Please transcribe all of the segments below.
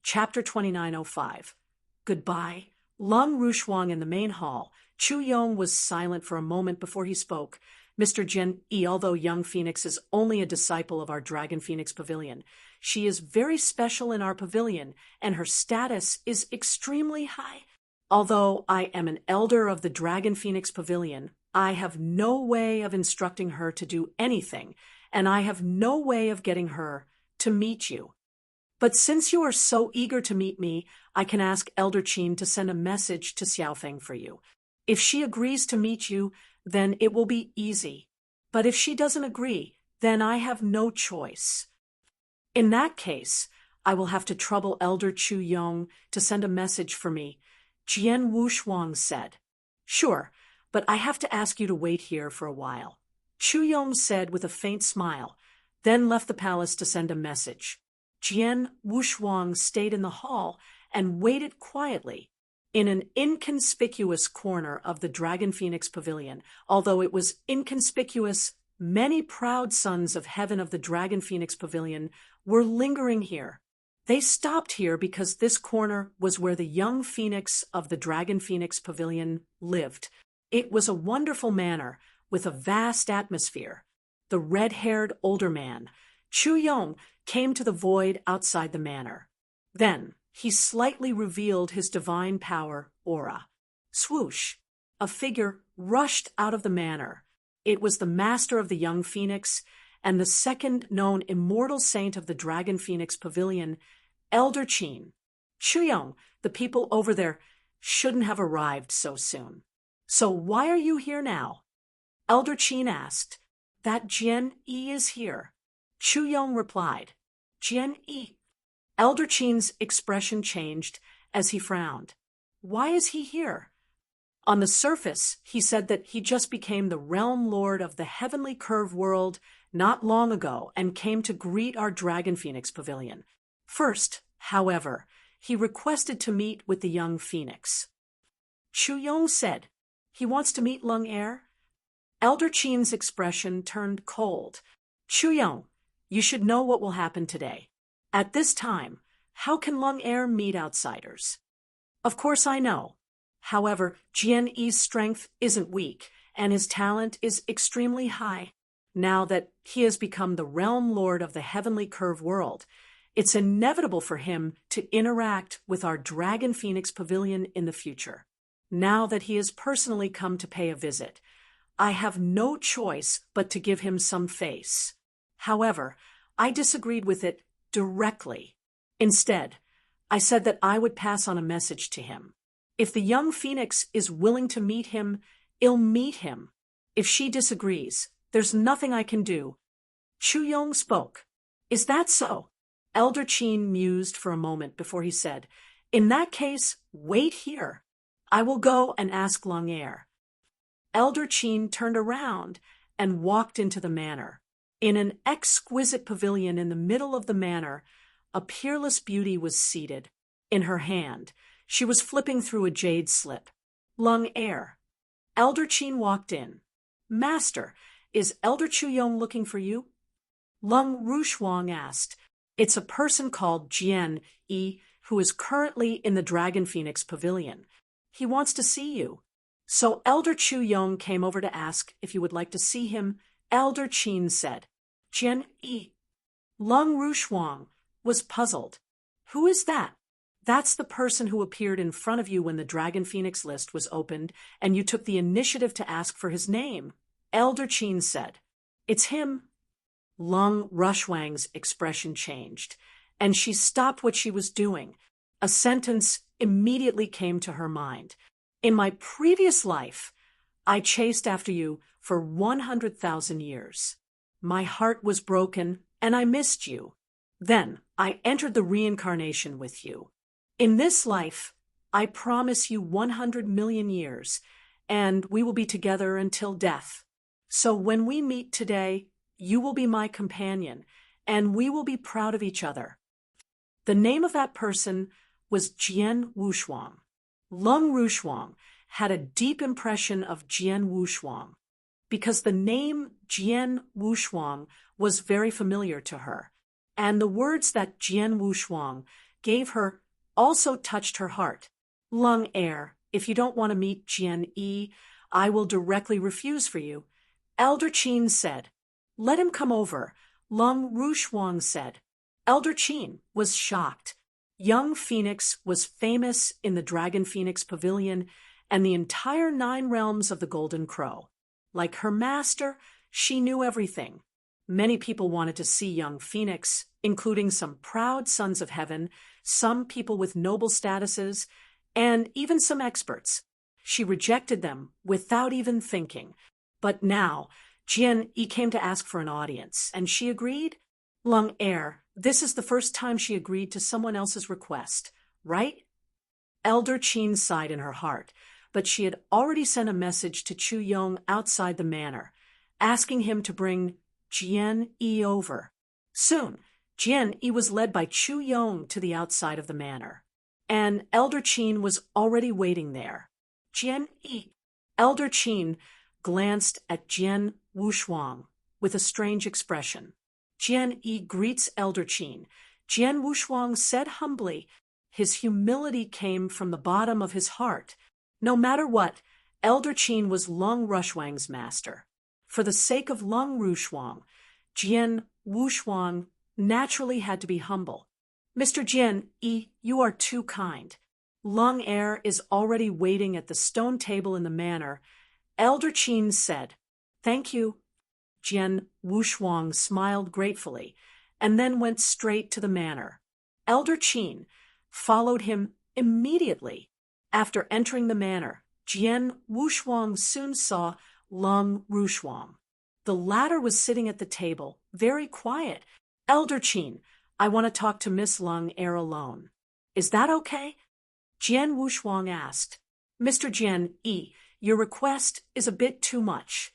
Chapter 2905. Goodbye. Leng Rushuang in the main hall. Chu Yong was silent for a moment before he spoke. Mr. Jian Yi, although young Phoenix is only a disciple of our Dragon Phoenix Pavilion, she is very special in our pavilion, and her status is extremely high. Although I am an elder of the Dragon Phoenix Pavilion, I have no way of instructing her to do anything, and I have no way of getting her to meet you. But since you are so eager to meet me, I can ask Elder Qin to send a message to Xiaofeng for you. If she agrees to meet you, then it will be easy. But if she doesn't agree, then I have no choice. In that case, I will have to trouble Elder Chu Yong to send a message for me, Jian Wushuang said. Sure, but I have to ask you to wait here for a while, Chu Yong said with a faint smile, then left the palace to send a message. Jian Wushuang stayed in the hall and waited quietly in an inconspicuous corner of the Dragon Phoenix Pavilion. Although it was inconspicuous, many proud sons of heaven of the Dragon Phoenix Pavilion were lingering here. They stopped here because this corner was where the young phoenix of the Dragon Phoenix Pavilion lived. It was a wonderful manor with a vast atmosphere. The red-haired older man, Chu Yong, came to the void outside the manor. Then he slightly revealed his divine power aura. Swoosh! A figure rushed out of the manor. It was the master of the young phoenix and the second known immortal saint of the Dragon Phoenix Pavilion, Elder Qin. Chu Yong, the people over there shouldn't have arrived so soon. So why are you here now? Elder Qin asked. That Jian Yi is here. Chu Yong replied. Jian Yi. Elder Qin's expression changed as he frowned. Why is he here? On the surface, he said that he just became the realm lord of the heavenly curve world not long ago and came to greet our Dragon Phoenix Pavilion. First, however, he requested to meet with the young phoenix. Chu Yong said, he wants to meet Leng. Elder Qin's expression turned cold. Chu Yong, you should know what will happen today. At this time, how can Leng meet outsiders? Of course I know. However, Jian Yi's strength isn't weak, and his talent is extremely high. Now that he has become the realm lord of the heavenly curve world, it's inevitable for him to interact with our Dragon Phoenix Pavilion in the future. Now that he has personally come to pay a visit, I have no choice but to give him some face. However, I disagreed with it directly. Instead, I said that I would pass on a message to him. If the young phoenix is willing to meet him, I'll meet him. If she disagrees, there's nothing I can do. Chu Yong spoke. Is that so? Elder Qin mused for a moment before he said, in that case, wait here. I will go and ask Leng. Elder Qin turned around and walked into the manor. In an exquisite pavilion in the middle of the manor, a peerless beauty was seated. In her hand, she was flipping through a jade slip. Leng. Elder Qin walked in. Master, is Elder Chu Yong looking for you? Leng Rushuang asked. It's a person called Jian Yi who is currently in the Dragon Phoenix Pavilion. He wants to see you. So Elder Chu Yong came over to ask if you would like to see him. Elder Qin said. Jian Yi. Leng Rushuang was puzzled. Who is that? That's the person who appeared in front of you when the Dragon Phoenix list was opened and you took the initiative to ask for his name. Elder Qin said. It's him. Leng Rushuang's expression changed, and she stopped what she was doing. A sentence immediately came to her mind. In my previous life, I chased after you for 100,000 years. My heart was broken, and I missed you. Then I entered the reincarnation with you. In this life, I promise you 100 million years, and we will be together until death. So when we meet today, you will be my companion, and we will be proud of each other. The name of that person was Jian Wushuang. Leng Rushuang had a deep impression of Jian Wushuang, because the name Jian Wushuang was very familiar to her, and the words that Jian Wushuang gave her also touched her heart. Leng heir, if you don't want to meet Jian Yi, I will directly refuse for you. Elder Qin said. Let him come over, Leng Rushuang said. Elder Qin was shocked. Young Phoenix was famous in the Dragon Phoenix Pavilion and the entire 9 realms of the Golden Crow. Like her master, she knew everything. Many people wanted to see young Phoenix, including some proud sons of heaven, some people with noble statuses, and even some experts. She rejected them without even thinking. But now, Jian Yi came to ask for an audience, and she agreed? Leng heir, this is the first time she agreed to someone else's request, right? Elder Qin sighed in her heart, but she had already sent a message to Chu Yong outside the manor, asking him to bring Jian Yi over. Soon, Jian Yi was led by Chu Yong to the outside of the manor, and Elder Qin was already waiting there. Jian Yi. Elder Qin glanced at Jian Rushuang with a strange expression. Jian Yi greets Elder Qin. Jian Rushuang said humbly. His humility came from the bottom of his heart. No matter what, Elder Qin was Leng Rushuang's master. For the sake of Leng Rushuang, Jian Rushuang naturally had to be humble. Mr. Jian Yi, you are too kind. Leng heir is already waiting at the stone table in the manor. Elder Qin said, Thank you. Jian Rushuang smiled gratefully and then went straight to the manor. Elder Qin followed him immediately. After entering the manor, Jian Rushuang soon saw Leng Rushuang. The latter was sitting at the table, very quiet. Elder Qin, I want to talk to Miss Leng heir alone. Is that okay? Jian Rushuang asked. Mr. Jian Yi, your request is a bit too much.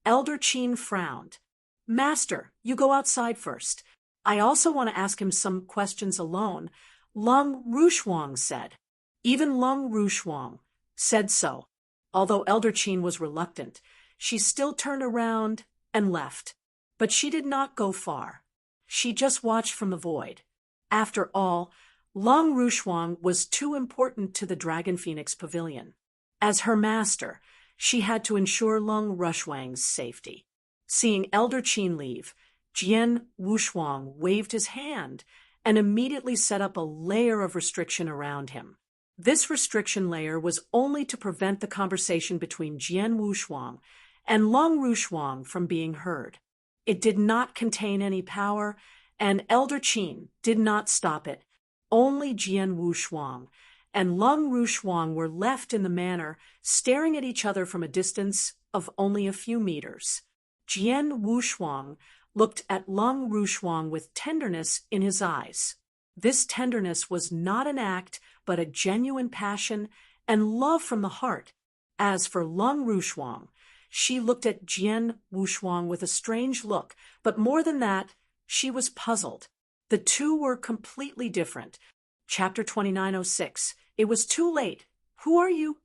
Elder Qin frowned. Master, you go outside first. I also want to ask him some questions alone, Leng Rushuang said. Even Leng Rushuang said so. Although Elder Qin was reluctant, she still turned around and left. But she did not go far. She just watched from the void. After all, Leng Rushuang was too important to the Dragon Phoenix Pavilion. As her master, she had to ensure Leng Rushuang's safety. Seeing Elder Qin leave, Jian Rushuang waved his hand and immediately set up a layer of restriction around him. This restriction layer was only to prevent the conversation between Jian Rushuang and Leng Rushuang from being heard. It did not contain any power, and Elder Qin did not stop it. Only Jian Rushuang and Leng Rushuang were left in the manor, staring at each other from a distance of only a few meters. Jian Rushuang looked at Leng Rushuang with tenderness in his eyes. This tenderness was not an act, but a genuine passion and love from the heart. As for Leng Rushuang, she looked at Jian Rushuang with a strange look, but more than that, she was puzzled. The two were completely different. Chapter 2906. It was too late. Who are you?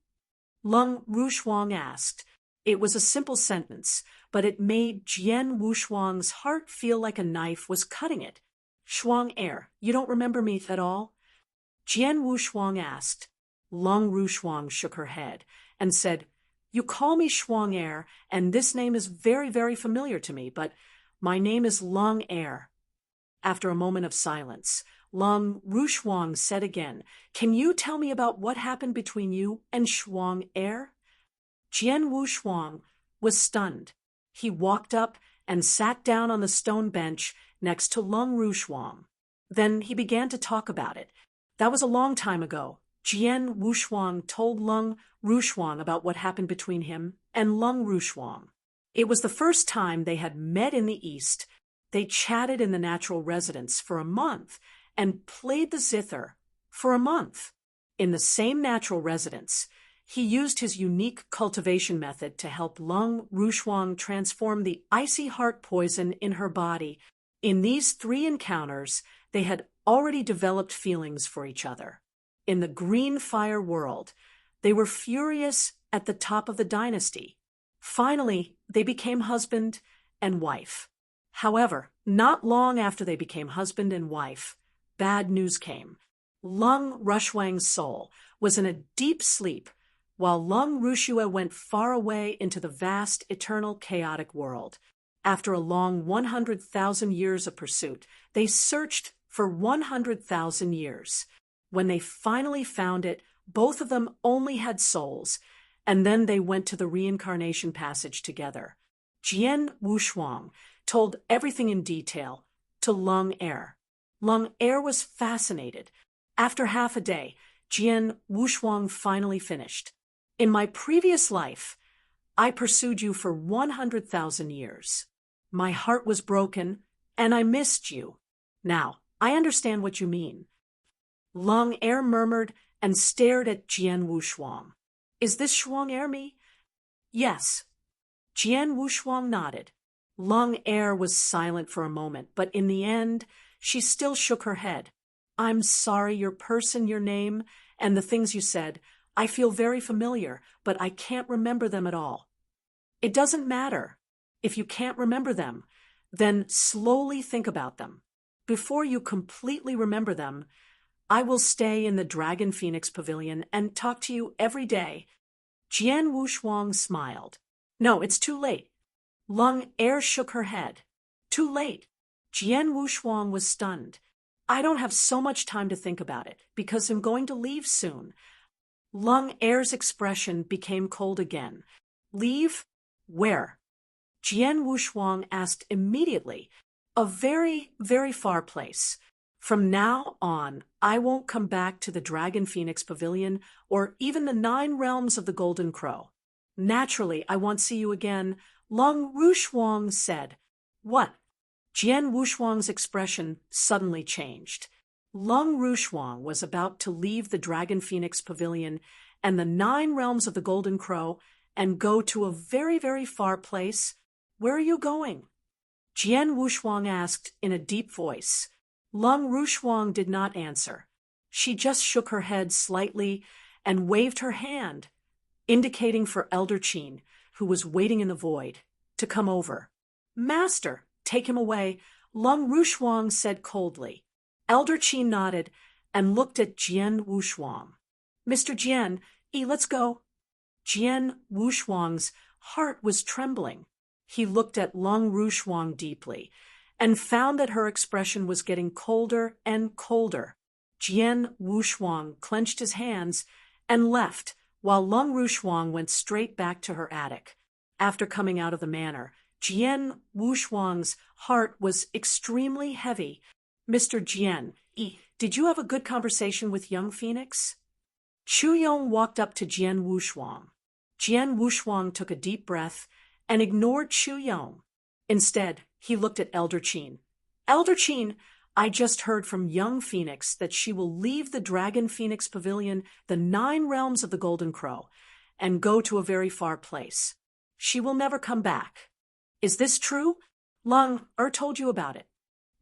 Leng Rushuang asked. It was a simple sentence, but it made Jian Rushuang's heart feel like a knife was cutting it. Shuang heir, you don't remember me at all? Jian Rushuang asked. Leng Rushuang shook her head and said, You call me Shuang heir, and this name is very, very familiar to me, but my name is Leng heir. After a moment of silence, Leng Rushuang said again, Can you tell me about what happened between you and Shuang heir? Jian Rushuang was stunned. He walked up and sat down on the stone bench next to Leng Rushuang. Then he began to talk about it. That was a long time ago. Jian Rushuang told Leng Rushuang about what happened between him and Leng Rushuang. It was the first time they had met in the East. They chatted in the natural residence for a month and played the zither for a month. In the same natural residence, he used his unique cultivation method to help Leng Rushuang transform the icy heart poison in her body. In these 3 encounters, they had already developed feelings for each other. In the green fire world, they were furious at the top of the dynasty. Finally, they became husband and wife. However, not long after they became husband and wife, bad news came. Leng Rushuang's soul was in a deep sleep, while Leng Rushua went far away into the vast, eternal, chaotic world. After a long 100,000 years of pursuit, they searched for 100,000 years. When they finally found it, both of them only had souls, and then they went to the reincarnation passage together. Jian Rushuang told everything in detail to Leng Er. Leng Er was fascinated. After half a day, Jian Rushuang finally finished. In my previous life, I pursued you for 100,000 years. My heart was broken, and I missed you. Now, I understand what you mean. Leng Er murmured and stared at Jian Rushuang. Is this Shuang Er me? Yes. Jian Rushuang nodded. Leng Er was silent for a moment, but in the end, she still shook her head. I'm sorry, your person, your name, and the things you said, I feel very familiar, but I can't remember them at all. It doesn't matter. If you can't remember them, then slowly think about them. Before you completely remember them, I will stay in the Dragon Phoenix Pavilion and talk to you every day. Jian Rushuang smiled. No, it's too late. Leng Er shook her head. Too late. Jian Rushuang was stunned. I don't have so much time to think about it, because I'm going to leave soon. Leng Er's expression became cold again. Leave? Where? Jian Rushuang asked immediately. A very, very far place. From now on, I won't come back to the Dragon Phoenix Pavilion or even the 9 realms of the Golden Crow. Naturally, I won't see you again, Leng Rushuang said. What? Jian Rushuang's expression suddenly changed. Leng Rushuang was about to leave the Dragon Phoenix Pavilion and the 9 realms of the Golden Crow and go to a very, very far place. Where are you going? Jian Rushuang asked in a deep voice. Leng Rushuang did not answer. She just shook her head slightly and waved her hand, indicating for Elder Qin, who was waiting in the void, to come over. Master, take him away, Leng Rushuang said coldly. Elder Qin nodded and looked at Jian Rushuang. Mr. Jian, let's go. Jian Rushuang's heart was trembling. He looked at Leng Rushuang deeply and found that her expression was getting colder and colder. Jian Rushuang clenched his hands and left, while Leng Rushuang went straight back to her attic. After coming out of the manor, Jian Rushuang's heart was extremely heavy. Mr. Jian, did you have a good conversation with young Phoenix? Chu Yong walked up to Jian Rushuang. Jian Rushuang took a deep breath and ignored Chu Yong. Instead, he looked at Elder Qin. Elder Qin, I just heard from young Phoenix that she will leave the Dragon Phoenix Pavilion, the 9 realms of the Golden Crow, and go to a very far place. She will never come back. Is this true? Leng Er told you about it.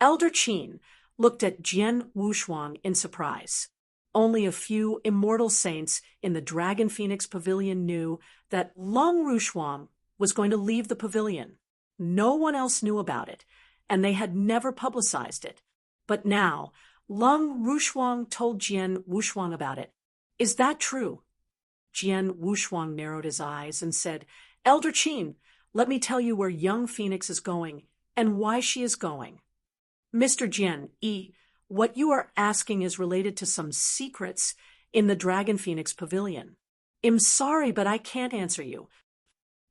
Elder Qin looked at Jian Rushuang in surprise. Only a few immortal saints in the Dragon Phoenix Pavilion knew that Leng Rushuang was going to leave the pavilion. No one else knew about it, and they had never publicized it. But now, Leng Rushuang told Jian Rushuang about it. Is that true? Jian Rushuang narrowed his eyes and said, Elder Qin, let me tell you where young Phoenix is going and why she is going. Mr. Jian, what you are asking is related to some secrets in the Dragon Phoenix Pavilion. I'm sorry, but I can't answer you.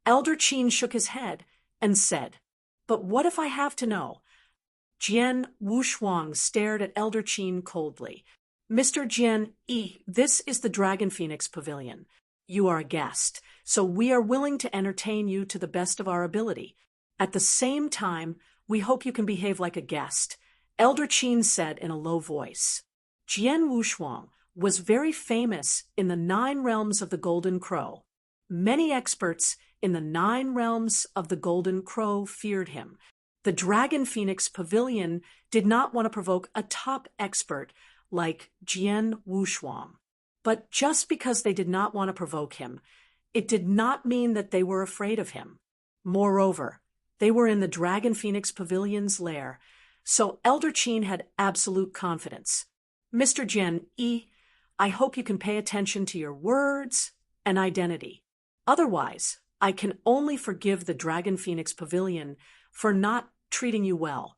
Elder Qin shook his head and said, But what if I have to know? Jian Rushuang stared at Elder Qin coldly. Mr. Jian, this is the Dragon Phoenix Pavilion. You are a guest, so we are willing to entertain you to the best of our ability. At the same time, we hope you can behave like a guest, Elder Qin said in a low voice. Jian Rushuang was very famous in the 9 realms of the Golden Crow. Many experts in the 9 realms of the Golden Crow feared him. The Dragon Phoenix Pavilion did not want to provoke a top expert like Jian Rushuang. But just because they did not want to provoke him, it did not mean that they were afraid of him. Moreover, they were in the Dragon Phoenix Pavilion's lair, so Elder Qin had absolute confidence. Mr. Jian Yi, I hope you can pay attention to your words and identity. Otherwise, I can only forgive the Dragon Phoenix Pavilion for not treating you well.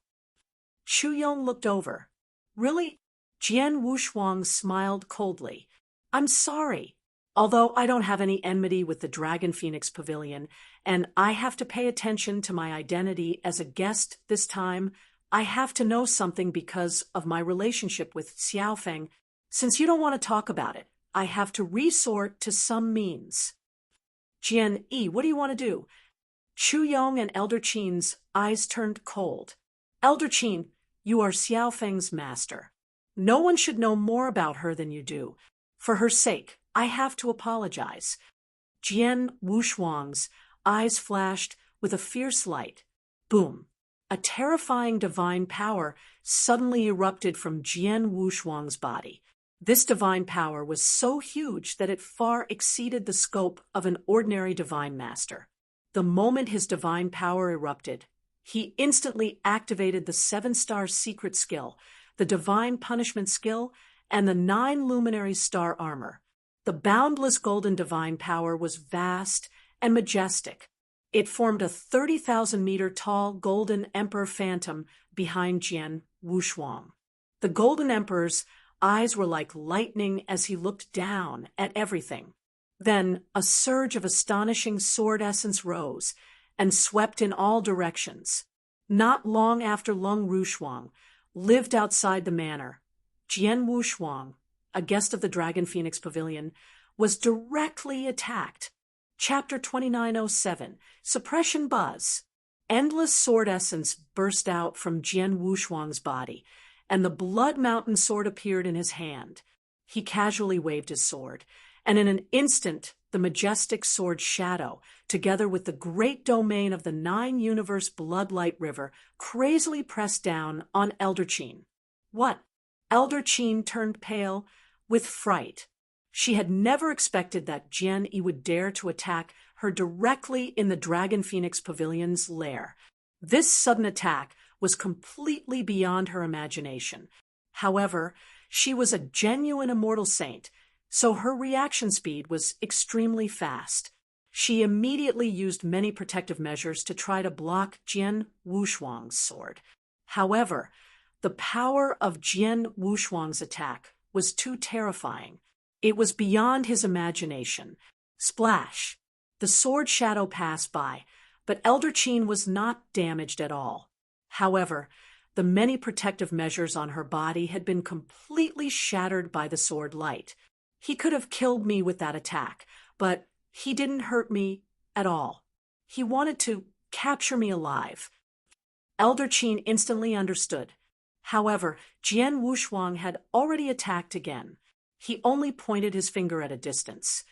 Chu Yong looked over. Really? Jian Rushuang smiled coldly. I'm sorry. Although I don't have any enmity with the Dragon Phoenix Pavilion, and I have to pay attention to my identity as a guest this time, I have to know something because of my relationship with Xiaofeng. Since you don't want to talk about it, I have to resort to some means. Jian Yi, what do you want to do? Chu Yong and Elder Qin's eyes turned cold. Elder Qin, you are Xiaofeng's master. No one should know more about her than you do. For her sake, I have to apologize. Jian Rushuang's eyes flashed with a fierce light. Boom! A terrifying divine power suddenly erupted from Jian Rushuang's body. This divine power was so huge that it far exceeded the scope of an ordinary divine master. The moment his divine power erupted, he instantly activated the 7-star secret skill, the divine punishment skill, and the 9 luminary star armor. The boundless golden divine power was vast and majestic. It formed a 30,000-meter tall golden emperor phantom behind Jian Rushuang. The golden emperor's eyes were like lightning as he looked down at everything. Then a surge of astonishing sword essence rose and swept in all directions. Not long after Leng Rushuang lived outside the manor, Jian Rushuang, a guest of the Dragon Phoenix Pavilion, was directly attacked. Chapter 2907, Suppression Buzz. Endless sword essence burst out from Jian Rushuang's body, and the Blood Mountain sword appeared in his hand. He casually waved his sword, and in an instant the majestic sword shadow, together with the great domain of the 9-universe Bloodlight River, crazily pressed down on Elder Qin. What? Elder Qin turned pale with fright. She had never expected that Jian Yi would dare to attack her directly in the Dragon Phoenix Pavilion's lair. This sudden attack was completely beyond her imagination. However, she was a genuine immortal saint, so her reaction speed was extremely fast. She immediately used many protective measures to try to block Jian Rushuang's sword. However, the power of Jian Rushuang's attack was too terrifying. It was beyond his imagination. Splash! The sword shadow passed by, but Elder Qin was not damaged at all. However, the many protective measures on her body had been completely shattered by the sword light. He could have killed me with that attack, but he didn't hurt me at all. He wanted to capture me alive. Elder Qin instantly understood. However, Jian Rushuang had already attacked again. He only pointed his finger at a distance,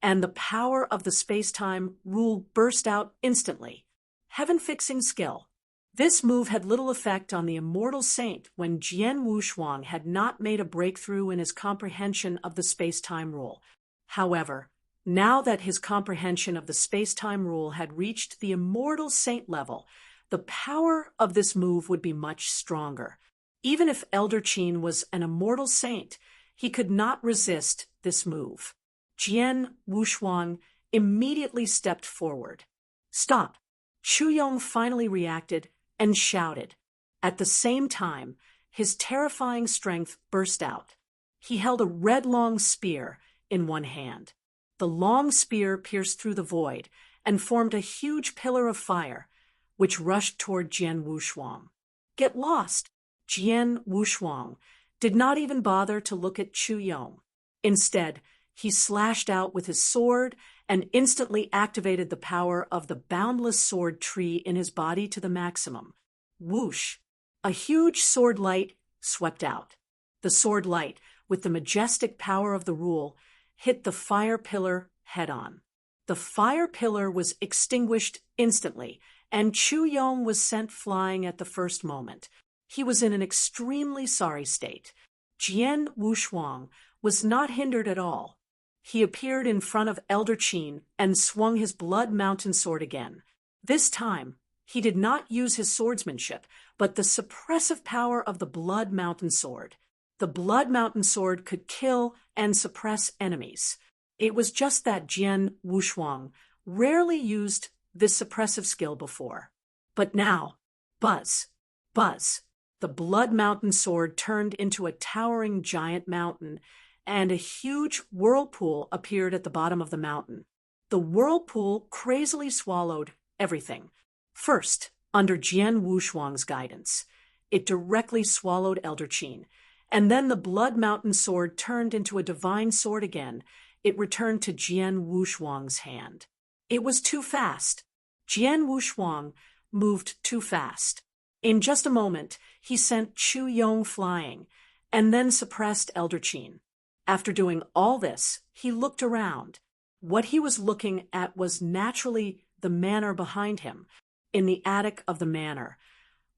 and the power of the space-time rule burst out instantly. Heaven-fixing skill. This move had little effect on the immortal saint when Jian Rushuang had not made a breakthrough in his comprehension of the space-time rule. However, now that his comprehension of the space-time rule had reached the immortal saint level, the power of this move would be much stronger. Even if Elder Qin was an immortal saint, he could not resist this move. Jian Rushuang immediately stepped forward. Stop! Chu Yong finally reacted and shouted. At the same time, his terrifying strength burst out. He held a red long spear in one hand. The long spear pierced through the void and formed a huge pillar of fire, which rushed toward Jian Rushuang. Get lost! Jian Rushuang did not even bother to look at Chu Yong. Instead, he slashed out with his sword and instantly activated the power of the boundless sword tree in his body to the maximum. Whoosh! A huge sword light swept out. The sword light, with the majestic power of the rule, hit the fire pillar head-on. The fire pillar was extinguished instantly, and Chu Yong was sent flying at the first moment. He was in an extremely sorry state. Jian Rushuang was not hindered at all. He appeared in front of Elder Qin and swung his Blood Mountain sword again. This time, he did not use his swordsmanship, but the suppressive power of the Blood Mountain sword. The Blood Mountain sword could kill and suppress enemies. It was just that Jian Rushuang rarely used this suppressive skill before. But now, buzz, buzz, the Blood Mountain sword turned into a towering giant mountain, and a huge whirlpool appeared at the bottom of the mountain. The whirlpool crazily swallowed everything. First, under Jian Rushuang's guidance, it directly swallowed Elder Qin, and then the Blood Mountain sword turned into a divine sword again. It returned to Jian Rushuang's hand. It was too fast. Jian Rushuang moved too fast. In just a moment, he sent Chu Yong flying, and then suppressed Elder Qin. After doing all this, he looked around. What he was looking at was naturally the manor behind him, in the attic of the manor.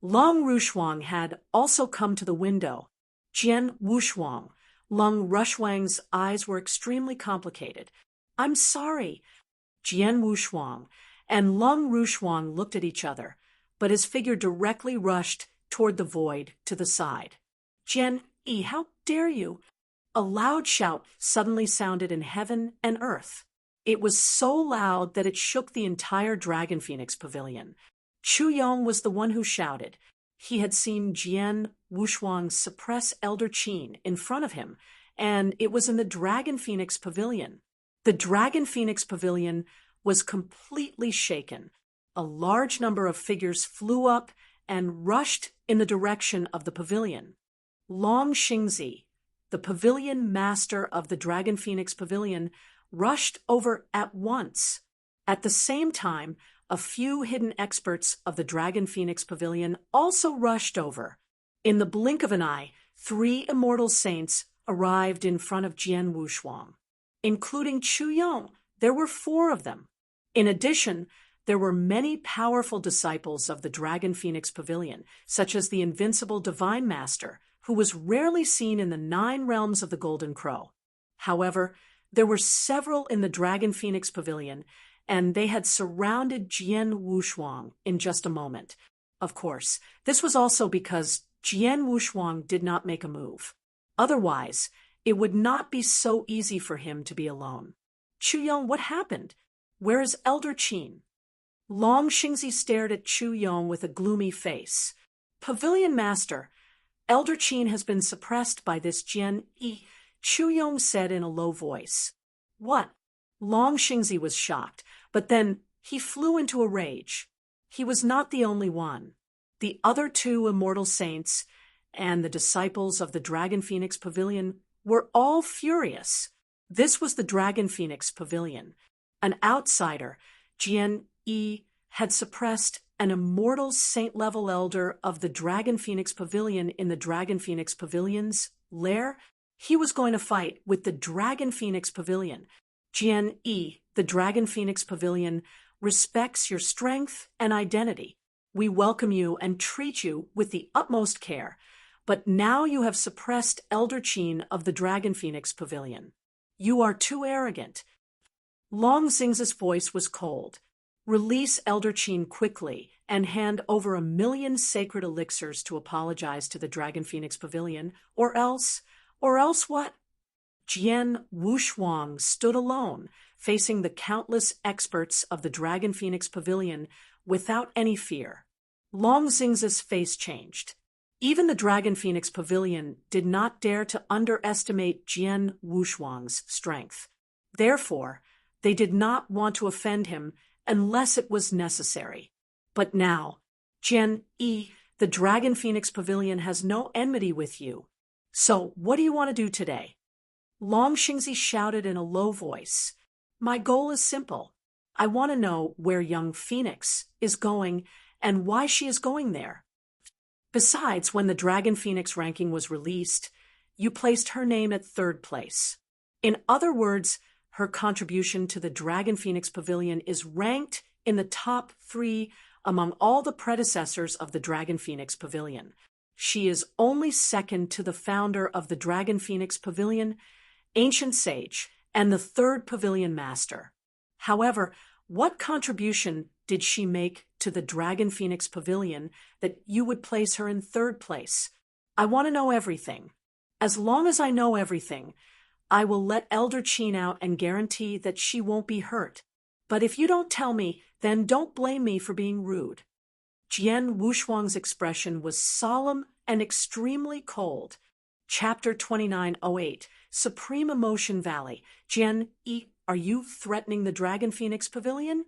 Leng Rushuang had also come to the window. Jian Rushuang, Leng Rushuang's eyes were extremely complicated. "I'm sorry." Jian Rushuang and Leng Rushuang looked at each other, but his figure directly rushed toward the void to the side. "Jian Yi, how dare you!" A loud shout suddenly sounded in heaven and earth. It was so loud that it shook the entire Dragon Phoenix Pavilion. Chu Yong was the one who shouted. He had seen Jian Rushuang suppress Elder Qin in front of him, and it was in the Dragon Phoenix Pavilion. The Dragon Phoenix Pavilion was completely shaken. A large number of figures flew up and rushed in the direction of the pavilion. Long Xingzi, the pavilion master of the Dragon Phoenix Pavilion, rushed over at once. At the same time, a few hidden experts of the Dragon Phoenix Pavilion also rushed over. In the blink of an eye, 3 immortal saints arrived in front of Jian Rushuang. Including Chu Yong, there were 4 of them. In addition, there were many powerful disciples of the Dragon Phoenix Pavilion, such as the invincible Divine Master, who was rarely seen in the 9 realms of the Golden Crow. However, there were several in the Dragon Phoenix Pavilion, and they had surrounded Jian Rushuang in just a moment. Of course, this was also because Jian Rushuang did not make a move. Otherwise, it would not be so easy for him to be alone. "Chu Yong, what happened? Where is Elder Qin?" Long Xingzi stared at Chu Yong with a gloomy face. "Pavilion Master, Elder Qin has been suppressed by this Jian Yi," Chu Yong said in a low voice. "What?" Long Xingzi was shocked, but then he flew into a rage. He was not the only one. The other 2 immortal saints and the disciples of the Dragon Phoenix Pavilion were all furious. This was the Dragon Phoenix Pavilion. An outsider, Jian Yi, had suppressed an immortal saint-level elder of the Dragon Phoenix Pavilion in the Dragon Phoenix Pavilion's lair. He was going to fight with the Dragon Phoenix Pavilion. "Jian Yi, the Dragon Phoenix Pavilion, respects your strength and identity. We welcome you and treat you with the utmost care. But now you have suppressed Elder Qin of the Dragon Phoenix Pavilion. You are too arrogant." Long Xingzi's voice was cold. "Release Elder Qin quickly and hand over 1,000,000 sacred elixirs to apologize to the Dragon Phoenix Pavilion, or else what?" Jian Rushuang stood alone, facing the countless experts of the Dragon Phoenix Pavilion without any fear. Long Xingzi's face changed. Even the Dragon Phoenix Pavilion did not dare to underestimate Jian Rushuang's strength. Therefore, they did not want to offend him unless it was necessary. But now, "Jian Yi, the Dragon Phoenix Pavilion has no enmity with you. So what do you want to do today?" Long Xingzi shouted in a low voice. "My goal is simple. I want to know where young Phoenix is going and why she is going there. Besides, when the Dragon Phoenix ranking was released, you placed her name at 3rd place. In other words, her contribution to the Dragon Phoenix Pavilion is ranked in the top 3 among all the predecessors of the Dragon Phoenix Pavilion. She is only second to the founder of the Dragon Phoenix Pavilion, Ancient Sage, and the 3rd Pavilion Master. However, what contribution did she make to the Dragon Phoenix Pavilion that you would place her in 3rd place? I want to know everything. As long as I know everything, I will let Elder Qin out and guarantee that she won't be hurt. But if you don't tell me, then don't blame me for being rude. Jian Wushuang's expression was solemn and extremely cold. Chapter 2908, Supreme Emotion Valley. Jian Yi, are you threatening the Dragon Phoenix Pavilion?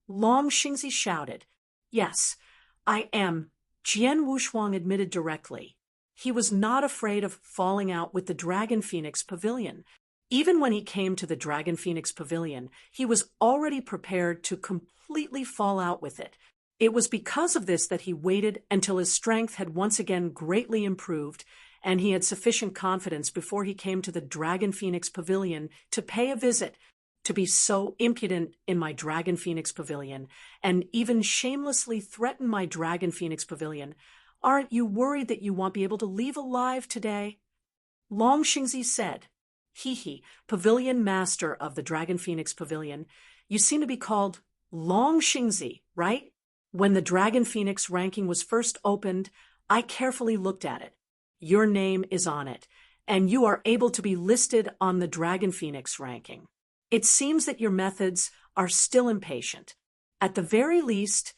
Long Xingzi shouted. Yes, I am, Jian Wushuang admitted directly. He was not afraid of falling out with the Dragon Phoenix Pavilion. Even when he came to the Dragon Phoenix Pavilion, he was already prepared to completely fall out with it. It was because of this that he waited until his strength had once again greatly improved, and he had sufficient confidence before he came to the Dragon Phoenix Pavilion to pay a visit. To be so impudent in my Dragon Phoenix Pavilion, and even shamelessly threaten my Dragon Phoenix Pavilion. Aren't you worried that you won't be able to leave alive today? Long Xingzi said. He, Pavilion Master of the Dragon Phoenix Pavilion. You seem to be called Long Xingzi, right? When the Dragon Phoenix ranking was first opened, I carefully looked at it. Your name is on it, and you are able to be listed on the Dragon Phoenix ranking. It seems that your methods are still impatient. At the very least,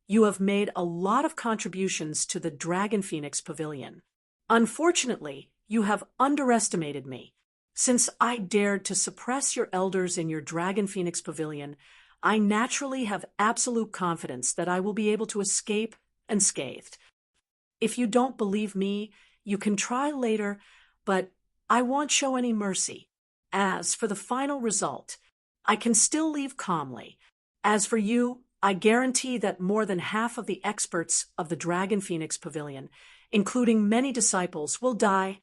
you have made a lot of contributions to the Dragon Phoenix Pavilion. Unfortunately, you have underestimated me. Since I dared to suppress your elders in your Dragon Phoenix Pavilion, I naturally have absolute confidence that I will be able to escape unscathed. If you don't believe me, you can try later, but I won't show any mercy. As for the final result, I can still leave calmly. As for you, I guarantee that more than half of the experts of the Dragon Phoenix Pavilion, including many disciples, will die.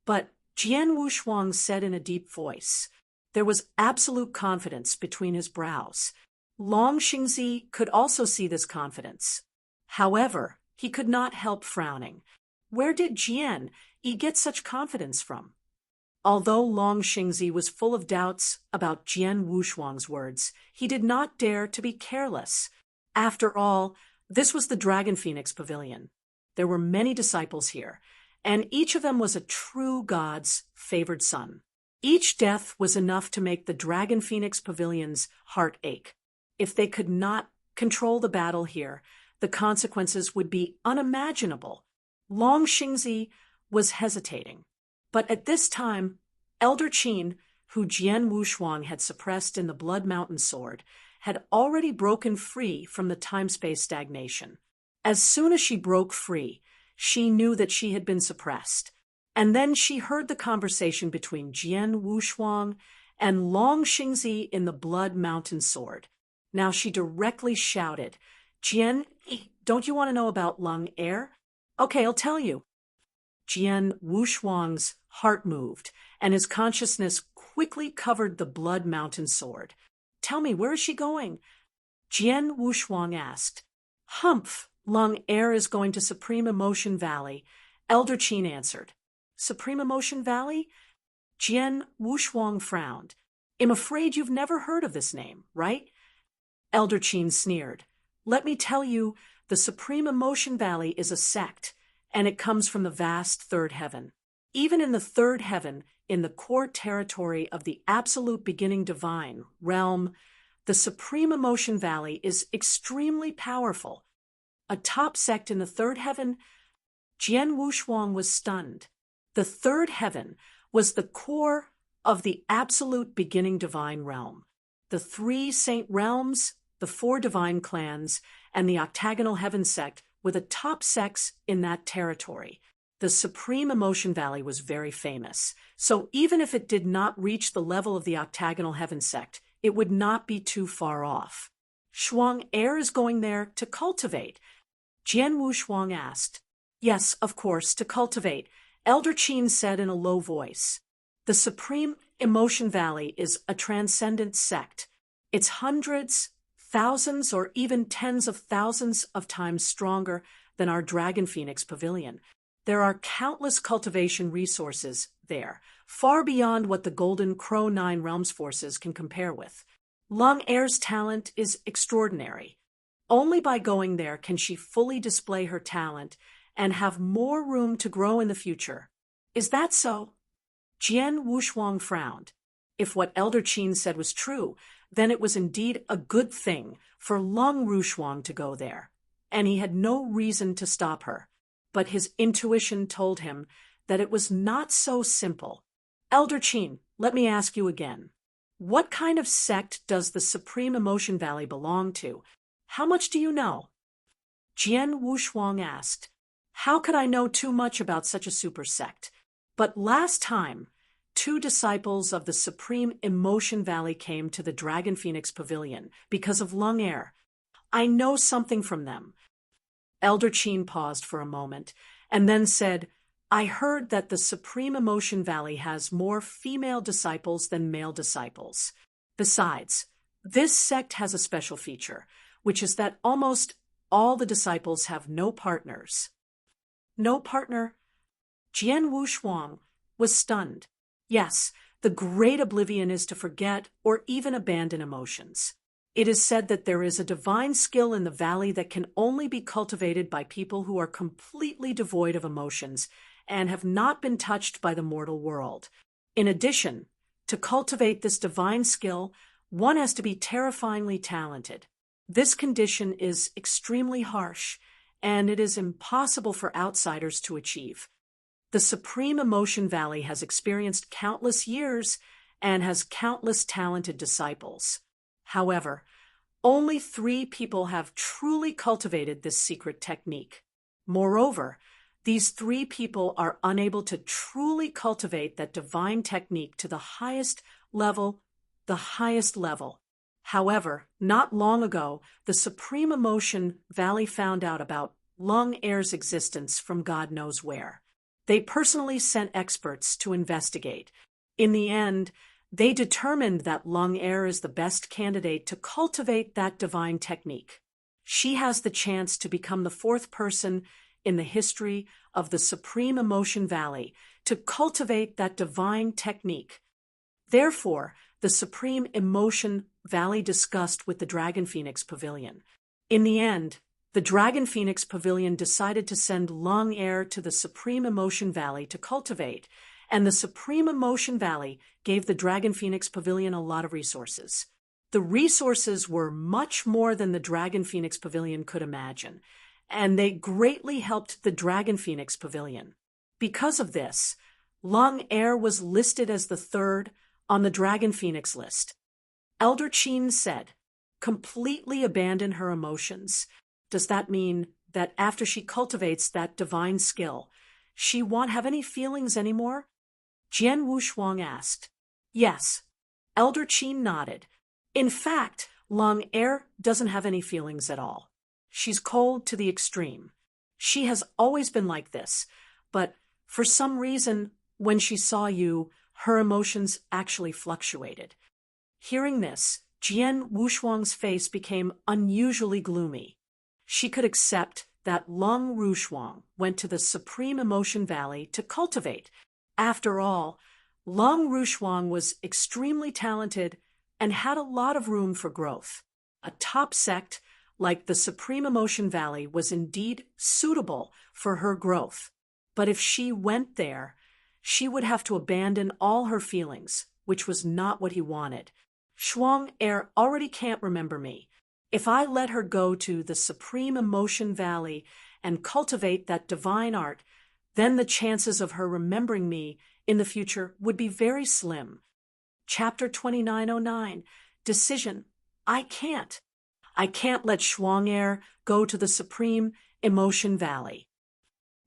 But Jian Wushuang said in a deep voice. There was absolute confidence between his brows. Long Xingzi could also see this confidence. However, he could not help frowning. Where did Jian Yi get such confidence from? Although Long Xingzi was full of doubts about Jian Wushuang's words, he did not dare to be careless. After all, this was the Dragon Phoenix Pavilion. There were many disciples here, and each of them was a true god's favored son. Each death was enough to make the Dragon Phoenix Pavilion's heart ache. If they could not control the battle here, the consequences would be unimaginable. Long Xingzi was hesitating. But at this time, Elder Qin, who Jian Wushuang had suppressed in the Blood Mountain Sword, had already broken free from the time-space stagnation. As soon as she broke free, she knew that she had been suppressed. And then she heard the conversation between Jian Wushuang and Long Xingzi in the Blood Mountain Sword. Now she directly shouted, Jian, don't you want to know about Leng Air? Okay, I'll tell you. Jian Wushuang's heart moved, and his consciousness quickly covered the Blood Mountain Sword. Tell me, where is she going? Jian Wushuang asked. Humph, Leng Air is going to Supreme Emotion Valley, Elder Qin answered. Supreme Emotion Valley? Jian Wushuang frowned. I'm afraid you've never heard of this name, right? Elder Qin sneered. Let me tell you, the Supreme Emotion Valley is a sect, and it comes from the vast third heaven. Even in the third heaven, in the core territory of the absolute beginning divine realm, the Supreme Emotion Valley is extremely powerful. A top sect in the third heaven? Jian Wushuang was stunned. The third heaven was the core of the absolute beginning divine realm. The 3 saint realms, the 4 divine clans, and the octagonal heaven sect were the top sects in that territory. The Supreme Emotion Valley was very famous, so even if it did not reach the level of the octagonal heaven sect, it would not be too far off. Shuang Air is going there to cultivate. Jian Wushuang asked. Yes, of course, to cultivate, Elder Qin said in a low voice. The Supreme Emotion Valley is a transcendent sect. It's hundreds, thousands, or even tens of thousands of times stronger than our Dragon Phoenix Pavilion. There are countless cultivation resources there, far beyond what the Golden Crow 9 Realms forces can compare with. Leng Air's talent is extraordinary. Only by going there can she fully display her talent and have more room to grow in the future. Is that so? Jian Wushuang frowned. If what Elder Qin said was true, then it was indeed a good thing for Leng Rushuang to go there, and he had no reason to stop her. But his intuition told him that it was not so simple. Elder Qin, let me ask you again. What kind of sect does the Supreme Emotion Valley belong to? How much do you know? Jian Wushuang asked. How could I know too much about such a super sect? But last time, 2 disciples of the Supreme Emotion Valley came to the Dragon Phoenix Pavilion because of Leng Air. I know something from them. Elder Qin paused for a moment and then said, I heard that the Supreme Emotion Valley has more female disciples than male disciples. Besides, this sect has a special feature, which is that almost all the disciples have no partners. No partner? Jian Wushuang was stunned. Yes, the great oblivion is to forget or even abandon emotions. It is said that there is a divine skill in the valley that can only be cultivated by people who are completely devoid of emotions and have not been touched by the mortal world. In addition, to cultivate this divine skill, one has to be terrifyingly talented. This condition is extremely harsh, and it is impossible for outsiders to achieve. The Supreme Emotion Valley has experienced countless years and has countless talented disciples. However, only 3 people have truly cultivated this secret technique. Moreover, these 3 people are unable to truly cultivate that divine technique to the highest level. However, not long ago, the Supreme Emotion Valley found out about Leng Air's existence from God knows where. They personally sent experts to investigate. In the end, they determined that Leng Air is the best candidate to cultivate that divine technique. She has the chance to become the 4th person in the history of the Supreme Emotion Valley to cultivate that divine technique. Therefore, the Supreme Emotion Valley discussed with the Dragon Phoenix Pavilion. In the end, the Dragon Phoenix Pavilion decided to send Leng Air to the Supreme Emotion Valley to cultivate, and the Supreme Emotion Valley gave the Dragon Phoenix Pavilion a lot of resources. The resources were much more than the Dragon Phoenix Pavilion could imagine, and they greatly helped the Dragon Phoenix Pavilion. Because of this, Leng Air was listed as the 3rd on the Dragon Phoenix list. Elder Qin said, completely abandon her emotions. Does that mean that after she cultivates that divine skill, she won't have any feelings anymore? Jian Wushuang asked. Yes. Elder Qin nodded. In fact, Leng Air doesn't have any feelings at all. She's cold to the extreme. She has always been like this, but for some reason, when she saw you, her emotions actually fluctuated. Hearing this, Jian Wushuang's face became unusually gloomy. She could accept that Leng Rushuang went to the Supreme Emotion Valley to cultivate. After all, Leng Rushuang was extremely talented and had a lot of room for growth. A top sect like the Supreme Emotion Valley was indeed suitable for her growth. But if she went there, she would have to abandon all her feelings, which was not what he wanted. Shuang Air already can't remember me. If I let her go to the Supreme Emotion Valley and cultivate that divine art, then the chances of her remembering me in the future would be very slim. Chapter 2909, Decision. I can't let Shuang Air go to the Supreme Emotion Valley.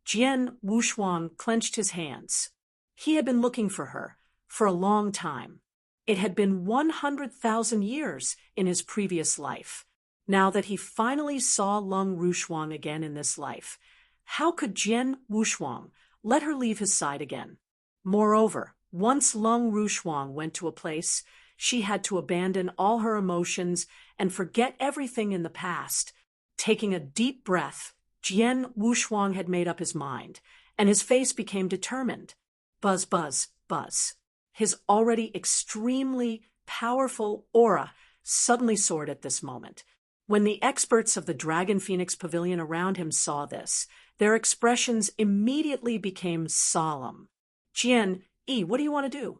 Jian Wushuang clenched his hands. He had been looking for her for a long time. It had been 100,000 years in his previous life. Now that he finally saw Leng Rushuang again in this life, how could Jian Wushuang let her leave his side again? Moreover, once Leng Rushuang went to a place, she had to abandon all her emotions and forget everything in the past. Taking a deep breath, Jian Wushuang had made up his mind, and his face became determined. Buzz, buzz, buzz. His already extremely powerful aura suddenly soared at this moment. When the experts of the Dragon Phoenix Pavilion around him saw this, their expressions immediately became solemn. Jian, what do you want to do?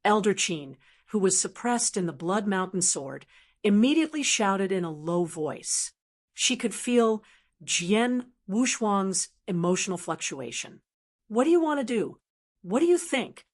Elder Qin, who was suppressed in the Blood Mountain sword, immediately shouted in a low voice. She could feel Jian Wushuang's emotional fluctuation. What do you want to do? What do you think?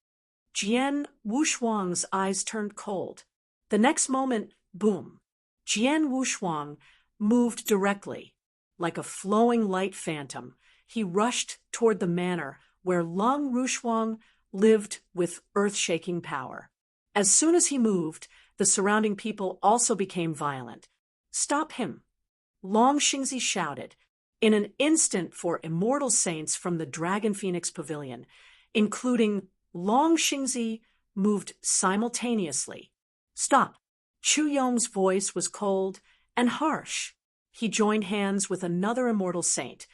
Jian Wushuang's eyes turned cold. The next moment, boom, Jian Wushuang moved directly. Like a flowing light phantom, he rushed toward the manor where Leng Rushuang lived with earth-shaking power. As soon as he moved, the surrounding people also became violent. Stop him! Long Xingzi shouted. In an instant, 4 immortal saints from the Dragon Phoenix Pavilion, including Long Xingzi, moved simultaneously. Stop! Chu Yong's voice was cold and harsh. He joined hands with another immortal saint,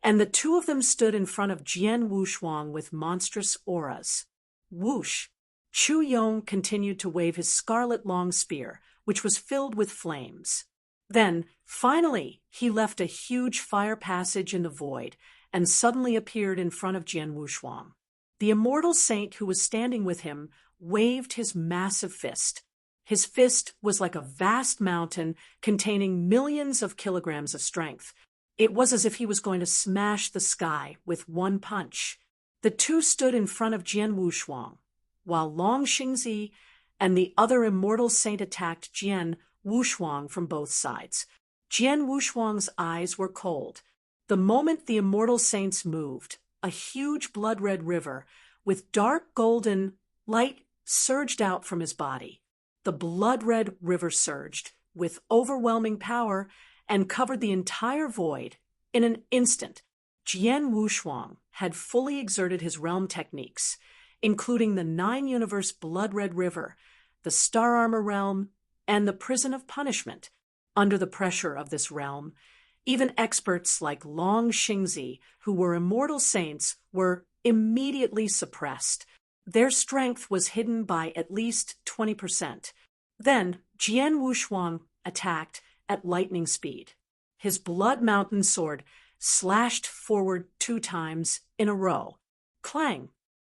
and the two of them stood in front of Jian Wushuang with monstrous auras. Whoosh! Chu Yong continued to wave his scarlet long spear, which was filled with flames. Then, finally, he left a huge fire passage in the void and suddenly appeared in front of Jian Wushuang. The immortal saint who was standing with him waved his massive fist. His fist was like a vast mountain containing millions of kilograms of strength. It was as if he was going to smash the sky with one punch. The two stood in front of Jian Wushuang, while Long Xingzi and the other immortal saint attacked Jian Wushuang from both sides. Jian Wushuang's eyes were cold. The moment the immortal saints moved, a huge blood-red river with dark golden light surged out from his body. The blood-red river surged with overwhelming power and covered the entire void. In an instant, Jian Wushuang had fully exerted his realm techniques, including the 9-universe blood-red river, the Star Armor realm, and the Prison of Punishment. Under the pressure of this realm, even experts like Long Xingzi, who were immortal saints, were immediately suppressed. Their strength was hidden by at least 20%. Then Jian Wushuang attacked at lightning speed. His Blood Mountain sword slashed forward 2 times in a row. Clang!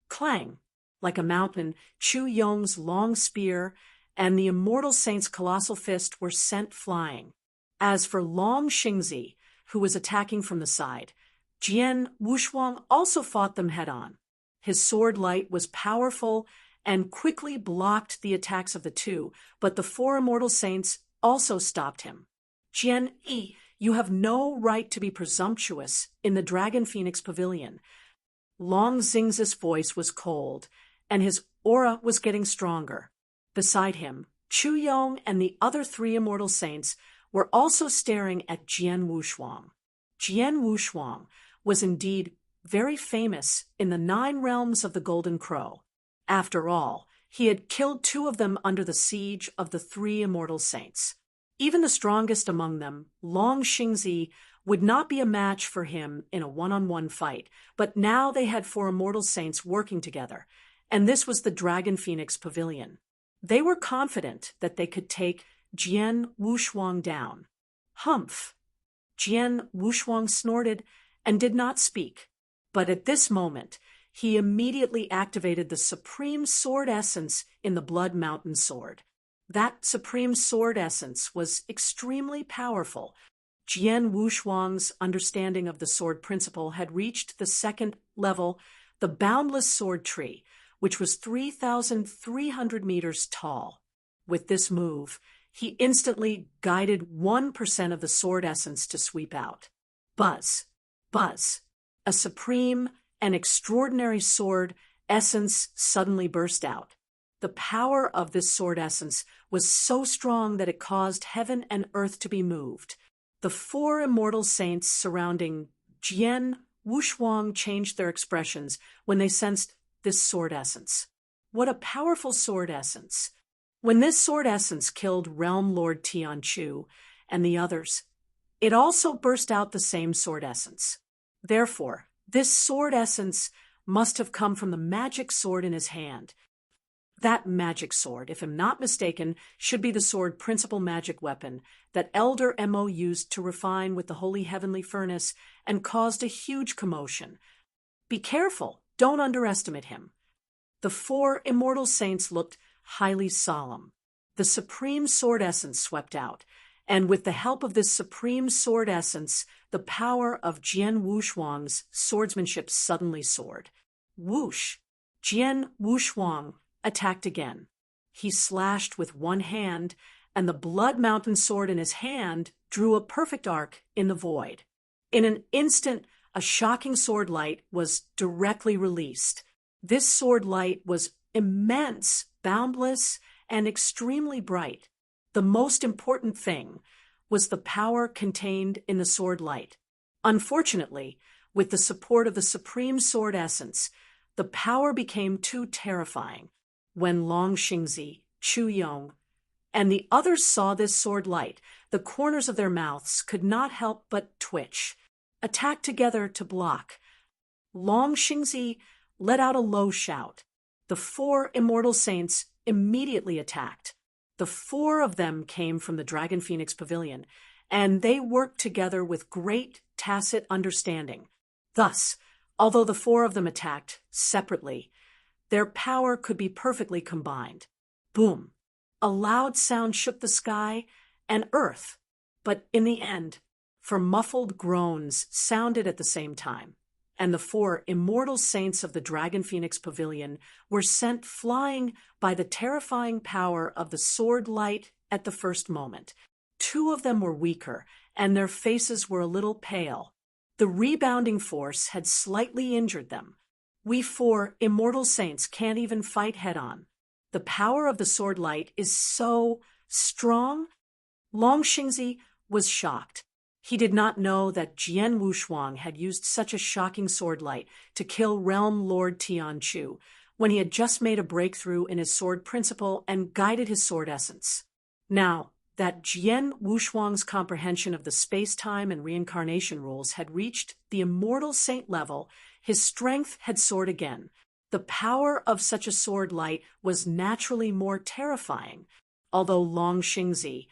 Clang! Like a mountain, Chu Yong's long spear and the immortal saint's colossal fist were sent flying. As for Long Xingzi, who was attacking from the side, Jian Wushuang also fought them head-on. His sword light was powerful and quickly blocked the attacks of the two, but the 4 immortal saints also stopped him. Jian, you have no right to be presumptuous in the Dragon Phoenix Pavilion. Long Xingzi's voice was cold, and his aura was getting stronger. Beside him, Chu Yong and the other 3 immortal saints were also staring at Jian Wushuang. Jian Wushuang was indeed very famous in the 9 realms of the Golden Crow. After all, he had killed 2 of them under the siege of the 3 immortal saints. Even the strongest among them, Long Xingzi, would not be a match for him in a one-on-one fight, but now they had 4 immortal saints working together, and this was the Dragon Phoenix Pavilion. They were confident that they could take Jian Wushuang down. Humph! Jian Wushuang snorted and did not speak, but at this moment, he immediately activated the Supreme Sword Essence in the Blood Mountain sword. That Supreme Sword Essence was extremely powerful. Jian Wushuang's understanding of the sword principle had reached the 2nd level, the Boundless Sword Tree, which was 3,300 meters tall. With this move, he instantly guided 1% of the sword essence to sweep out. Buzz! Buzz! A supreme and extraordinary sword essence suddenly burst out. The power of this sword essence was so strong that it caused heaven and earth to be moved. The 4 immortal saints surrounding Jian Wushuang changed their expressions when they sensed this sword essence. What a powerful sword essence! When this sword essence killed Realm Lord Tianchu and the others, it also burst out the same sword essence. Therefore, this sword essence must have come from the magic sword in his hand. That magic sword, if I'm not mistaken, should be the sword principal magic weapon that Elder Mo used to refine with the Holy Heavenly Furnace and caused a huge commotion. Be careful! don't underestimate him. The four immortal saints looked highly solemn. The supreme sword essence swept out, and with the help of this supreme sword essence, the power of Jian Wushuang's swordsmanship suddenly soared. Whoosh! Jian Wushuang attacked again. He slashed with one hand, and the Blood Mountain sword in his hand drew a perfect arc in the void. In an instant, a shocking sword light was directly released. This sword light was immense, boundless, and extremely bright. The most important thing was the power contained in the sword light. Unfortunately, with the support of the supreme sword essence, the power became too terrifying. When Long Xingzi, Chu Yong, and the others saw this sword light, the corners of their mouths could not help but twitch. Attacked together to block. Long Xingzi let out a low shout. The four immortal saints immediately attacked. The four of them came from the Dragon Phoenix Pavilion, and they worked together with great tacit understanding. Thus, although the four of them attacked separately, their power could be perfectly combined. Boom! A loud sound shook the sky and earth, but in the end, for muffled groans sounded at the same time, and the four immortal saints of the Dragon Phoenix Pavilion were sent flying by the terrifying power of the sword light at the first moment. Two of them were weaker, and their faces were a little pale. The rebounding force had slightly injured them. We four immortal saints can't even fight head-on. The power of the sword light is so strong. Long Xingzi was shocked. He did not know that Jian Wushuang had used such a shocking sword light to kill Realm Lord Tianchu when he had just made a breakthrough in his sword principle and guided his sword essence. Now that Jian Wushuang's comprehension of the space-time and reincarnation rules had reached the immortal saint level, his strength had soared again. The power of such a sword light was naturally more terrifying, although Long Xingzi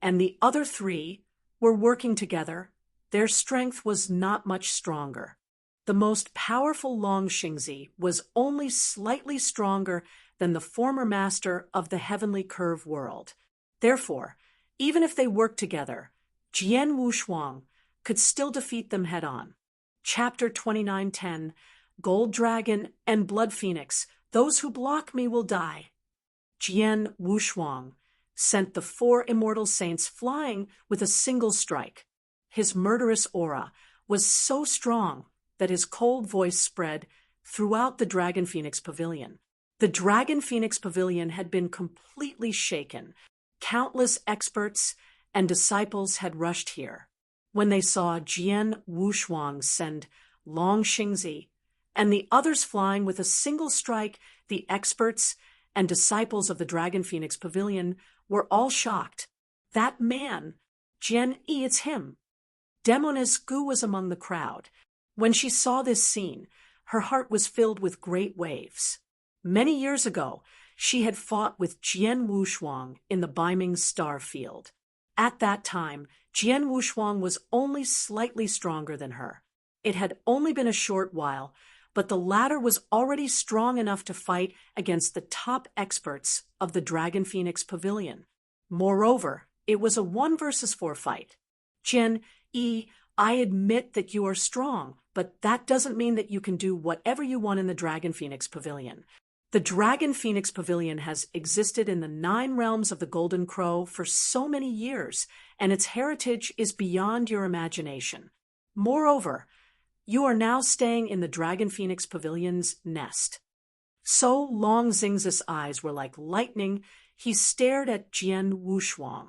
and the other three were working together. Their strength was not much stronger. The most powerful Long Xingzi was only slightly stronger than the former master of the heavenly curve world. Therefore, even if they worked together, Jian Wushuang could still defeat them head-on. Chapter 29:10, Gold Dragon and Blood Phoenix, those who block me will die. Jian Wushuang sent the four immortal saints flying with a single strike. His murderous aura was so strong that his cold voice spread throughout the Dragon Phoenix Pavilion. The Dragon Phoenix Pavilion had been completely shaken. Countless experts and disciples had rushed here. When they saw Jian Wushuang send Long Xingzi and the others flying with a single strike, the experts and disciples of the Dragon Phoenix Pavilion were all shocked. That man, Jian Yi, it's him. Demoness Gu was among the crowd. When she saw this scene, her heart was filled with great waves. Many years ago, she had fought with Jian Wushuang in the Baiming star field. At that time, Jian Wushuang was only slightly stronger than her. It had only been a short while, but the latter was already strong enough to fight against the top experts of the Dragon Phoenix Pavilion. Moreover, it was a 1-versus-4 fight. Jian Yi, I admit that you are strong, but that doesn't mean that you can do whatever you want in the Dragon Phoenix Pavilion. The Dragon Phoenix Pavilion has existed in the 9 realms of the Golden Crow for so many years, and its heritage is beyond your imagination. Moreover, you are now staying in the Dragon Phoenix Pavilion's nest. So Long Xingzi's eyes were like lightning. He stared at Jian Wushuang.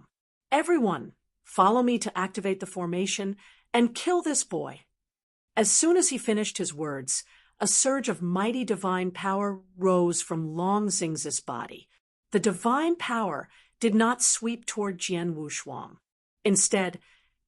Everyone, follow me to activate the formation and kill this boy. As soon as he finished his words, a surge of mighty divine power rose from Long Xingzi's body. The divine power did not sweep toward Jian Wushuang. Instead,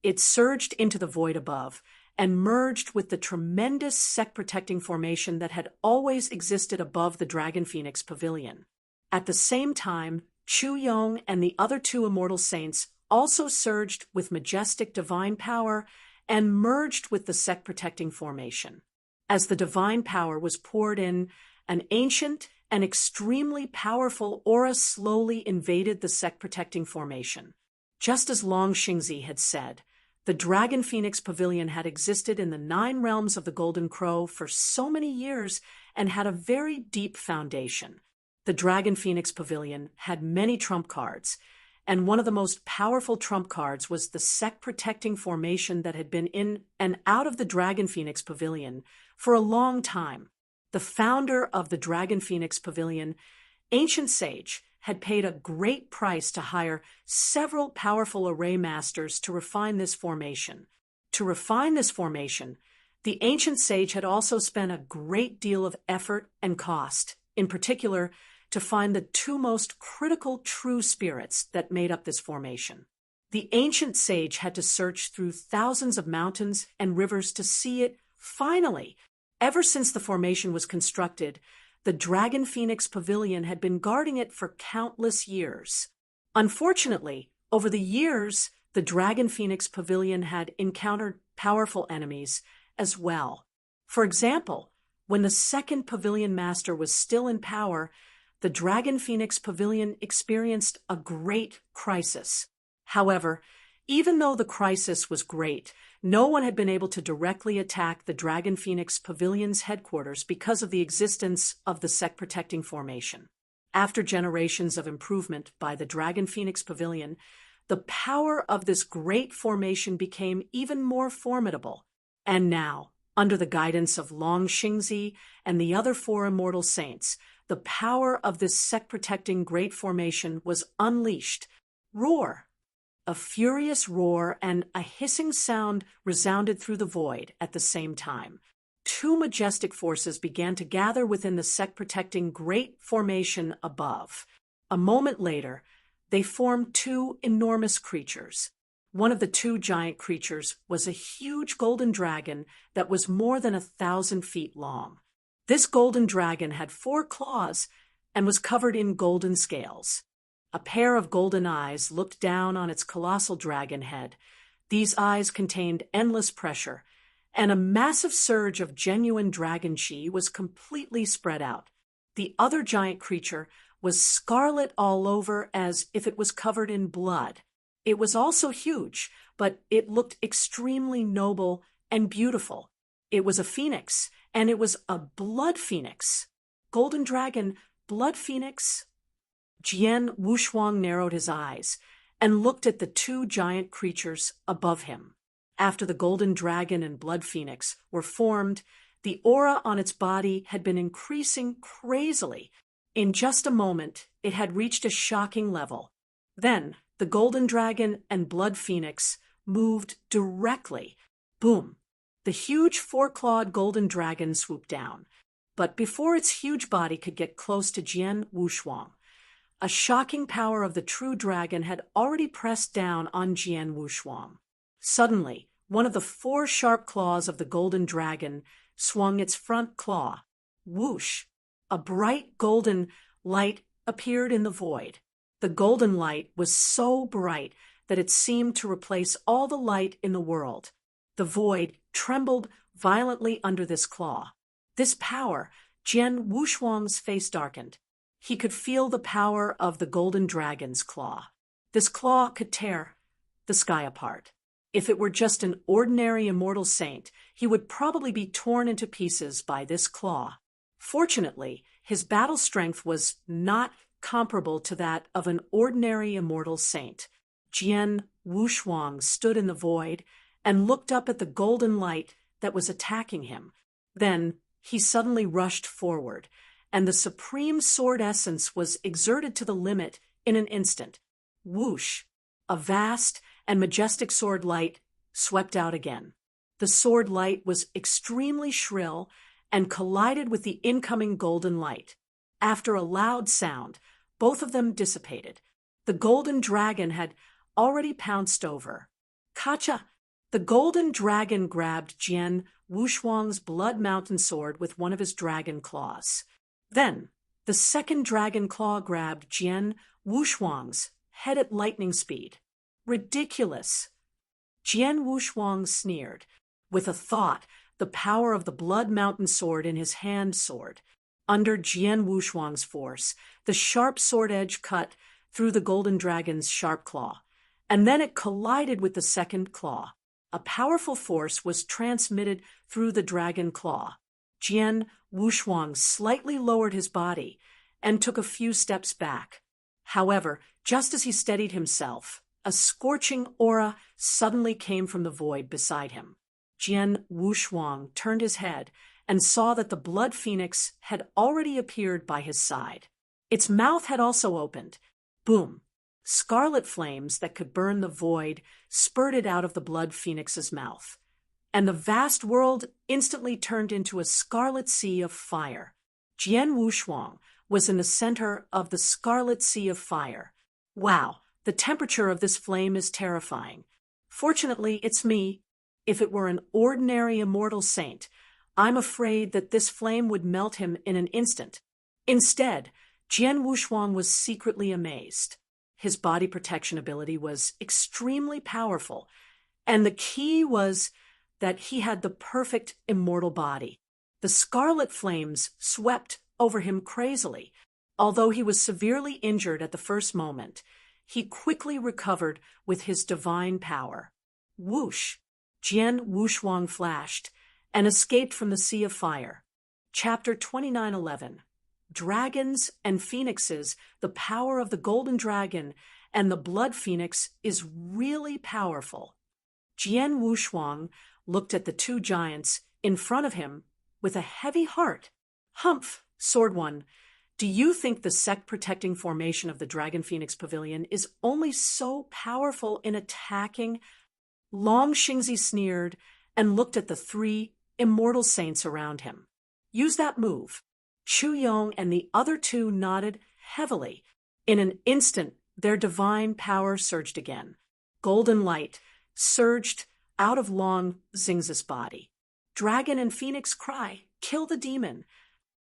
it surged into the void above and merged with the tremendous sect-protecting formation that had always existed above the Dragon Phoenix Pavilion. At the same time, Chu Yong and the other 2 immortal saints also surged with majestic divine power and merged with the sect-protecting formation. As the divine power was poured in, an ancient and extremely powerful aura slowly invaded the sect-protecting formation. Just as Long Xingzi had said, the Dragon Phoenix Pavilion had existed in the 9 realms of the Golden Crow for so many years and had a very deep foundation. The Dragon Phoenix Pavilion had many trump cards, and one of the most powerful trump cards was the sect-protecting formation that had been in and out of the Dragon Phoenix Pavilion for a long time. The founder of the Dragon Phoenix Pavilion, Ancient Sage, had paid a great price to hire several powerful array masters to refine this formation. To refine this formation, the Ancient Sage had also spent a great deal of effort and cost, in particular, to find the 2 most critical true spirits that made up this formation. The Ancient Sage had to search through thousands of mountains and rivers to see it. Finally, ever since the formation was constructed, the Dragon Phoenix Pavilion had been guarding it for countless years. Unfortunately, over the years, the Dragon Phoenix Pavilion had encountered powerful enemies as well. For example, when the second Pavilion Master was still in power, the Dragon Phoenix Pavilion experienced a great crisis. However, even though the crisis was great, no one had been able to directly attack the Dragon Phoenix Pavilion's headquarters because of the existence of the sect-protecting formation. After generations of improvement by the Dragon Phoenix Pavilion, the power of this great formation became even more formidable. And now, under the guidance of Long Xingzi and the other 4 immortal saints, the power of this sect-protecting great formation was unleashed. Roar! A furious roar and a hissing sound resounded through the void at the same time. 2 majestic forces began to gather within the sect-protecting great formation above. A moment later, they formed 2 enormous creatures. One of the 2 giant creatures was a huge golden dragon that was more than 1,000 feet long. This golden dragon had 4 claws and was covered in golden scales. A pair of golden eyes looked down on its colossal dragon head. These eyes contained endless pressure, and a massive surge of genuine dragon chi was completely spread out. The other giant creature was scarlet all over as if it was covered in blood. It was also huge, but it looked extremely noble and beautiful. It was a phoenix, and it was a blood phoenix. Golden dragon, blood phoenix. Jian Rushuang narrowed his eyes and looked at the 2 giant creatures above him. After the golden dragon and blood phoenix were formed, the aura on its body had been increasing crazily. In just a moment, it had reached a shocking level. Then, the golden dragon and blood phoenix moved directly. Boom! The huge 4-clawed golden dragon swooped down. But before its huge body could get close to Jian Rushuang, a shocking power of the true dragon had already pressed down on Jian Rushuang. Suddenly, one of the 4 sharp claws of the golden dragon swung its front claw. Whoosh! A bright golden light appeared in the void. The golden light was so bright that it seemed to replace all the light in the world. The void trembled violently under this claw. This power, Jian Rushuang's face darkened. He could feel the power of the golden dragon's claw. This claw could tear the sky apart. If it were just an ordinary immortal saint, he would probably be torn into pieces by this claw. Fortunately, his battle strength was not comparable to that of an ordinary immortal saint. Jian Rushuang stood in the void and looked up at the golden light that was attacking him. Then he suddenly rushed forward, and the supreme sword essence was exerted to the limit in an instant. Whoosh! A vast and majestic sword light swept out again. The sword light was extremely shrill and collided with the incoming golden light. After a loud sound, both of them dissipated. The golden dragon had already pounced over. Kacha! The golden dragon grabbed Jian Rushuang's blood mountain sword with one of his dragon claws. Then, the second dragon claw grabbed Jian Rushuang's head at lightning speed. Ridiculous! Jian Rushuang sneered. With a thought the power of the Blood Mountain sword in his hand sword. Under Jian Wushuang's force, the sharp sword edge cut through the golden dragon's sharp claw, and then it collided with the second claw. A powerful force was transmitted through the dragon claw. Jian Wushuang slightly lowered his body and took a few steps back. However, just as he steadied himself, a scorching aura suddenly came from the void beside him. Jian Wushuang turned his head and saw that the blood phoenix had already appeared by his side. Its mouth had also opened. Boom! Scarlet flames that could burn the void spurted out of the blood phoenix's mouth, and the vast world instantly turned into a scarlet sea of fire. Jian Wushuang was in the center of the scarlet sea of fire. Wow, the temperature of this flame is terrifying. Fortunately, it's me. If it were an ordinary immortal saint, I'm afraid that this flame would melt him in an instant. Instead, Jian Wushuang was secretly amazed. His body protection ability was extremely powerful, and the key was that he had the perfect immortal body. The scarlet flames swept over him crazily. Although he was severely injured at the first moment, he quickly recovered with his divine power. Whoosh! Jian Wushuang flashed and escaped from the sea of fire. Chapter 29:11. Dragons and Phoenixes, the power of the golden dragon and the blood phoenix is really powerful. Jian Wushuang looked at the two giants in front of him with a heavy heart. Humph, Sword One, do you think the sect-protecting formation of the Dragon Phoenix Pavilion is only so powerful in attacking? Long Xingzi sneered and looked at the three immortal saints around him. Use that move. Chu Yong and the other two nodded heavily. In an instant, their divine power surged again. Golden light surged out of Long Xingzi's body. Dragon and Phoenix cry, kill the demon.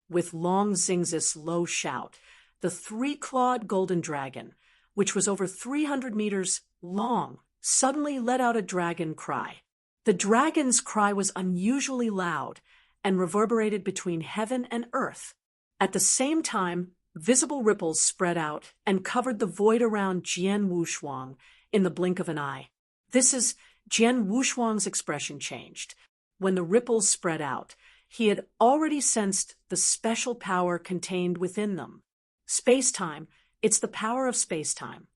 With Long Xingzi's low shout, the three-clawed golden dragon, which was over 300 meters long, suddenly let out a dragon cry. The dragon's cry was unusually loud and reverberated between heaven and earth. At the same time, visible ripples spread out and covered the void around Jian Wushuang in the blink of an eye. Jian Wushuang's expression changed. When the ripples spread out, he had already sensed the special power contained within them. Space-time, it's the power of space-time.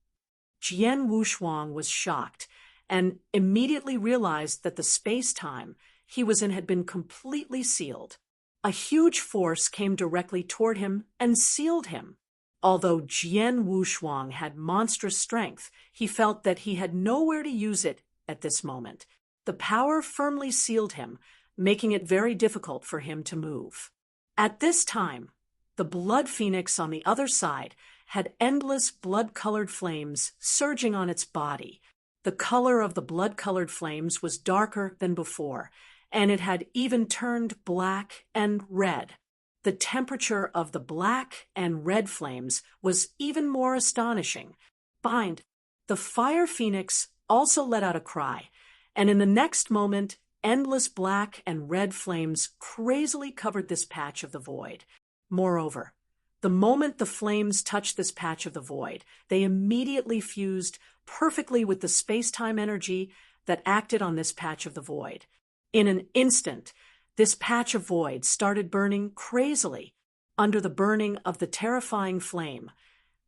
Jian Wushuang was shocked and immediately realized that the space-time he was in had been completely sealed. A huge force came directly toward him and sealed him. Although Jian Wushuang had monstrous strength, he felt that he had nowhere to use it at this moment. The power firmly sealed him, making it very difficult for him to move. At this time, the blood phoenix on the other side had endless blood-colored flames surging on its body. The color of the blood-colored flames was darker than before, and it had even turned black and red. The temperature of the black and red flames was even more astonishing. Behind, the fire phoenix also let out a cry, and in the next moment, endless black and red flames crazily covered this patch of the void. Moreover, the moment the flames touched this patch of the void, they immediately fused perfectly with the space-time energy that acted on this patch of the void. In an instant, this patch of void started burning crazily under the burning of the terrifying flame.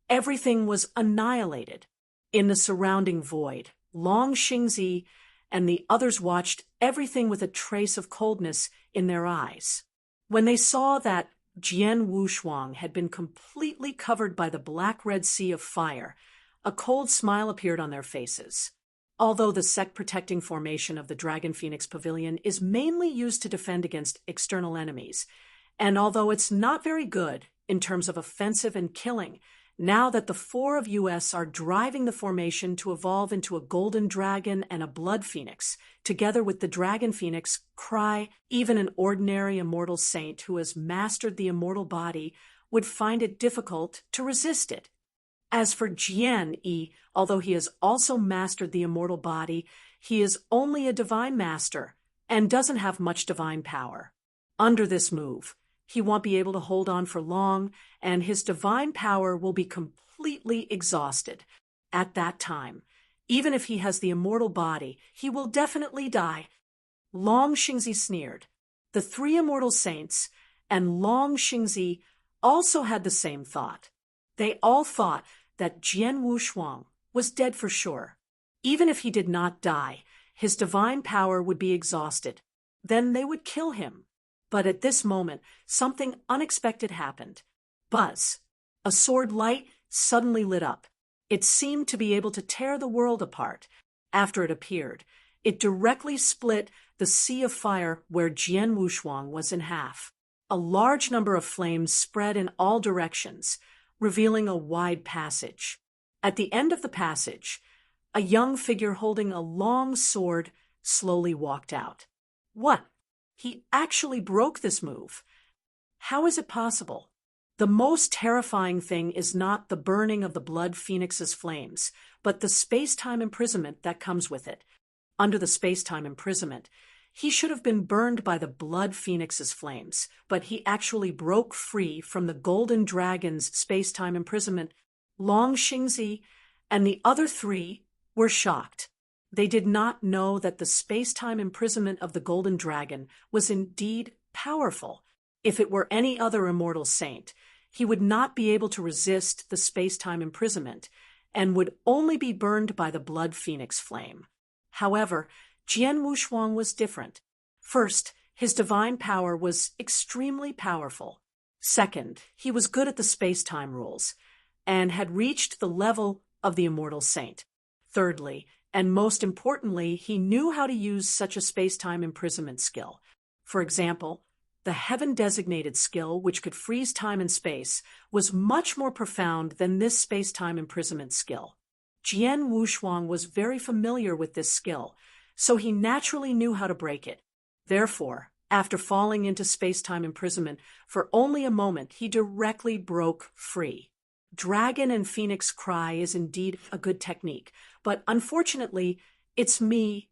Everything was annihilated. In the surrounding void, Long Xingzi and the others watched everything with a trace of coldness in their eyes. When they saw that Jian Wushuang had been completely covered by the black-red sea of fire, a cold smile appeared on their faces. Although the sect-protecting formation of the Dragon Phoenix Pavilion is mainly used to defend against external enemies, and although it's not very good in terms of offensive and killing, now that the four of US are driving the formation to evolve into a golden dragon and a blood phoenix, together with the dragon phoenix, cry, even an ordinary immortal saint who has mastered the immortal body would find it difficult to resist it. As for Jian Yi, although he has also mastered the immortal body, he is only a divine master, and doesn't have much divine power. Under this move, he won't be able to hold on for long, and his divine power will be completely exhausted. At that time, even if he has the immortal body, he will definitely die. Long Xingzi sneered. The three immortal saints and Long Xingzi also had the same thought. They all thought that Jian Rushuang was dead for sure. Even if he did not die, his divine power would be exhausted. Then they would kill him. But at this moment, something unexpected happened. Buzz! A sword light suddenly lit up. It seemed to be able to tear the world apart. After it appeared, it directly split the sea of fire where Jian Rushuang was in half. A large number of flames spread in all directions, revealing a wide passage. At the end of the passage, a young figure holding a long sword slowly walked out. What? He actually broke this move. How is it possible? The most terrifying thing is not the burning of the blood phoenix's flames, but the space-time imprisonment that comes with it. Under the space-time imprisonment, he should have been burned by the blood phoenix's flames, but he actually broke free from the golden dragon's space-time imprisonment. Long Xingzi and the other three were shocked. They did not know that the space-time imprisonment of the golden dragon was indeed powerful. If it were any other immortal saint, he would not be able to resist the space-time imprisonment and would only be burned by the blood phoenix flame. However, Jian Rushuang was different. First, his divine power was extremely powerful. Second, he was good at the space-time rules and had reached the level of the immortal saint. Thirdly, and most importantly, he knew how to use such a space-time imprisonment skill. For example, the heaven-designated skill, which could freeze time and space, was much more profound than this space-time imprisonment skill. Jian Rushuang was very familiar with this skill, so he naturally knew how to break it. Therefore, after falling into space-time imprisonment for only a moment, he directly broke free. Dragon and Phoenix Cry is indeed a good technique, but unfortunately, it's me.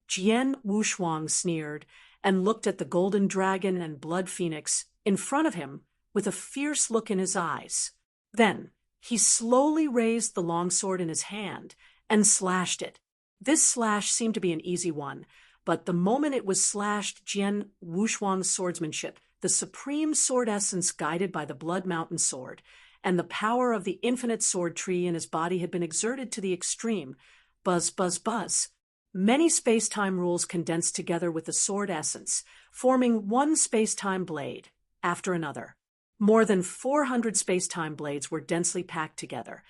Jian Rushuang sneered and looked at the golden dragon and blood phoenix in front of him with a fierce look in his eyes. Then, he slowly raised the longsword in his hand and slashed it. This slash seemed to be an easy one, but the moment it was slashed, Jian Rushuang's swordsmanship, the supreme sword essence guided by the Blood Mountain sword, and the power of the infinite sword tree in his body had been exerted to the extreme. Buzz, buzz, buzz. Many space-time rules condensed together with the sword essence, forming one space-time blade after another. More than 400 space-time blades were densely packed together,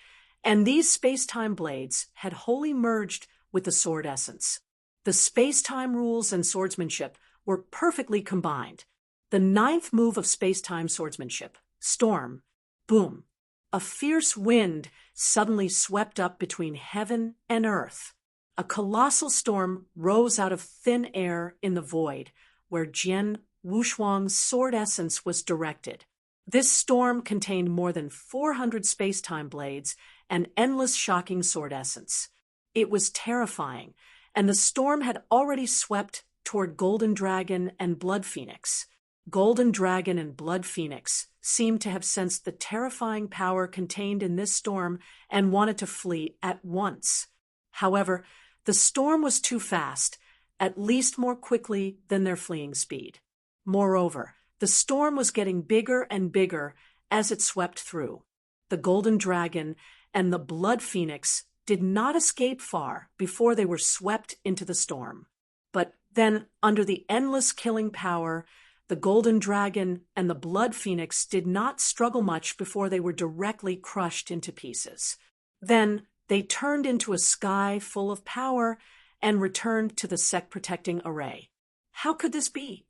and these space-time blades had wholly merged with the sword essence. The space-time rules and swordsmanship were perfectly combined. The ninth move of space-time swordsmanship, Storm. Boom. A fierce wind suddenly swept up between heaven and earth. A colossal storm rose out of thin air in the void, where Jian Rushuang's sword essence was directed. This storm contained more than 400 space-time blades and endless shocking sword essence. It was terrifying, and the storm had already swept toward Golden Dragon and Blood Phoenix. Golden Dragon and Blood Phoenix seemed to have sensed the terrifying power contained in this storm and wanted to flee at once. However, the storm was too fast, at least more quickly than their fleeing speed. Moreover, the storm was getting bigger and bigger as it swept through. The Golden Dragon and the Blood Phoenix did not escape far before they were swept into the storm. But then, under the endless killing power, the Golden Dragon and the Blood Phoenix did not struggle much before they were directly crushed into pieces. Then they turned into a sky full of power and returned to the sect-protecting array. How could this be?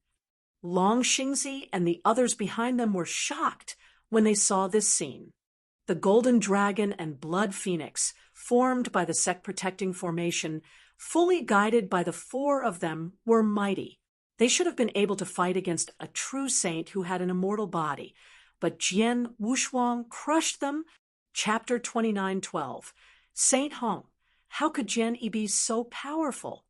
Long Xingzi and the others behind them were shocked when they saw this scene. The Golden Dragon and Blood Phoenix, formed by the sect-protecting formation, fully guided by the four of them, were mighty. They should have been able to fight against a true saint who had an immortal body, but Jian Rushuang crushed them. Chapter 29:12. Saint Hong, how could Jian Yi be so powerful?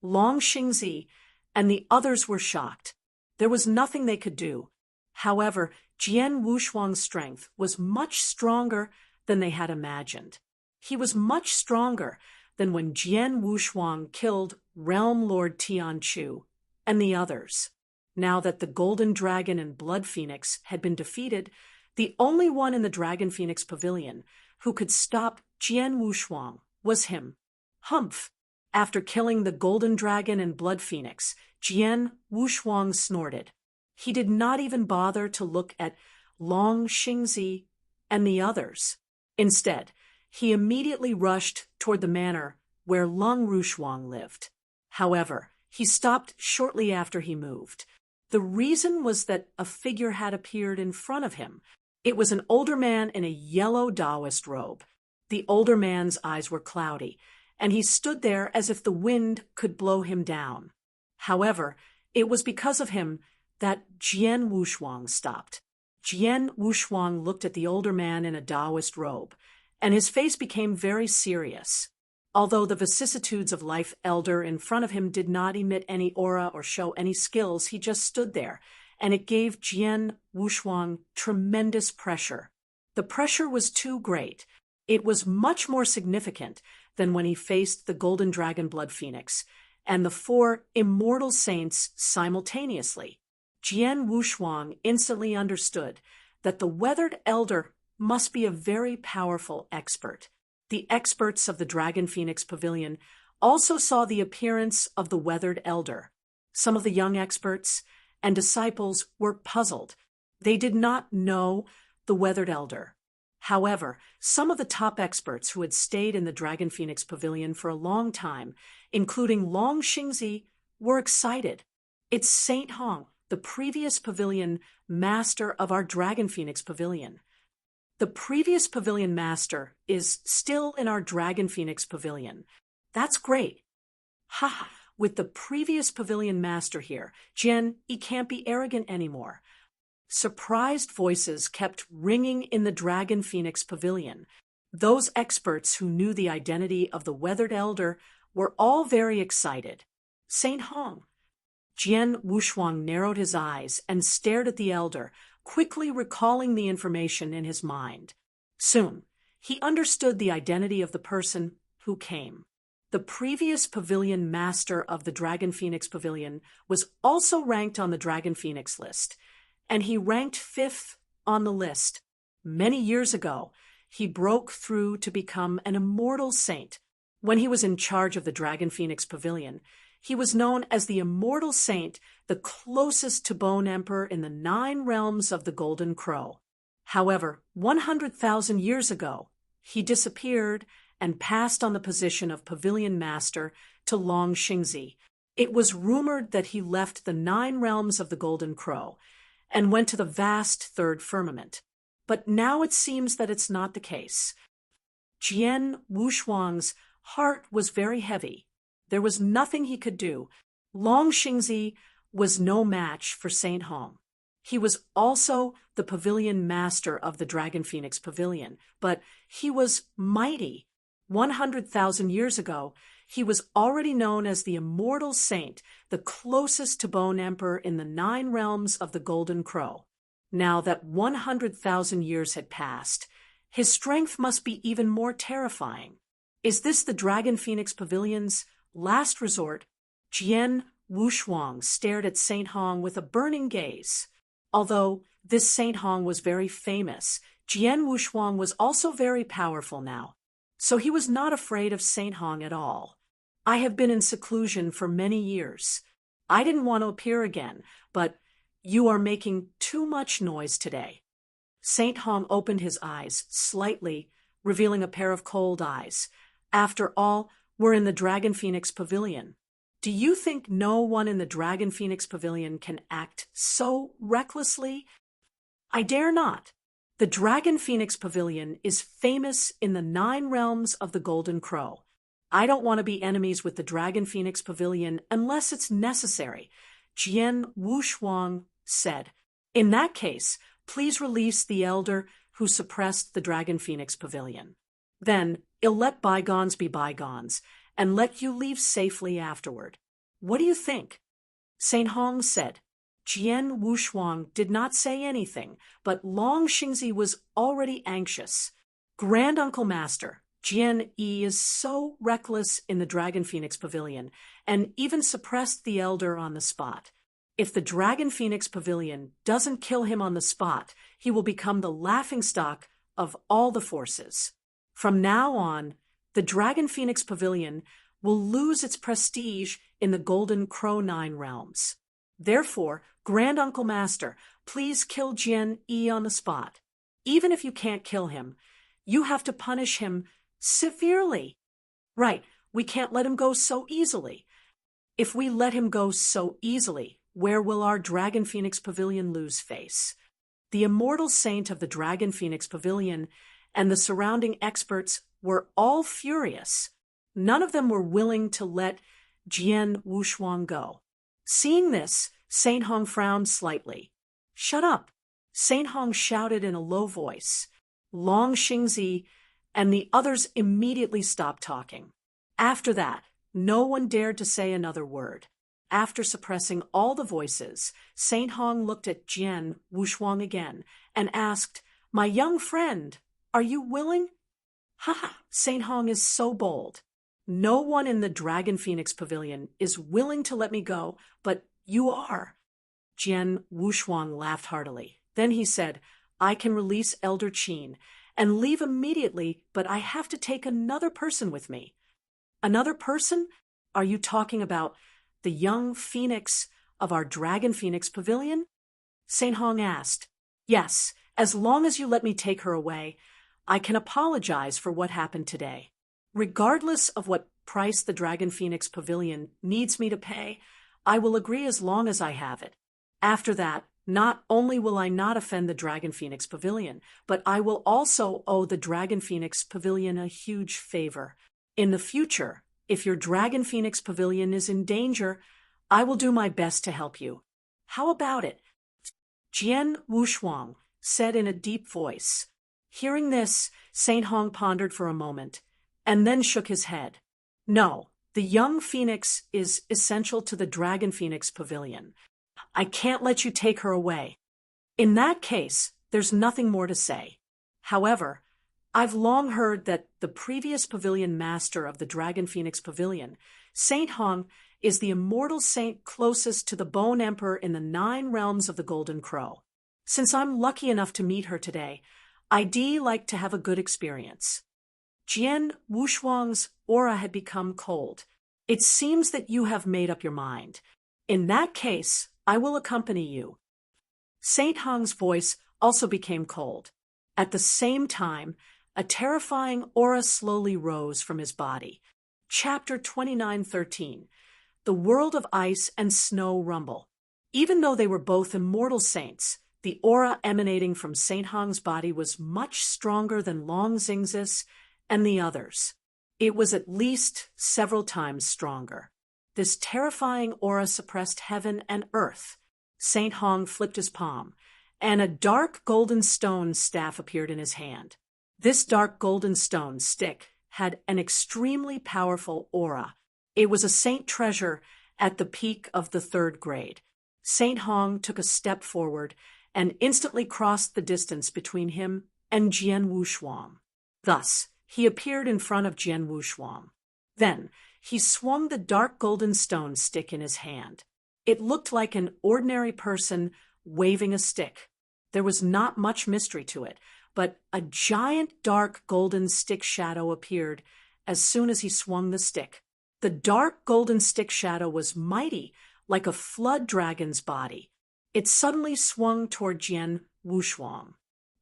Long Xingzi and the others were shocked. There was nothing they could do. However, Jian Wushuang's strength was much stronger than they had imagined. He was much stronger than when Jian Wushuang killed Realm Lord Tianchu and the others. Now that the Golden Dragon and Blood Phoenix had been defeated, the only one in the Dragon Phoenix Pavilion who could stop Jian Wushuang was him. Humph! After killing the Golden Dragon and Blood Phoenix, Jian Wushuang snorted. He did not even bother to look at Long Xingzi and the others. Instead, he immediately rushed toward the manor where Leng Rushuang lived. However, he stopped shortly after he moved. The reason was that a figure had appeared in front of him. It was an older man in a yellow Taoist robe. The older man's eyes were cloudy, and he stood there as if the wind could blow him down. However, it was because of him that Jian Wushuang stopped. Jian Wushuang looked at the older man in a Taoist robe, and his face became very serious. Although the vicissitudes of life elder in front of him did not emit any aura or show any skills, he just stood there, and it gave Jian Wushuang tremendous pressure. The pressure was too great. It was much more significant than when he faced the Golden Dragon Blood Phoenix and the 4 immortal saints simultaneously. Jian Wushuang instantly understood that the Weathered Elder must be a very powerful expert. The experts of the Dragon Phoenix Pavilion also saw the appearance of the Weathered Elder. Some of the young experts and disciples were puzzled. They did not know the Weathered Elder. However, some of the top experts who had stayed in the Dragon Phoenix Pavilion for a long time, including Long Xingzi, were excited. It's Saint Hong, the previous pavilion master of our Dragon Phoenix Pavilion. The previous pavilion master is still in our Dragon Phoenix Pavilion. That's great. Ha! With the previous pavilion master here, Jian, he can't be arrogant anymore. Surprised voices kept ringing in the Dragon Phoenix Pavilion. Those experts who knew the identity of the Weathered Elder were all very excited. Saint Hong. Jian Wushuang narrowed his eyes and stared at the elder, quickly recalling the information in his mind. Soon, he understood the identity of the person who came. The previous pavilion master of the Dragon Phoenix Pavilion was also ranked on the Dragon Phoenix list, and he ranked 5th on the list. Many years ago, he broke through to become an immortal saint. When he was in charge of the Dragon Phoenix Pavilion, he was known as the Immortal Saint, the closest to Bone Emperor in the 9 realms of the Golden Crow. However, 100,000 years ago, he disappeared and passed on the position of Pavilion Master to Long Xingzi. It was rumored that he left the 9 realms of the Golden Crow and went to the vast third firmament. But now it seems that it's not the case. Jian Wushuang's heart was very heavy. There was nothing he could do. Long Xingzi was no match for Saint Hong. He was also the pavilion master of the Dragon Phoenix Pavilion, but he was mighty. 100,000 years ago, he was already known as the Immortal Saint, the closest to Bone Emperor in the 9 realms of the Golden Crow. Now that 100,000 years had passed, his strength must be even more terrifying. Is this the Dragon Phoenix Pavilion's last resort? Jian Wushuang stared at Saint Hong with a burning gaze. Although this Saint Hong was very famous, Jian Wushuang was also very powerful now, so he was not afraid of Saint Hong at all. I have been in seclusion for many years. I didn't want to appear again, but you are making too much noise today. Saint Hong opened his eyes slightly, revealing a pair of cold eyes. After all, we're in the Dragon Phoenix Pavilion. Do you think no one in the Dragon Phoenix Pavilion can act so recklessly? I dare not. The Dragon Phoenix Pavilion is famous in the 9 realms of the Golden Crow. I don't want to be enemies with the Dragon Phoenix Pavilion unless it's necessary, Jian Wushuang said. In that case, please release the elder who suppressed the Dragon Phoenix Pavilion. Then, I'll let bygones be bygones, and let you leave safely afterward. What do you think? Saint Hong said. Jian Wushuang did not say anything, but Long Xingzi was already anxious. Grand Uncle Master, Jian Yi is so reckless in the Dragon Phoenix Pavilion, and even suppressed the elder on the spot. If the Dragon Phoenix Pavilion doesn't kill him on the spot, he will become the laughingstock of all the forces. From now on, the Dragon Phoenix Pavilion will lose its prestige in the Golden Crow Nine Realms. Therefore, Grand Uncle Master, please kill Jian Yi on the spot. Even if you can't kill him, you have to punish him severely. Right, we can't let him go so easily. If we let him go so easily, where will our Dragon Phoenix Pavilion lose face? The immortal saint of the Dragon Phoenix Pavilion and the surrounding experts were all furious. None of them were willing to let Jian Wushuang go. Seeing this, Saint Hong frowned slightly. "Shut up," Saint Hong shouted in a low voice. Long Xingzi and the others immediately stopped talking. After that, no one dared to say another word. After suppressing all the voices, Saint Hong looked at Jian Wushuang again and asked, "My young friend, are you willing?" "Ha! Saint Hong is so bold. No one in the Dragon Phoenix Pavilion is willing to let me go, but you are." Jian Wushuang laughed heartily. Then he said, "I can release Elder Qin and leave immediately, but I have to take another person with me." "Another person? Are you talking about the young phoenix of our Dragon Phoenix Pavilion?" Saint Hong asked. "Yes, as long as you let me take her away, I can apologize for what happened today. Regardless of what price the Dragon Phoenix Pavilion needs me to pay, I will agree as long as I have it. After that, not only will I not offend the Dragon Phoenix Pavilion, but I will also owe the Dragon Phoenix Pavilion a huge favor. In the future, if your Dragon Phoenix Pavilion is in danger, I will do my best to help you. How about it?" Jian Wushuang said in a deep voice. Hearing this, Saint Hong pondered for a moment, and then shook his head. "No, the young phoenix is essential to the Dragon Phoenix Pavilion. I can't let you take her away. In that case, there's nothing more to say. However, I've long heard that the previous pavilion master of the Dragon Phoenix Pavilion, Saint Hong, is the immortal saint closest to the Bone Emperor in the 9 realms of the Golden Crow. Since I'm lucky enough to meet her today, I'd like to have a good experience." Jian Wushuang's aura had become cold. "It seems that you have made up your mind. In that case, I will accompany you." Saint Hong's voice also became cold. At the same time, a terrifying aura slowly rose from his body. Chapter 29:13. The World of Ice and Snow Rumble. Even though they were both immortal saints, the aura emanating from Saint Hong's body was much stronger than Long Xingzi's and the others. It was at least several times stronger. This terrifying aura suppressed heaven and earth. Saint Hong flipped his palm, and a dark golden stone staff appeared in his hand. This dark golden stone stick had an extremely powerful aura. It was a saint treasure at the peak of the 3rd grade. Saint Hong took a step forward and instantly crossed the distance between him and Jian Wushuang. Thus, he appeared in front of Jian Wushuang. Then, he swung the dark golden stone stick in his hand. It looked like an ordinary person waving a stick. There was not much mystery to it, but a giant dark golden stick shadow appeared as soon as he swung the stick. The dark golden stick shadow was mighty, like a flood dragon's body. It suddenly swung toward Jian Wushuang.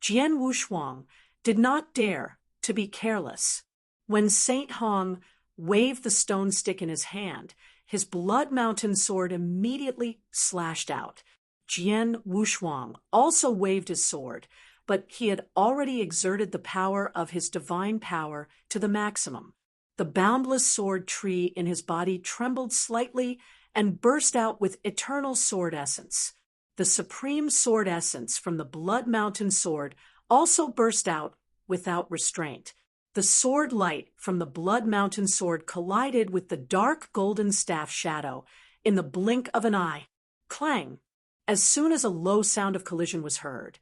Jian Wushuang did not dare to be careless. When Saint Hong waved the stone stick in his hand, his blood mountain sword immediately slashed out. Jian Wushuang also waved his sword, but he had already exerted the power of his divine power to the maximum. The boundless sword tree in his body trembled slightly and burst out with eternal sword essence. The supreme sword essence from the Blood Mountain sword also burst out without restraint. The sword light from the Blood Mountain sword collided with the dark golden staff shadow in the blink of an eye. Clang! As soon as a low sound of collision was heard,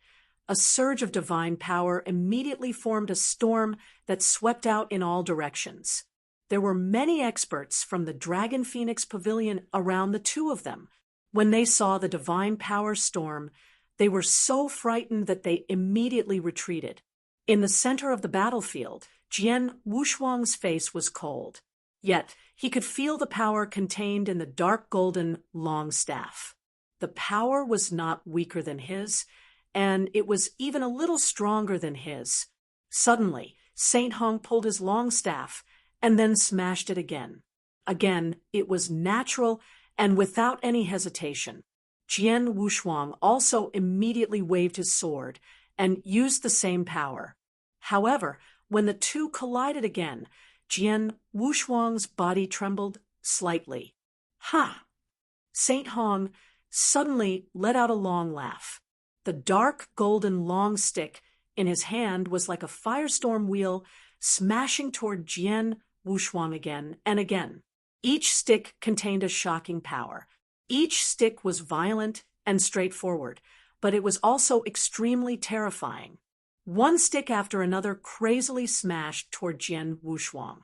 a surge of divine power immediately formed a storm that swept out in all directions. There were many experts from the Dragon Phoenix Pavilion around the two of them. When they saw the divine power storm, they were so frightened that they immediately retreated. In the center of the battlefield, Jian Wushuang's face was cold. Yet, he could feel the power contained in the dark golden long staff. The power was not weaker than his, and it was even a little stronger than his. Suddenly, Saint Hong pulled his long staff and then smashed it again. Again, it was natural and without any hesitation. Jian Wushuang also immediately waved his sword and used the same power. However, when the two collided again, Jian Wushuang's body trembled slightly. Ha! Saint Hong suddenly let out a long laugh. The dark golden long stick in his hand was like a firestorm wheel smashing toward Jian Wushuang again and again. Each stick contained a shocking power. Each stick was violent and straightforward, but it was also extremely terrifying. One stick after another crazily smashed toward Jian Wushuang.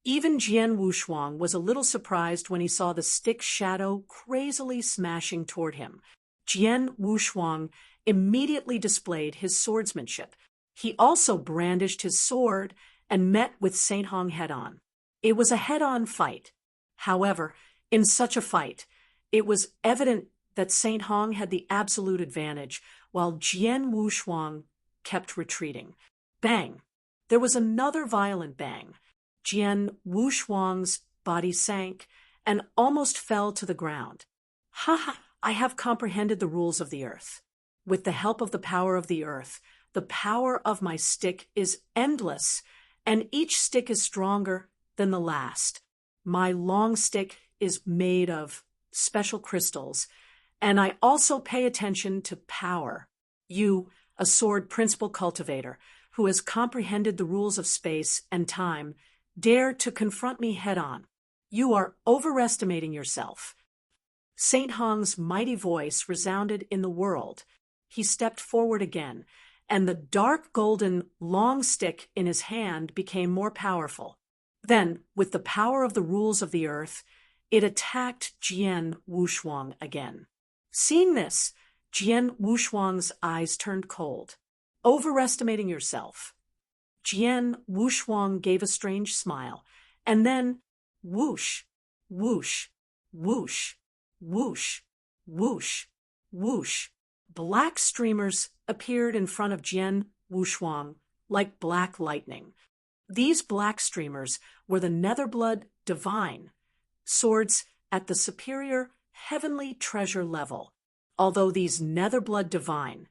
Even Jian Wushuang was a little surprised when he saw the stick's shadow crazily smashing toward him. Jian Wushuang immediately displayed his swordsmanship. He also brandished his sword and met with Saint Hong head-on. It was a head-on fight. However, in such a fight, it was evident that Saint Hong had the absolute advantage, while Jian Wushuang kept retreating. Bang! There was another violent bang. Jian Wushuang's body sank and almost fell to the ground. Ha ha! I have comprehended the rules of the earth. With the help of the power of the earth, the power of my stick is endless, and each stick is stronger than the last. My long stick is made of special crystals, and I also pay attention to power. You, a sword principle cultivator, who has comprehended the rules of space and time, dare to confront me head-on. You are overestimating yourself. Saint Hong's mighty voice resounded in the world. He stepped forward again, and the dark golden long stick in his hand became more powerful. Then, with the power of the rules of the earth, it attacked Jian Wushuang again. Seeing this, Jian Wushuang's eyes turned cold. Overestimating yourself. Jian Wushuang gave a strange smile, and then whoosh, whoosh, whoosh, whoosh, whoosh, whoosh. Black streamers appeared in front of Jian Wushuang like black lightning. These black streamers were the Netherblood Divine, swords at the superior heavenly treasure level. Although these Netherblood Divine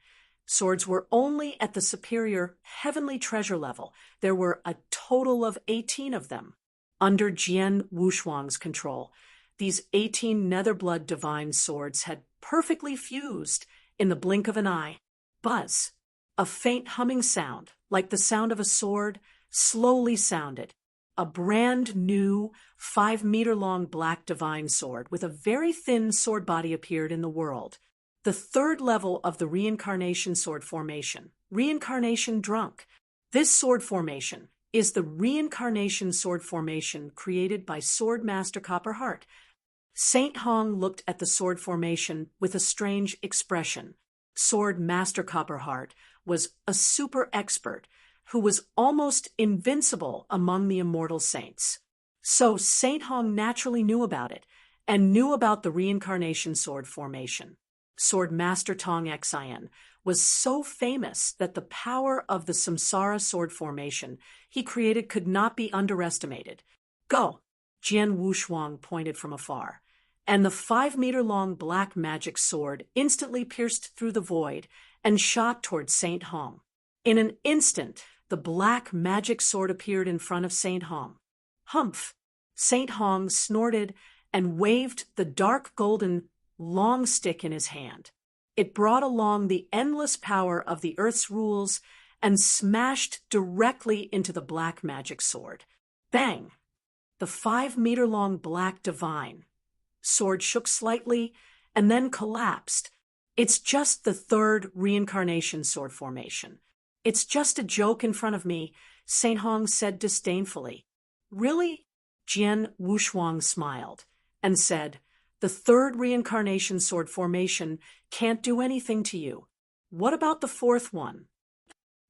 swords were only at the superior heavenly treasure level, there were a total of 18 of them. Under Jian Wushuang's control, these 18 Netherblood Divine swords had perfectly fused in the blink of an eye. Buzz! A faint humming sound, like the sound of a sword, slowly sounded. A brand new 5-meter-long black divine sword with a very thin sword body appeared in the world. The third level of the reincarnation sword formation, reincarnation drunk. This sword formation is the reincarnation sword formation created by Sword Master Copperheart. Saint Hong looked at the sword formation with a strange expression. Sword Master Copperheart was a super expert who was almost invincible among the immortal saints. So Saint Hong naturally knew about it, and knew about the reincarnation sword formation. Sword Master Tong Xin was so famous that the power of the Samsara sword formation he created could not be underestimated. Go! Jian Wushuang pointed from afar, and the 5-meter-long black magic sword instantly pierced through the void and shot toward Saint Hong. In an instant, the black magic sword appeared in front of Saint Hong. Humph! Saint Hong snorted and waved the dark golden long stick in his hand. It brought along the endless power of the earth's rules and smashed directly into the black magic sword. Bang! The 5-meter-long black divine sword shook slightly and then collapsed. It's just the third reincarnation sword formation. It's just a joke in front of me, Saint Hong said disdainfully. Really? Jian Rushuang smiled and said, the third reincarnation sword formation can't do anything to you. What about the fourth one?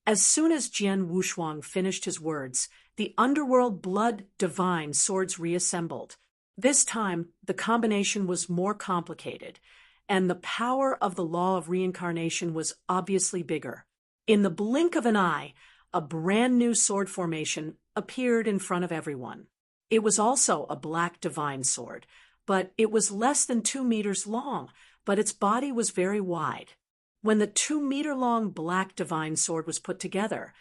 As soon as Jian Rushuang finished his words, the underworld blood divine swords reassembled. This time, the combination was more complicated, and the power of the law of reincarnation was obviously bigger. In the blink of an eye, a brand new sword formation appeared in front of everyone. It was also a black divine sword, but it was less than 2 meters long, but its body was very wide. When the 2-meter-long black divine sword was put together,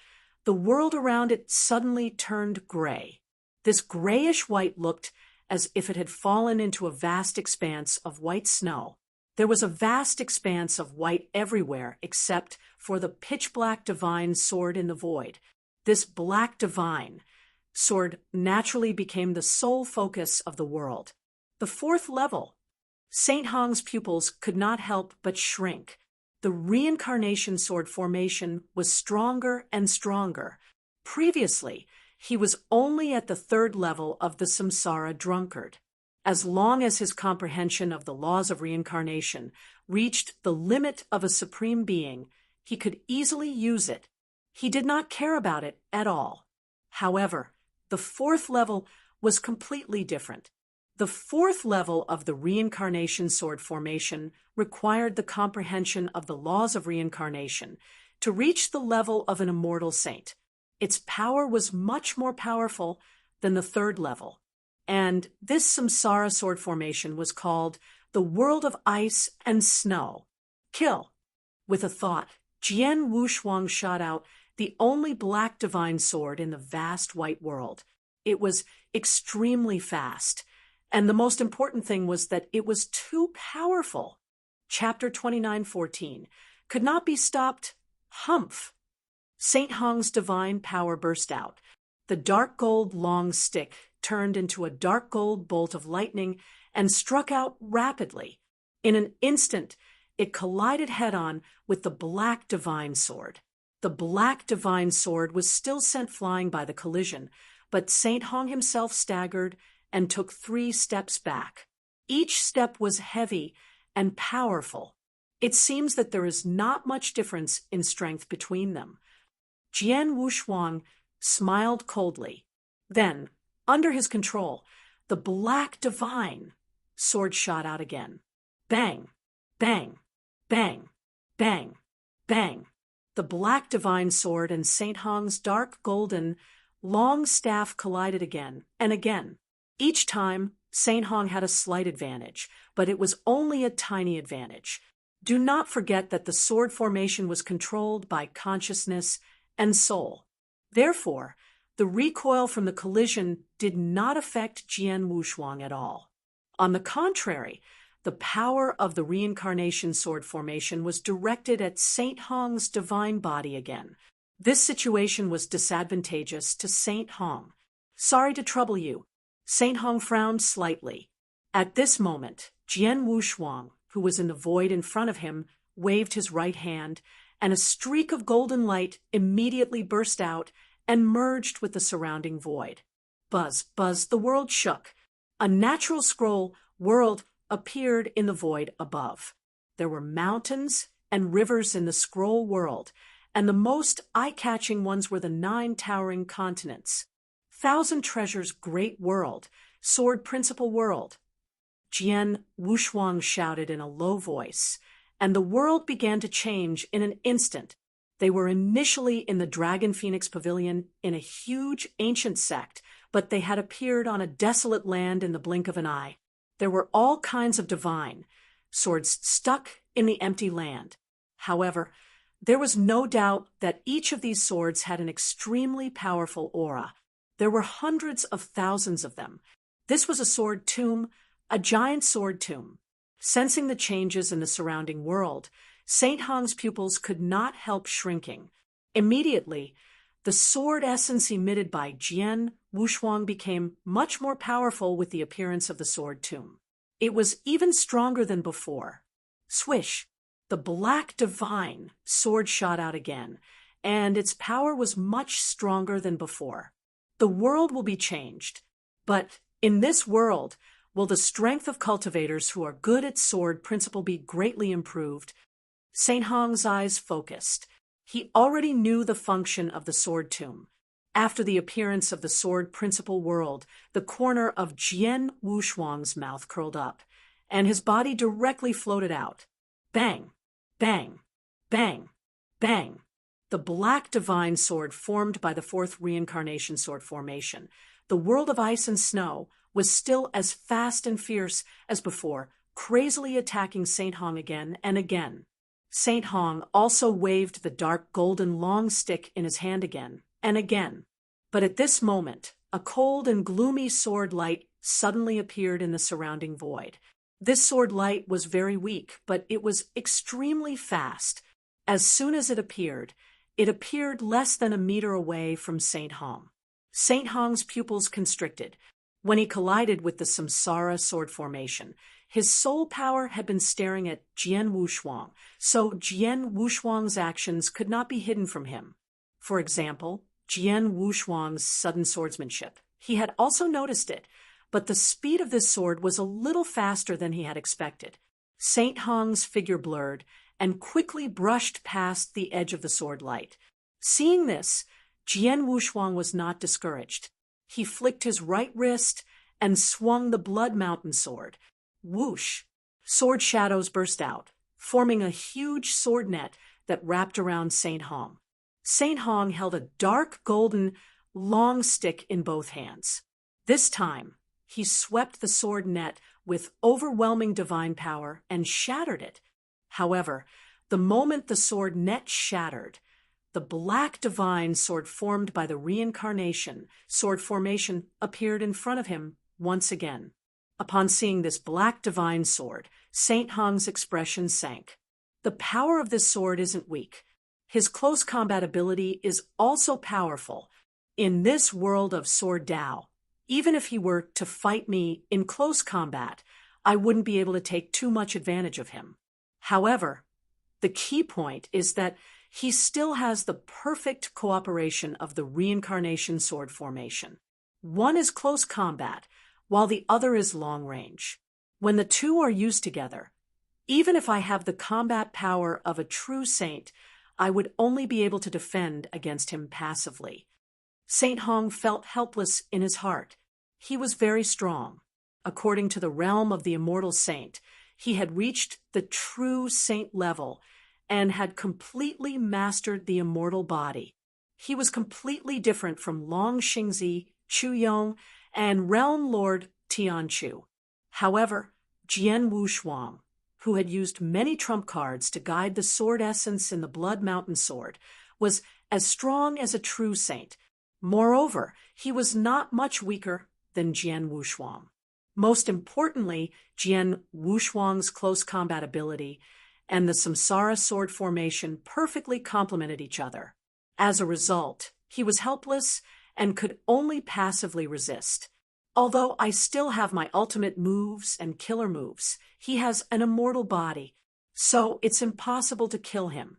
the world around it suddenly turned gray. This grayish-white looked as if it had fallen into a vast expanse of white snow. There was a vast expanse of white everywhere except for the pitch-black divine sword in the void. This black divine sword naturally became the sole focus of the world. The fourth level. Saint Hong's pupils could not help but shrink. The reincarnation sword formation was stronger and stronger. Previously, he was only at the third level of the samsara drunkard. As long as his comprehension of the laws of reincarnation reached the limit of a supreme being, he could easily use it. He did not care about it at all. However, the fourth level was completely different. The fourth level of the reincarnation sword formation required the comprehension of the laws of reincarnation to reach the level of an immortal saint. Its power was much more powerful than the third level, and this samsara sword formation was called the world of ice and snow. Kill. With a thought, Jian Rushuang shot out the only black divine sword in the vast white world. It was extremely fast, and the most important thing was that it was too powerful. Chapter 29:14 could not be stopped. Humph! Saint Hong's divine power burst out. The dark gold long stick turned into a dark gold bolt of lightning and struck out rapidly. In an instant, it collided head-on with the black divine sword. The black divine sword was still sent flying by the collision, but Saint Hong himself staggered and took 3 steps back. Each step was heavy and powerful. It seems that there is not much difference in strength between them. Jian Rushuang smiled coldly. Then, under his control, the black divine sword shot out again. Bang! Bang! Bang! Bang! Bang! The black divine sword and Saint Hong's dark golden long staff collided again and again. Each time, Saint Hong had a slight advantage, but it was only a tiny advantage. Do not forget that the sword formation was controlled by consciousness and soul. Therefore, the recoil from the collision did not affect Jian Rushuang at all. On the contrary, the power of the reincarnation sword formation was directed at Saint Hong's divine body again. This situation was disadvantageous to Saint Hong. Sorry to trouble you. Saint Hong frowned slightly. At this moment, Jian Rushuang, who was in the void in front of him, waved his right hand, and a streak of golden light immediately burst out and merged with the surrounding void. Buzz, buzz, the world shook. A natural scroll world appeared in the void above. There were mountains and rivers in the scroll world, and the most eye-catching ones were the 9 towering continents. Thousand Treasures Great World, Sword Principal World. Jian Rushuang shouted in a low voice, and the world began to change in an instant. They were initially in the Dragon Phoenix Pavilion in a huge ancient sect, but they had appeared on a desolate land in the blink of an eye. There were all kinds of divine swords stuck in the empty land. However, there was no doubt that each of these swords had an extremely powerful aura. There were hundreds of thousands of them. This was a sword tomb, a giant sword tomb. Sensing the changes in the surrounding world, Saint Hong's pupils could not help shrinking. Immediately, the sword essence emitted by Jian Rushuang became much more powerful with the appearance of the sword tomb. It was even stronger than before. Swish! The black divine sword shot out again, and its power was much stronger than before. The world will be changed, but in this world, will the strength of cultivators who are good at sword principle be greatly improved? Saint Hong's eyes focused. He already knew the function of the sword tomb. After the appearance of the sword principle world, the corner of Jian Rushuang's mouth curled up, and his body directly floated out. Bang! Bang! Bang! Bang! The black divine sword formed by the fourth reincarnation sword formation, the world of ice and snow, was still as fast and fierce as before, crazily attacking Saint Hong again and again. Saint Hong also waved the dark golden long stick in his hand again and again. But at this moment, a cold and gloomy sword light suddenly appeared in the surrounding void. This sword light was very weak, but it was extremely fast. As soon as it appeared less than a meter away from Saint Hong. Saint Hong's pupils constricted. When he collided with the Samsara sword formation, his soul power had been staring at Jian Rushuang, so Jian Rushuang's actions could not be hidden from him. For example, Jian Rushuang's sudden swordsmanship. He had also noticed it, but the speed of this sword was a little faster than he had expected. Saint Hong's figure blurred and quickly brushed past the edge of the sword light. Seeing this, Jian Rushuang was not discouraged. He flicked his right wrist and swung the Blood Mountain sword. Whoosh! Sword shadows burst out, forming a huge sword net that wrapped around Saint Hong. Saint Hong held a dark golden long stick in both hands. This time, he swept the sword net with overwhelming divine power and shattered it. However, the moment the sword net shattered, the black divine sword formed by the reincarnation sword formation appeared in front of him once again. Upon seeing this black divine sword, Saint Hong's expression sank. The power of this sword isn't weak. His close combat ability is also powerful. In this world of sword Dao, even if he were to fight me in close combat, I wouldn't be able to take too much advantage of him. However, the key point is that he still has the perfect cooperation of the reincarnation sword formation. One is close combat, while the other is long range. When the two are used together, even if I have the combat power of a true saint, I would only be able to defend against him passively. Saint Hong felt helpless in his heart. He was very strong. According to the realm of the immortal saint, he had reached the true saint level and had completely mastered the immortal body. He was completely different from Long Xingzi, Chu Yong, and Realm Lord Tianchu. However, Jian Rushuang, who had used many trump cards to guide the sword essence in the Blood Mountain sword, was as strong as a true saint. Moreover, he was not much weaker than Jian Rushuang. Most importantly, Jian Rushuang's close combat ability and the Samsara sword formation perfectly complemented each other. As a result, he was helpless and could only passively resist. Although I still have my ultimate moves and killer moves, he has an immortal body, so it's impossible to kill him.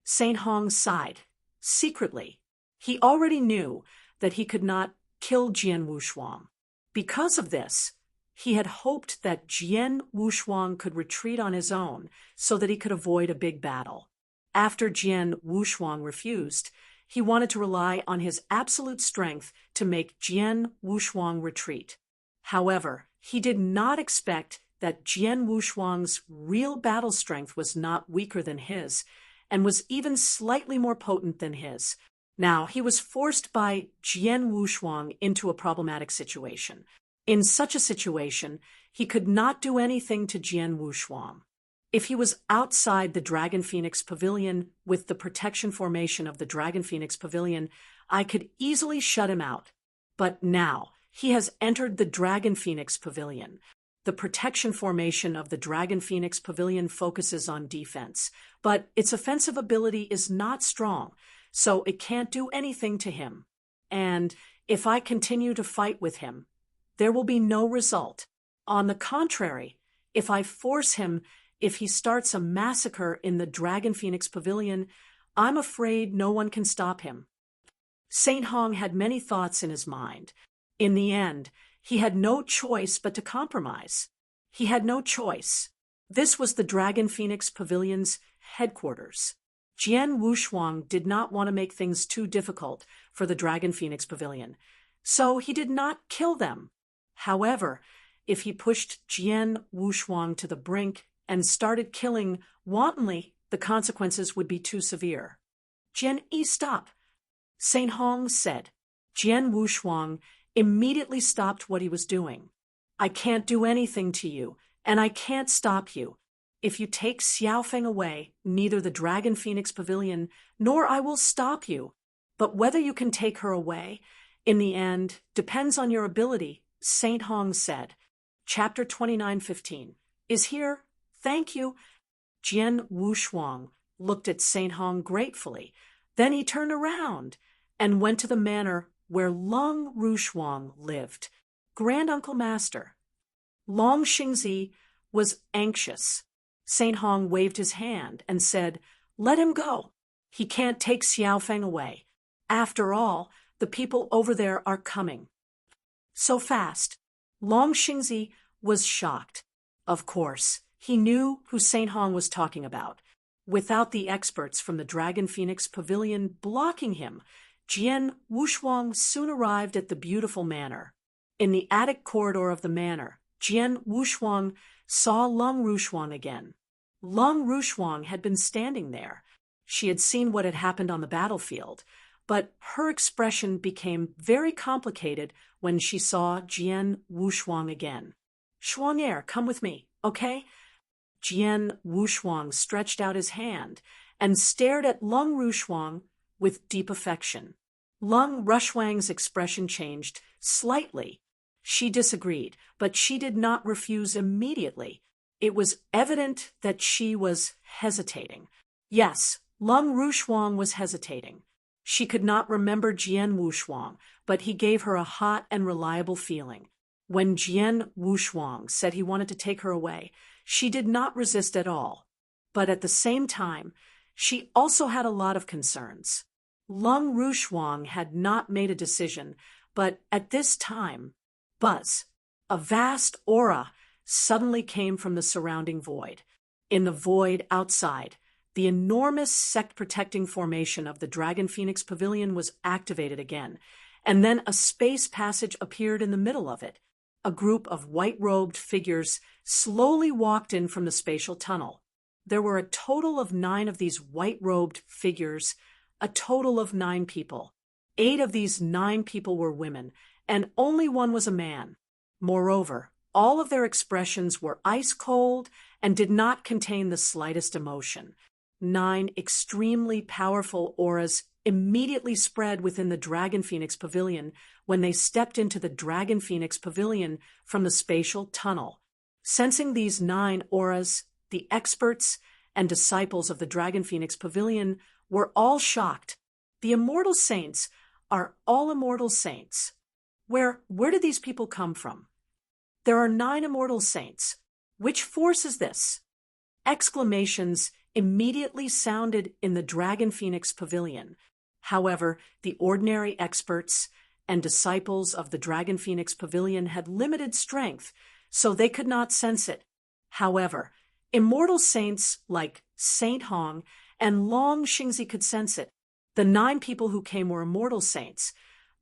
Saint Hong sighed. Secretly, he already knew that he could not kill Jian Rushuang. Because of this, he had hoped that Jian Rushuang could retreat on his own so that he could avoid a big battle. After Jian Rushuang refused, he wanted to rely on his absolute strength to make Jian Rushuang retreat. However, he did not expect that Jian Rushuang's real battle strength was not weaker than his, and was even slightly more potent than his. Now, he was forced by Jian Rushuang into a problematic situation. In such a situation, he could not do anything to Jian Rushuang. If he was outside the Dragon Phoenix Pavilion with the protection formation of the Dragon Phoenix Pavilion, I could easily shut him out. But now, he has entered the Dragon Phoenix Pavilion. The protection formation of the Dragon Phoenix Pavilion focuses on defense, but its offensive ability is not strong, so it can't do anything to him. And if I continue to fight with him, there will be no result. On the contrary, if I force him, if he starts a massacre in the Dragon Phoenix Pavilion, I'm afraid no one can stop him. Saint Hong had many thoughts in his mind. In the end, he had no choice but to compromise. He had no choice. This was the Dragon Phoenix Pavilion's headquarters. Jian Rushuang did not want to make things too difficult for the Dragon Phoenix Pavilion, so he did not kill them. However, if he pushed Jian Rushuang to the brink and started killing wantonly, the consequences would be too severe. Jian Yi, stop, Saint Hong said. Jian Rushuang immediately stopped what he was doing. I can't do anything to you, and I can't stop you. If you take Xiaofeng away, neither the Dragon Phoenix Pavilion nor I will stop you. But whether you can take her away, in the end, depends on your ability, Saint Hong said. Chapter 29:15 is here. Thank you. Jian Rushuang looked at Saint Hong gratefully. Then he turned around and went to the manor where Leng Rushuang lived, Grand Uncle Master. Long Xingzi was anxious. Saint Hong waved his hand and said, "Let him go. He can't take Xiaofeng away. After all, the people over there are coming." So fast. Long Xingzi was shocked. Of course, he knew who Saint Hong was talking about. Without the experts from the Dragon Phoenix Pavilion blocking him, Jian Rushuang soon arrived at the beautiful manor. In the attic corridor of the manor, Jian Rushuang saw Leng Rushuang again. Leng Rushuang had been standing there. She had seen what had happened on the battlefield, but her expression became very complicated when she saw Jian Rushuang again. "Shuang'er, come with me, okay?" Jian Rushuang stretched out his hand and stared at Leng Rushuang with deep affection. Leng Rushuang's expression changed slightly. She disagreed, but she did not refuse immediately. It was evident that she was hesitating. Yes, Leng Rushuang was hesitating. She could not remember Jian Rushuang, but he gave her a hot and reliable feeling. When Jian Rushuang said he wanted to take her away, she did not resist at all. But at the same time, she also had a lot of concerns. Leng Rushuang had not made a decision, but at this time, buzz, a vast aura suddenly came from the surrounding void. In the void outside, the enormous sect-protecting formation of the Dragon Phoenix Pavilion was activated again, and then a space passage appeared in the middle of it. A group of white-robed figures slowly walked in from the spatial tunnel. There were a total of 9 of these white-robed figures, a total of 9 people. 8 of these 9 people were women, and only one was a man. Moreover, all of their expressions were ice-cold and did not contain the slightest emotion. 9 extremely powerful auras immediately spread within the Dragon Phoenix Pavilion when they stepped into the Dragon Phoenix Pavilion from the spatial tunnel. Sensing these 9 auras, the experts and disciples of the Dragon Phoenix Pavilion were all shocked. The immortal saints are all immortal saints. Where did these people come from? There are 9 immortal saints. Which force is this? Exclamations immediately sounded in the Dragon Phoenix Pavilion. However, the ordinary experts and disciples of the Dragon Phoenix Pavilion had limited strength, so they could not sense it. However, immortal saints like Saint Hong and Long Xingzi could sense it. The 9 people who came were immortal saints,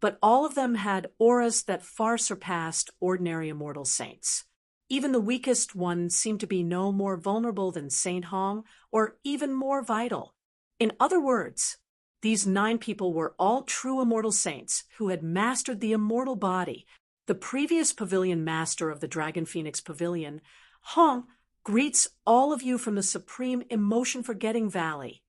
but all of them had auras that far surpassed ordinary immortal saints. Even the weakest one seemed to be no more vulnerable than Saint Hong, or even more vital. In other words, these 9 people were all true immortal saints who had mastered the immortal body. The previous pavilion master of the Dragon Phoenix Pavilion, Hong, greets all of you from the Supreme Emotion-Forgetting Valley.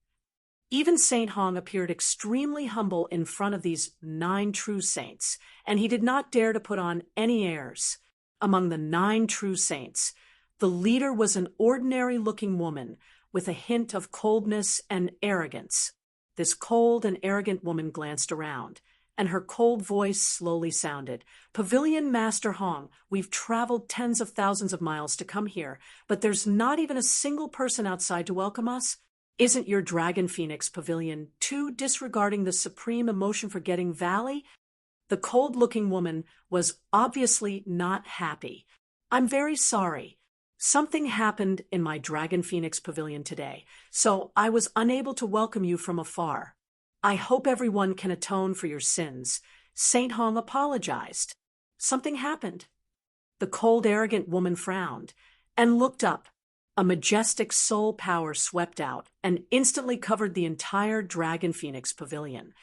Even Saint Hong appeared extremely humble in front of these 9 true saints, and he did not dare to put on any airs. Among the 9 true saints, the leader was an ordinary-looking woman with a hint of coldness and arrogance. This cold and arrogant woman glanced around. and her cold voice slowly sounded. "Pavilion Master Hong, we've traveled tens of thousands of miles to come here, but there's not even a single person outside to welcome us. Isn't your Dragon Phoenix Pavilion too disregarding the supreme emotion-forgetting valley?" The cold-looking woman was obviously not happy. "I'm very sorry. Something happened in my Dragon Phoenix Pavilion today, so I was unable to welcome you from afar. I hope everyone can atone for your sins." Saint Hong apologized. "Something happened." The cold, arrogant woman frowned and looked up. A majestic soul power swept out and instantly covered the entire Dragon Phoenix Pavilion.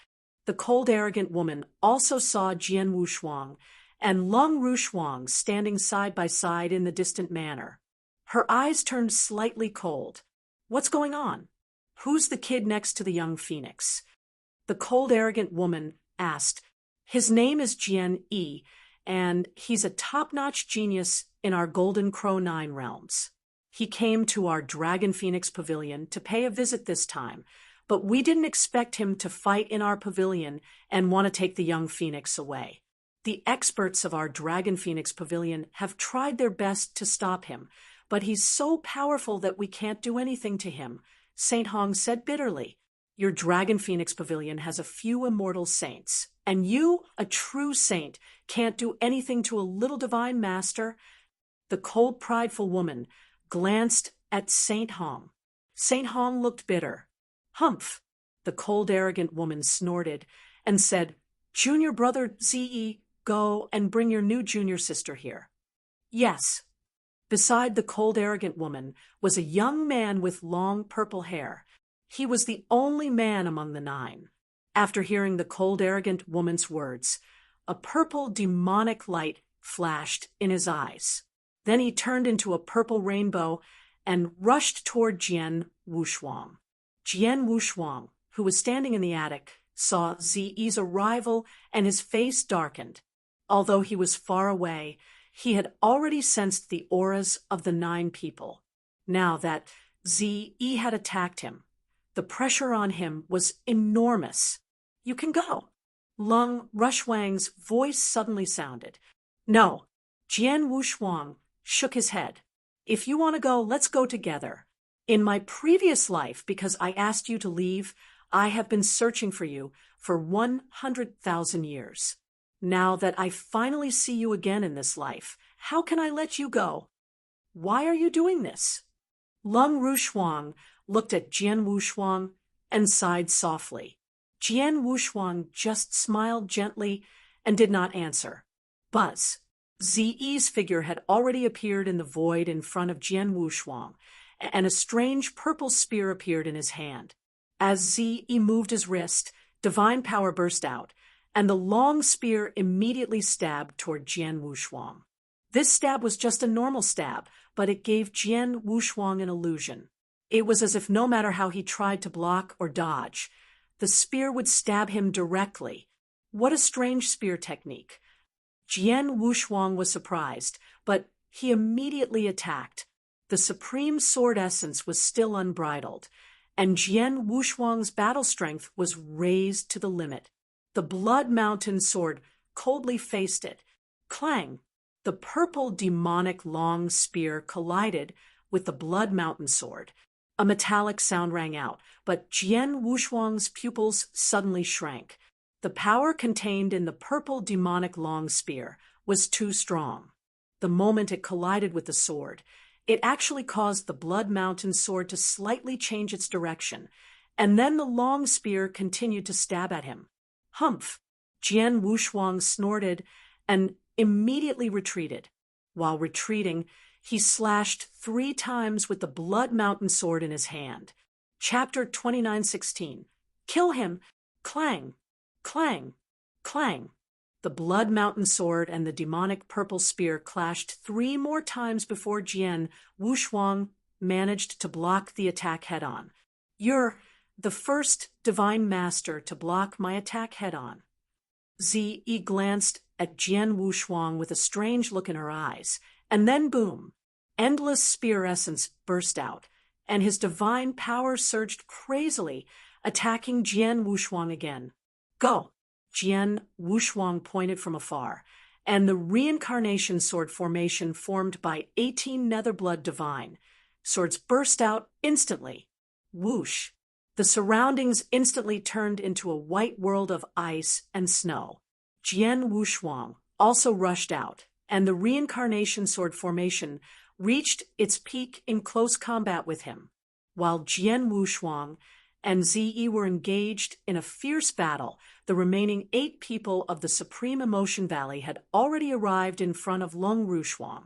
The cold, arrogant woman also saw Jian Rushuang and Leng Rushuang standing side by side in the distant manor. Her eyes turned slightly cold. "What's going on? Who's the kid next to the young phoenix?" The cold, arrogant woman asked. "His name is Jian Yi, and he's a top-notch genius in our Golden Crow 9 realms. He came to our Dragon Phoenix Pavilion to pay a visit this time, but we didn't expect him to fight in our pavilion and want to take the young phoenix away. The experts of our Dragon Phoenix Pavilion have tried their best to stop him, but he's so powerful that we can't do anything to him," Saint Hong said bitterly. "Your Dragon Phoenix Pavilion has a few immortal saints, and you, a true saint, can't do anything to a little divine master." The cold, prideful woman glanced at Saint Hong. Saint Hong looked bitter. "Humph!" The cold, arrogant woman snorted and said, "Junior brother Zi, go and bring your new junior sister here." "Yes." Beside the cold, arrogant woman was a young man with long purple hair. He was the only man among the 9. After hearing the cold, arrogant woman's words, a purple demonic light flashed in his eyes. Then he turned into a purple rainbow and rushed toward Jian Rushuang. Jian Rushuang, who was standing in the attic, saw Zi's arrival and his face darkened. Although he was far away, he had already sensed the auras of the 9 people. Now that Zi had attacked him, the pressure on him was enormous. "You can go." Leng Rushuang's voice suddenly sounded. "No." Jian Rushuang shook his head. "If you want to go, let's go together. In my previous life, because I asked you to leave, I have been searching for you for 100,000 years. Now that I finally see you again in this life, how can I let you go?" "Why are you doing this?" Leng Rushuang looked at Jian Rushuang and sighed softly. Jian Rushuang just smiled gently and did not answer. Buzz. Zi's figure had already appeared in the void in front of Jian Rushuang, and a strange purple spear appeared in his hand. As Zi moved his wrist, divine power burst out, and the long spear immediately stabbed toward Jian Rushuang. This stab was just a normal stab, but it gave Jian Rushuang an illusion. It was as if no matter how he tried to block or dodge, the spear would stab him directly. What a strange spear technique. Jian Rushuang was surprised, but he immediately attacked. The supreme sword essence was still unbridled, and Jian Rushuang's battle strength was raised to the limit. The Blood Mountain sword coldly faced it. Clang! The purple demonic long spear collided with the Blood Mountain sword. A metallic sound rang out, but Jian Rushuang's pupils suddenly shrank. The power contained in the purple demonic long spear was too strong. The moment it collided with the sword, it actually caused the Blood Mountain sword to slightly change its direction, and then the long spear continued to stab at him. "Humph!" Jian Rushuang snorted and immediately retreated. While retreating, he slashed 3 times with the Blood Mountain sword in his hand. Chapter 29:16. Kill him! Clang! Clang! Clang! The Blood Mountain sword and the demonic purple spear clashed 3 more times before Jian Rushuang managed to block the attack head-on. "You're the first divine master to block my attack head-on." Zi glanced at Jian Rushuang with a strange look in her eyes, and then boom! Endless spear essence burst out, and his divine power surged crazily, attacking Jian Rushuang again. "Go! Jian Wushuang pointed from afar, and the reincarnation sword formation formed by 18 Netherblood Divine swords burst out instantly. Whoosh! The surroundings instantly turned into a white world of ice and snow. Jian Wushuang also rushed out, and the reincarnation sword formation reached its peak in close combat with him. While Jian Wushuang and Ziyi were engaged in a fierce battle, the remaining 8 people of the Supreme Emotion Valley had already arrived in front of Leng Rushuang.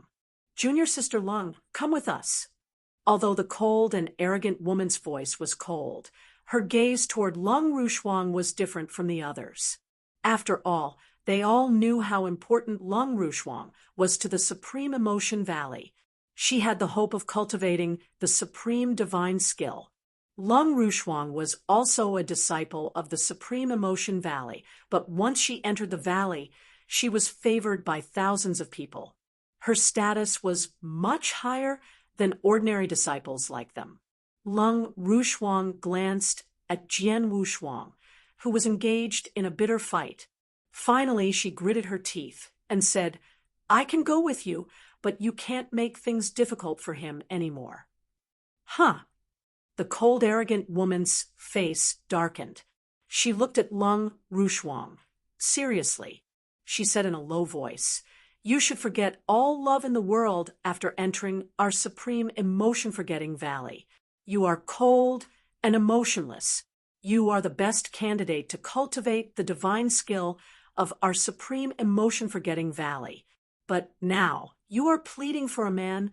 "Junior Sister Leng, come with us." Although the cold and arrogant woman's voice was cold, her gaze toward Leng Rushuang was different from the others. After all, they all knew how important Leng Rushuang was to the Supreme Emotion Valley. She had the hope of cultivating the supreme divine skill. Leng Rushuang was also a disciple of the Supreme Emotion Valley, but once she entered the valley, she was favored by thousands of people. Her status was much higher than ordinary disciples like them. Leng Rushuang glanced at Jian Wushuang, who was engaged in a bitter fight. Finally, she gritted her teeth and said, "I can go with you, but you can't make things difficult for him anymore." "Huh." The cold, arrogant woman's face darkened. She looked at Leng Rushuang. "Seriously," she said in a low voice, "you should forget all love in the world after entering our supreme emotion-forgetting valley. You are cold and emotionless. You are the best candidate to cultivate the divine skill of our supreme emotion-forgetting valley. But now, you are pleading for a man.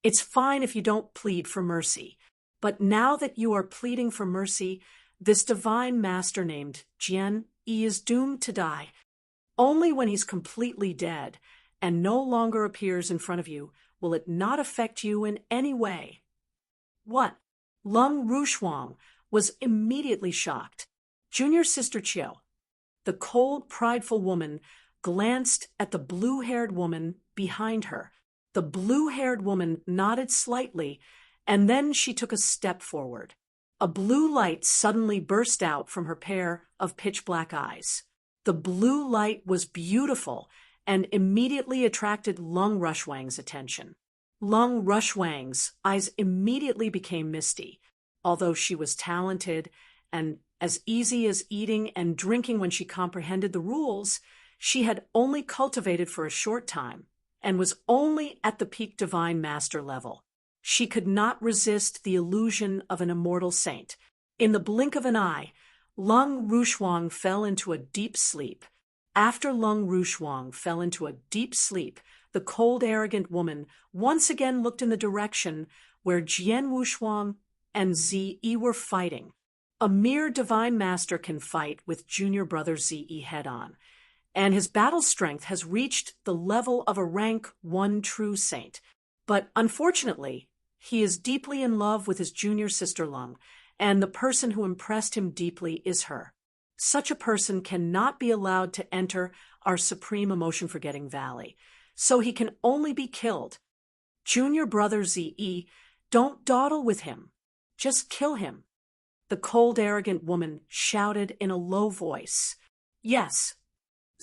It's fine if you don't plead for mercy. But now that you are pleading for mercy, this divine master named Jian Yi is doomed to die. Only when he's completely dead and no longer appears in front of you will it not affect you in any way." "What?" Leng Rushuang was immediately shocked. "Junior Sister Chiao." The cold, prideful woman glanced at the blue-haired woman behind her. The blue-haired woman nodded slightly, and then she took a step forward. A blue light suddenly burst out from her pair of pitch-black eyes. The blue light was beautiful and immediately attracted Leng Rushuang's attention. Leng Rushuang's eyes immediately became misty. Although she was talented and as easy as eating and drinking when she comprehended the rules, she had only cultivated for a short time and was only at the peak divine master level. She could not resist the illusion of an immortal saint. In the blink of an eye, Leng Rushuang fell into a deep sleep. After Leng Rushuang fell into a deep sleep, the cold, arrogant woman once again looked in the direction where Jian Wushuang and Ziyi were fighting. A mere divine master can fight with junior brother Ziyi head-on, and his battle strength has reached the level of a rank 1 true saint. But unfortunately, he is deeply in love with his junior sister Leng, and the person who impressed him deeply is her. Such a person cannot be allowed to enter our supreme emotion-forgetting valley, so he can only be killed. Junior brother Ziyi, don't dawdle with him. Just kill him." The cold, arrogant woman shouted in a low voice. "Yes."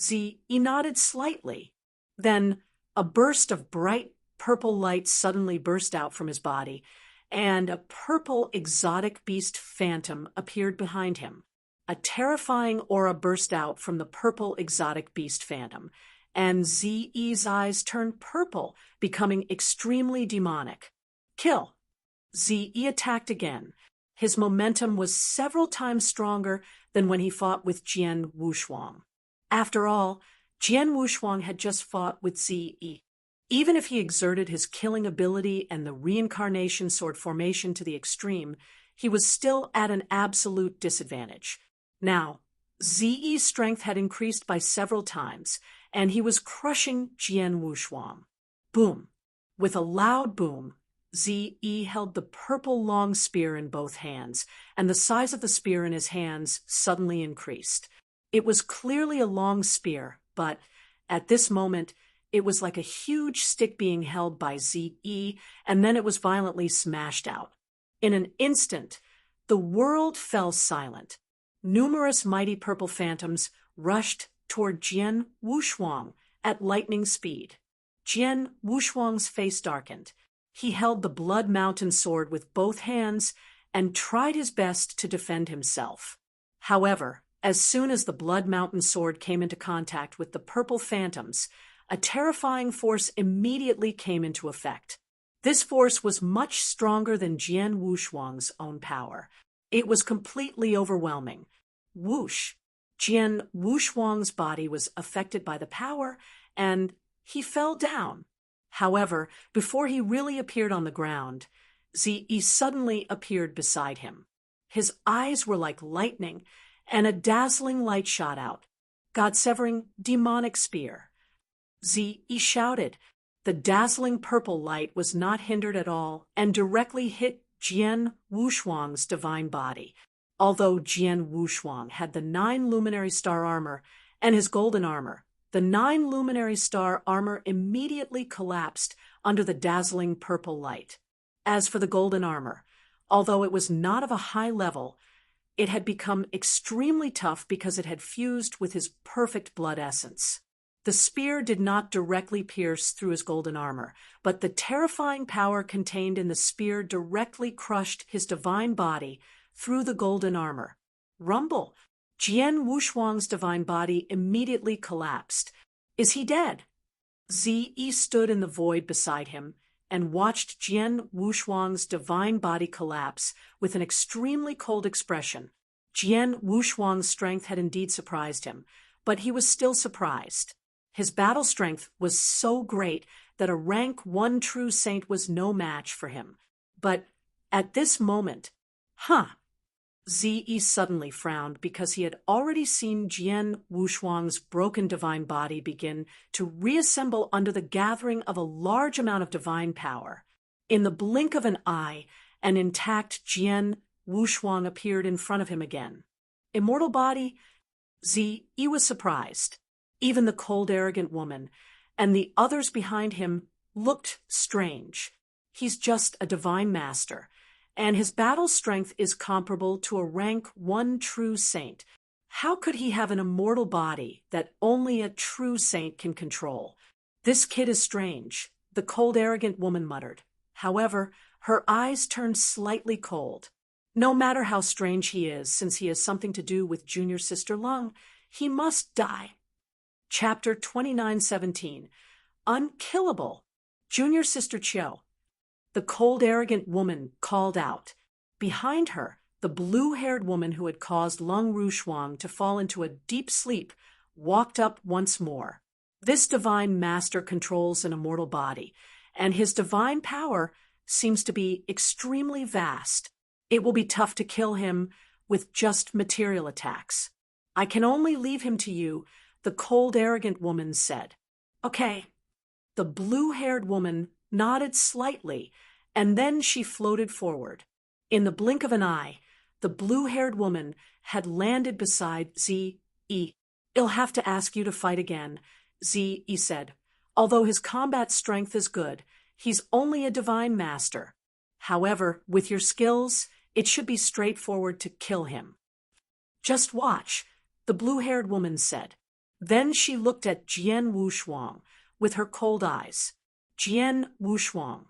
Ziyi nodded slightly. Then a burst of bright purple light suddenly burst out from his body, and a purple exotic beast phantom appeared behind him. A terrifying aura burst out from the purple exotic beast phantom, and Ziyi's eyes turned purple, becoming extremely demonic. "Kill!" Ziyi attacked again. His momentum was several times stronger than when he fought with Jian Wushuang. After all, Jian Wushuang had just fought with Ziyi. Even if he exerted his killing ability and the reincarnation sword formation to the extreme, he was still at an absolute disadvantage. Now, Ziyi's strength had increased by several times, and he was crushing Jian Wushuang. Boom! With a loud boom, Ziyi held the purple long spear in both hands, and the size of the spear in his hands suddenly increased. It was clearly a long spear, but at this moment, it was like a huge stick being held by Ziyi, and then it was violently smashed out. In an instant, the world fell silent. Numerous mighty purple phantoms rushed toward Jian Rushuang at lightning speed. Jian Rushuang's face darkened. He held the Blood Mountain sword with both hands and tried his best to defend himself. However, as soon as the Blood Mountain sword came into contact with the purple phantoms, a terrifying force immediately came into effect. This force was much stronger than Jian Rushuang's own power. It was completely overwhelming. Whoosh! Jian Rushuang's body was affected by the power, and he fell down. However, before he really appeared on the ground, Ziyi suddenly appeared beside him. His eyes were like lightning, and a dazzling light shot out. God-severing demonic spear. Ziyi shouted. The dazzling purple light was not hindered at all and directly hit Jian Rushuang's divine body. Although Jian Rushuang had the 9 luminary star armor and his golden armor, the 9 luminary star armor immediately collapsed under the dazzling purple light. As for the golden armor, although it was not of a high level, it had become extremely tough because it had fused with his perfect blood essence. The spear did not directly pierce through his golden armor, but the terrifying power contained in the spear directly crushed his divine body through the golden armor. Rumble! Jian Rushuang's divine body immediately collapsed. Is he dead? Ziyi stood in the void beside him and watched Jian Rushuang's divine body collapse with an extremely cold expression. Jian Rushuang's strength had indeed surprised him, but he was still surprised. His battle strength was so great that a rank 1 true saint was no match for him. But at this moment, Ziyi suddenly frowned because he had already seen Jian Rushuang's broken divine body begin to reassemble under the gathering of a large amount of divine power. In the blink of an eye, an intact Jian Rushuang appeared in front of him again. Immortal body? Ziyi was surprised. Even the cold, arrogant woman and the others behind him looked strange. He's just a divine master, and his battle strength is comparable to a rank 1 true saint. How could he have an immortal body that only a true saint can control? This kid is strange, the cold, arrogant woman muttered. However, her eyes turned slightly cold. No matter how strange he is, since he has something to do with junior sister Leng, he must die. Chapter 29:17. Unkillable. Junior sister Chiu. The cold, arrogant woman called out. Behind her, the blue-haired woman who had caused Leng Rushuang to fall into a deep sleep walked up once more. This divine master controls an immortal body, and his divine power seems to be extremely vast. It will be tough to kill him with just material attacks. I can only leave him to you, the cold, arrogant woman said. Okay. The blue-haired woman nodded slightly, and then she floated forward. In the blink of an eye, the blue-haired woman had landed beside Ziyi. I'll have to ask you to fight again, Ziyi said. Although his combat strength is good, he's only a divine master. However, with your skills, it should be straightforward to kill him. Just watch, the blue-haired woman said. Then she looked at Jian Rushuang with her cold eyes. Jian Rushuang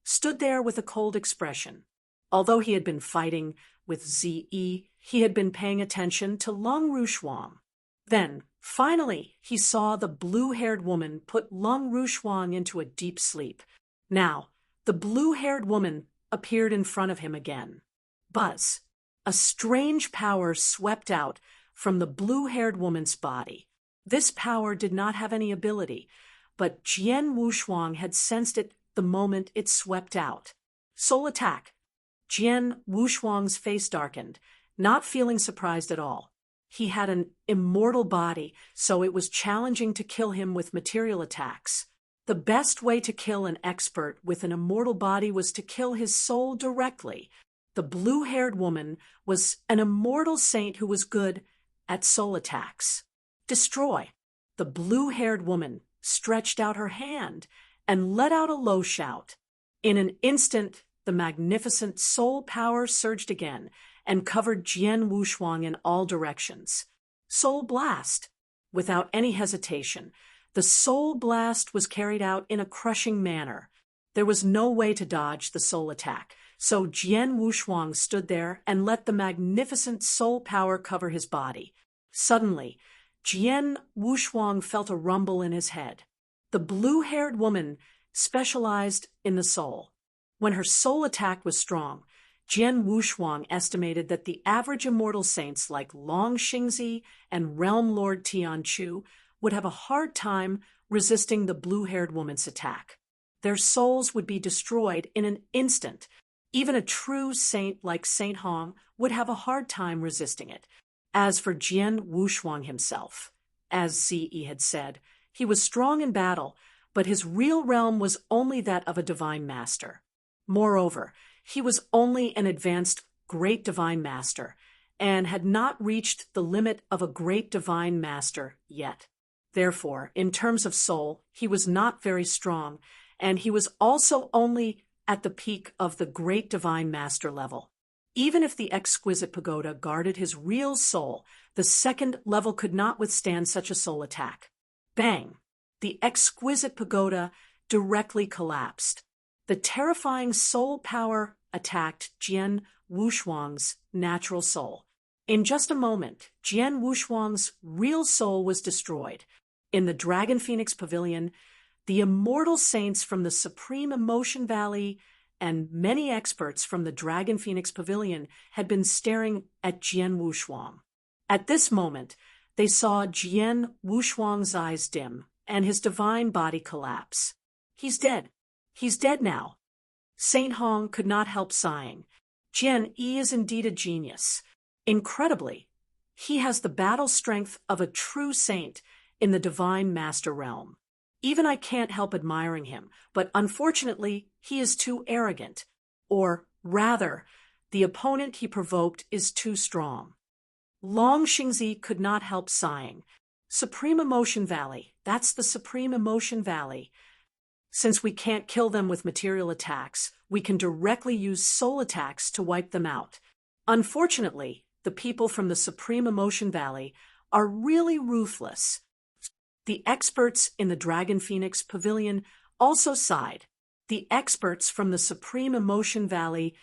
stood there with a cold expression. Although he had been fighting with Ziyi, he had been paying attention to Leng Rushuang. Then, finally, he saw the blue-haired woman put Leng Rushuang into a deep sleep. Now, the blue-haired woman appeared in front of him again. Buzz! A strange power swept out from the blue-haired woman's body. This power did not have any ability, but Jian Rushuang had sensed it the moment it swept out. Soul attack! Jian Rushuang's face darkened, not feeling surprised at all. He had an immortal body, so it was challenging to kill him with material attacks. The best way to kill an expert with an immortal body was to kill his soul directly. The blue-haired woman was an immortal saint who was good at soul attacks. Destroy! The blue-haired woman stretched out her hand and let out a low shout. In an instant, the magnificent soul power surged again and covered Jian Rushuang in all directions. Soul Blast. Without any hesitation, the Soul Blast was carried out in a crushing manner. There was no way to dodge the soul attack, so Jian Wushuang stood there and let the magnificent soul power cover his body. Suddenly, Jian Wushuang felt a rumble in his head. The blue-haired woman specialized in the soul. When her soul attack was strong, Jian Wushuang estimated that the average immortal saints like Long Xingzi and Realm Lord Tianchu would have a hard time resisting the blue-haired woman's attack. Their souls would be destroyed in an instant. Even a true saint like Saint Hong would have a hard time resisting it. As for Jian Wushuang himself, as Ziyi had said, he was strong in battle, but his real realm was only that of a divine master. Moreover, he was only an advanced great divine master, and had not reached the limit of a great divine master yet. Therefore, in terms of soul, he was not very strong, and he was also only at the peak of the great divine master level. Even if the exquisite pagoda guarded his real soul, the second level could not withstand such a soul attack. Bang! The exquisite pagoda directly collapsed. The terrifying soul power attacked Jian Wushuang's natural soul. In just a moment, Jian Wushuang's real soul was destroyed. In the Dragon Phoenix Pavilion, the immortal saints from the Supreme Emotion Valley and many experts from the Dragon Phoenix Pavilion had been staring at Jian Wushuang. At this moment, they saw Jian Wushuang's eyes dim and his divine body collapse. He's dead. He's dead now. Saint Hong could not help sighing. Jian Yi is indeed a genius. Incredibly, he has the battle strength of a true saint in the divine master realm. Even I can't help admiring him, but unfortunately, he is too arrogant. Or, rather, the opponent he provoked is too strong. Long Xingzi could not help sighing. Supreme Emotion Valley, that's the Supreme Emotion Valley. Since we can't kill them with material attacks, we can directly use soul attacks to wipe them out. Unfortunately, the people from the Supreme Emotion Valley are really ruthless. The experts in the Dragon Phoenix Pavilion also sighed. The experts from the Supreme Emotion Valley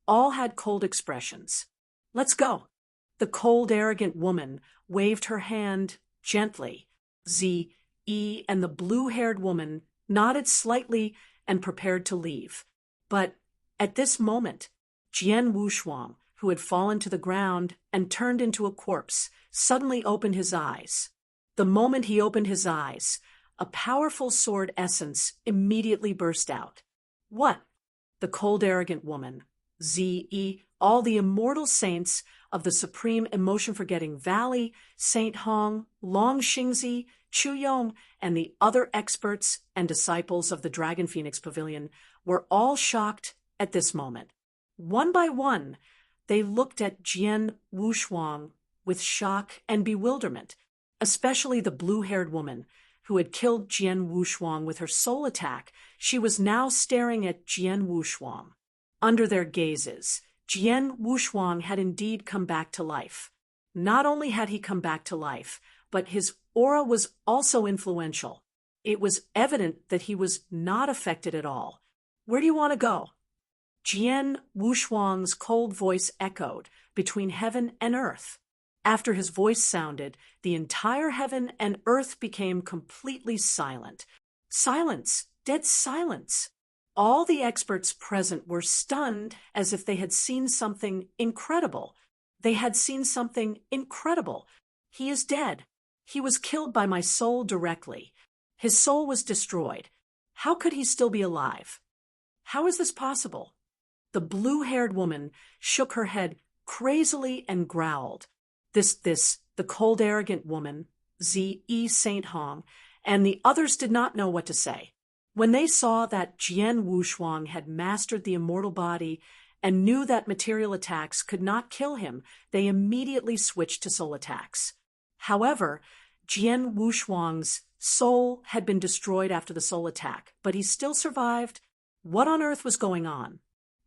all had cold expressions. Let's go. The cold, arrogant woman waved her hand gently. Ziyi and the blue-haired woman nodded slightly and prepared to leave. But at this moment, Jian Wushuang, who had fallen to the ground and turned into a corpse, suddenly opened his eyes. The moment he opened his eyes, a powerful sword essence immediately burst out. What? The cold, arrogant woman, Ziyi, all the immortal saints of the Supreme Emotion-Forgetting Valley, Saint Hong, Long Xingzi, Chu Yong, and the other experts and disciples of the Dragon Phoenix Pavilion were all shocked at this moment. One by one, they looked at Jian Wushuang with shock and bewilderment, especially the blue-haired woman who had killed Jian Wushuang with her soul attack. She was now staring at Jian Wushuang. Under their gazes, Jian Wushuang had indeed come back to life. Not only had he come back to life, but his aura was also influential. It was evident that he was not affected at all. Where do you want to go? Jian Wushuang's cold voice echoed between heaven and earth. After his voice sounded, the entire heaven and earth became completely silent. Silence, dead silence. All the experts present were stunned as if they had seen something incredible. They had seen something incredible. He is dead. He was killed by my soul directly. His soul was destroyed. How could he still be alive? How is this possible? The blue-haired woman shook her head crazily and growled. The cold, arrogant woman, Ziyi Saint Hong, and the others did not know what to say. When they saw that Jian Wushuang had mastered the immortal body and knew that material attacks could not kill him, they immediately switched to soul attacks. However, Jian Wushuang's soul had been destroyed after the soul attack, but he still survived. What on earth was going on?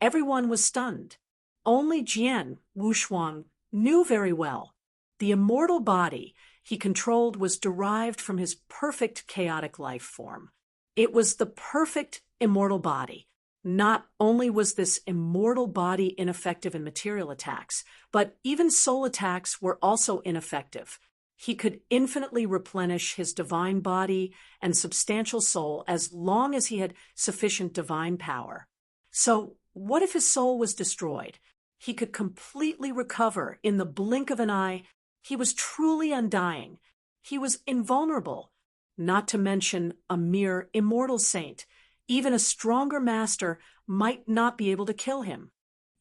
Everyone was stunned. Only Jian Wushuang knew very well. The immortal body he controlled was derived from his perfect chaotic life form. It was the perfect immortal body. Not only was this immortal body ineffective in material attacks, but even soul attacks were also ineffective. He could infinitely replenish his divine body and substantial soul as long as he had sufficient divine power. So, what if his soul was destroyed? He could completely recover in the blink of an eye. He was truly undying. He was invulnerable, not to mention a mere immortal saint. Even a stronger master might not be able to kill him.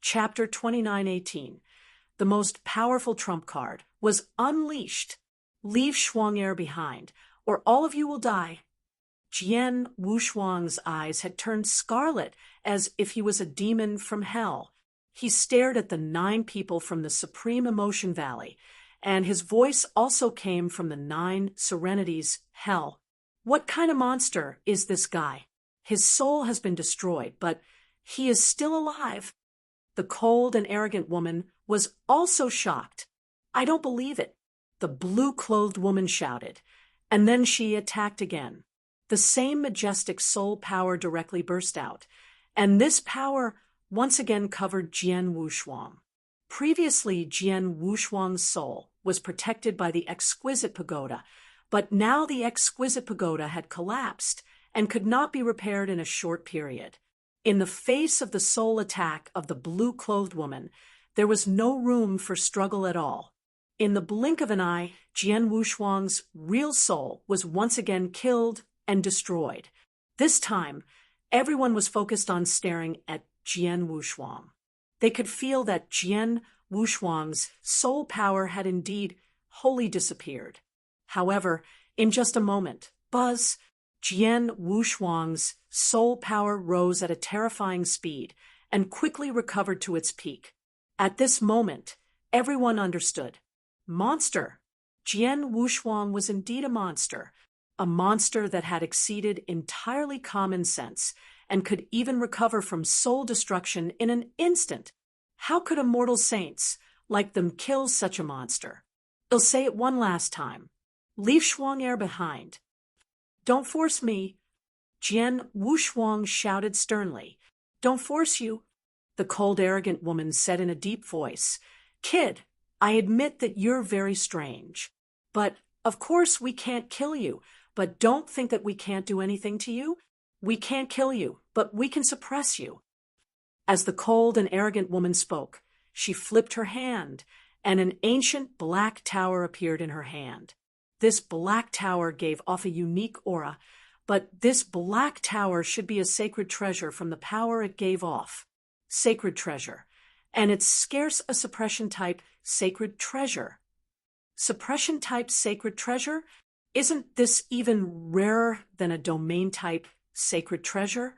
Chapter 29:18. The most powerful trump card was unleashed. Leave Shuang behind, or all of you will die. Jian Wushuang's eyes had turned scarlet as if he was a demon from hell. He stared at the 9 people from the Supreme Emotion Valley, and his voice also came from the 9 Serenities' hell. What kind of monster is this guy? His soul has been destroyed, but he is still alive. The cold and arrogant woman was also shocked. I don't believe it, the blue-clothed woman shouted, and then she attacked again. The same majestic soul power directly burst out, and this power once again covered Jian Wushuang. Previously, Jian Wushuang's soul was protected by the exquisite pagoda, but now the exquisite pagoda had collapsed and could not be repaired in a short period. In the face of the soul attack of the blue-clothed woman, there was no room for struggle at all. In the blink of an eye, Jian Wushuang's real soul was once again killed and destroyed. This time, everyone was focused on staring at Jian Wushuang. They could feel that Jian Wushuang's soul power had indeed wholly disappeared. However, in just a moment, buzz, Jian Wushuang's soul power rose at a terrifying speed and quickly recovered to its peak. At this moment, everyone understood. Monster! Jian Wushuang was indeed a monster that had exceeded entirely common sense and could even recover from soul destruction in an instant. How could immortal saints like them kill such a monster? I'll say it one last time. Leave Shuang behind. Don't force me. Jian Wushuang shouted sternly. Don't force you, the cold, arrogant woman said in a deep voice. Kid, I admit that you're very strange. But, of course, we can't kill you. But don't think that we can't do anything to you. We can't kill you, but we can suppress you. As the cold and arrogant woman spoke, she flipped her hand, and an ancient black tower appeared in her hand. This black tower gave off a unique aura, but this black tower should be a sacred treasure from the power it gave off. Sacred treasure. And it's scarce a suppression type sacred treasure. Suppression type sacred treasure? Isn't this even rarer than a domain type sacred treasure?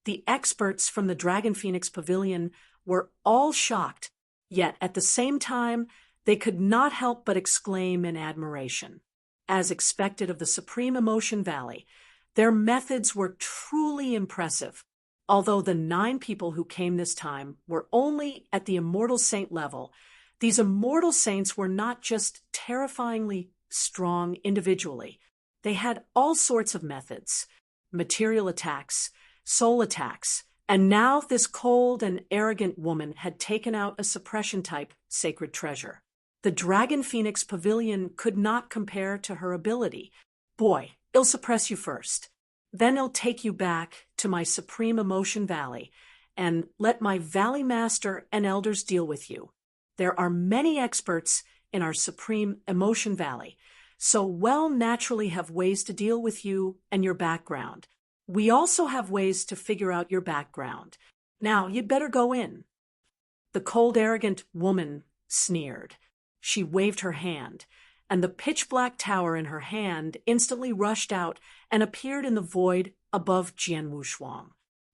The experts from the Dragon Phoenix Pavilion were all shocked, yet at the same time, they could not help but exclaim in admiration. As expected of the Supreme Emotion Valley, their methods were truly impressive. Although the 9 people who came this time were only at the Immortal Saint level, these Immortal Saints were not just terrifyingly strong individually. They had all sorts of methods, material attacks, soul attacks, and now this cold and arrogant woman had taken out a suppression-type sacred treasure. The Dragon Phoenix Pavilion could not compare to her ability. Boy, it'll suppress you first. Then it'll take you back to my Supreme Emotion Valley and let my Valley Master and Elders deal with you. There are many experts in our Supreme Emotion Valley, so we'll naturally have ways to deal with you and your background. We also have ways to figure out your background. Now, you'd better go in. The cold, arrogant woman sneered. She waved her hand, and the pitch-black tower in her hand instantly rushed out and appeared in the void above Jian Wushuang.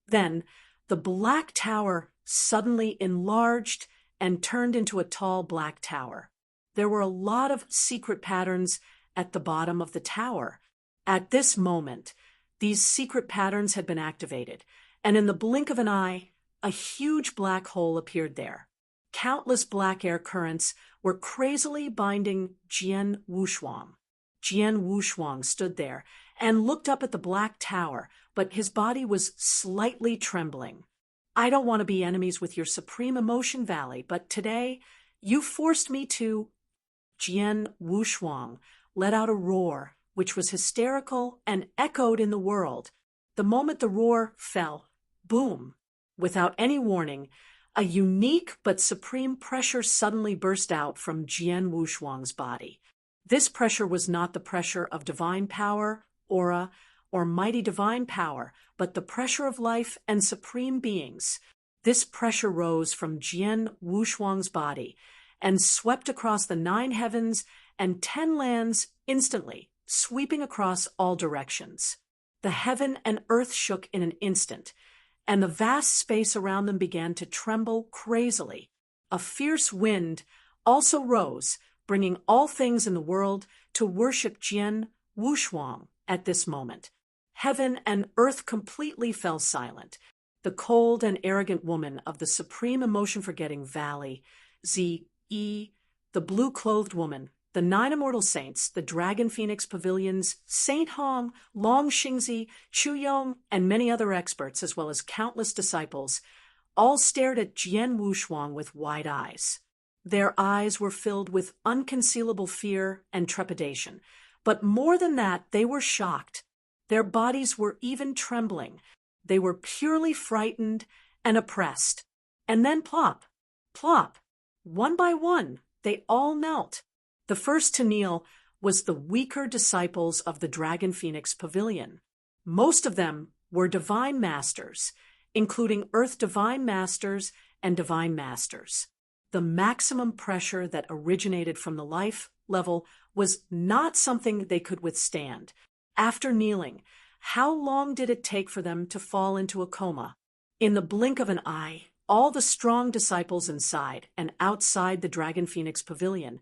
Then, the black tower suddenly enlarged and turned into a tall black tower. There were a lot of secret patterns at the bottom of the tower. At this moment, these secret patterns had been activated, and in the blink of an eye, a huge black hole appeared there. countless black air currents were crazily binding Jian Wushuang. Jian Wushuang stood there and looked up at the black tower, but his body was slightly trembling. I don't want to be enemies with your supreme emotion valley, but today you forced me to. Jian Wushuang let out a roar, which was hysterical and echoed in the world. The moment the roar fell, boom, without any warning, a unique but supreme pressure suddenly burst out from Jian Wushuang's body. This pressure was not the pressure of divine power, aura, or mighty divine power, but the pressure of life and supreme beings. This pressure rose from Jian Wushuang's body and swept across the 9 heavens and 10 lands instantly, sweeping across all directions. The heaven and earth shook in an instant, and the vast space around them began to tremble crazily. A fierce wind also rose, bringing all things in the world to worship Jian Wushuang at this moment. Heaven and earth completely fell silent. The cold and arrogant woman of the supreme emotion-forgetting valley, Zi-E, the blue-clothed woman, the 9 immortal saints, the Dragon Phoenix Pavilions, Saint Hong, Long Xingzi, Chu Yong, and many other experts, as well as countless disciples, all stared at Jian Wushuang with wide eyes. Their eyes were filled with unconcealable fear and trepidation, but more than that, they were shocked. Their bodies were even trembling. They were purely frightened and oppressed. And then plop, plop, one by one, they all knelt. The first to kneel was the weaker disciples of the Dragon Phoenix Pavilion. Most of them were divine masters, including Earth Divine Masters and Divine Masters. The maximum pressure that originated from the life level was not something they could withstand. After kneeling, how long did it take for them to fall into a coma? In the blink of an eye, all the strong disciples inside and outside the Dragon Phoenix Pavilion,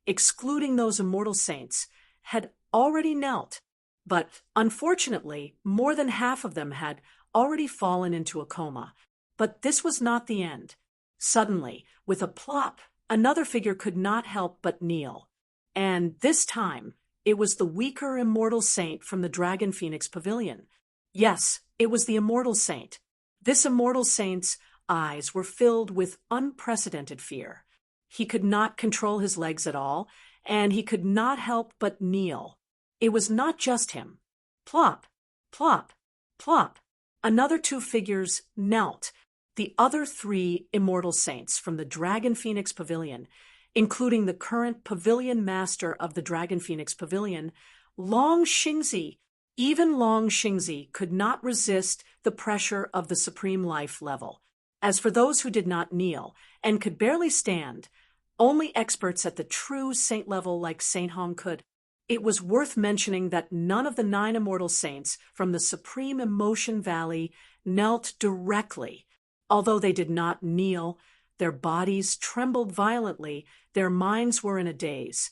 excluding those immortal saints, had already knelt. But unfortunately, more than half of them had already fallen into a coma. But this was not the end. Suddenly, with a plop, another figure could not help but kneel. And this time, it was the weaker immortal saint from the Dragon Phoenix Pavilion. Yes, it was the immortal saint. This immortal saint's eyes were filled with unprecedented fear. He could not control his legs at all, and he could not help but kneel. It was not just him. Plop, plop, plop. Another 2 figures knelt. The other 3 immortal saints from the Dragon Phoenix Pavilion, including the current pavilion master of the Dragon Phoenix Pavilion, Long Xingzi. Even Long Xingzi could not resist the pressure of the supreme life level. As for those who did not kneel and could barely stand, only experts at the true saint level like Saint Hong could. It was worth mentioning that none of the 9 immortal saints from the Supreme Emotion Valley knelt directly. Although they did not kneel, their bodies trembled violently, their minds were in a daze,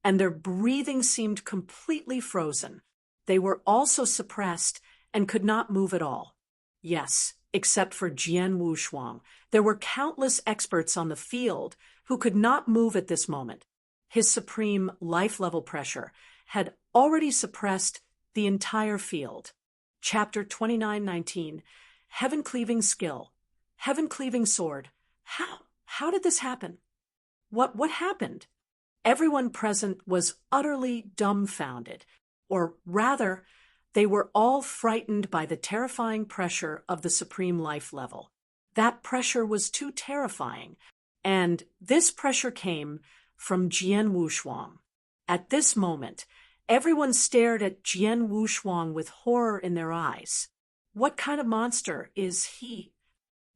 and their breathing seemed completely frozen. They were also suppressed and could not move at all. Yes, except for Jian Wushuang, there were countless experts on the field who could not move at this moment. His supreme life-level pressure had already suppressed the entire field. Chapter 29:19, Heaven-Cleaving Skill, Heaven-Cleaving Sword. How did this happen? What happened? Everyone present was utterly dumbfounded, or rather, they were all frightened by the terrifying pressure of the supreme life level. That pressure was too terrifying, and this pressure came from Jian Wushuang. At this moment, everyone stared at Jian Wushuang with horror in their eyes. What kind of monster is he?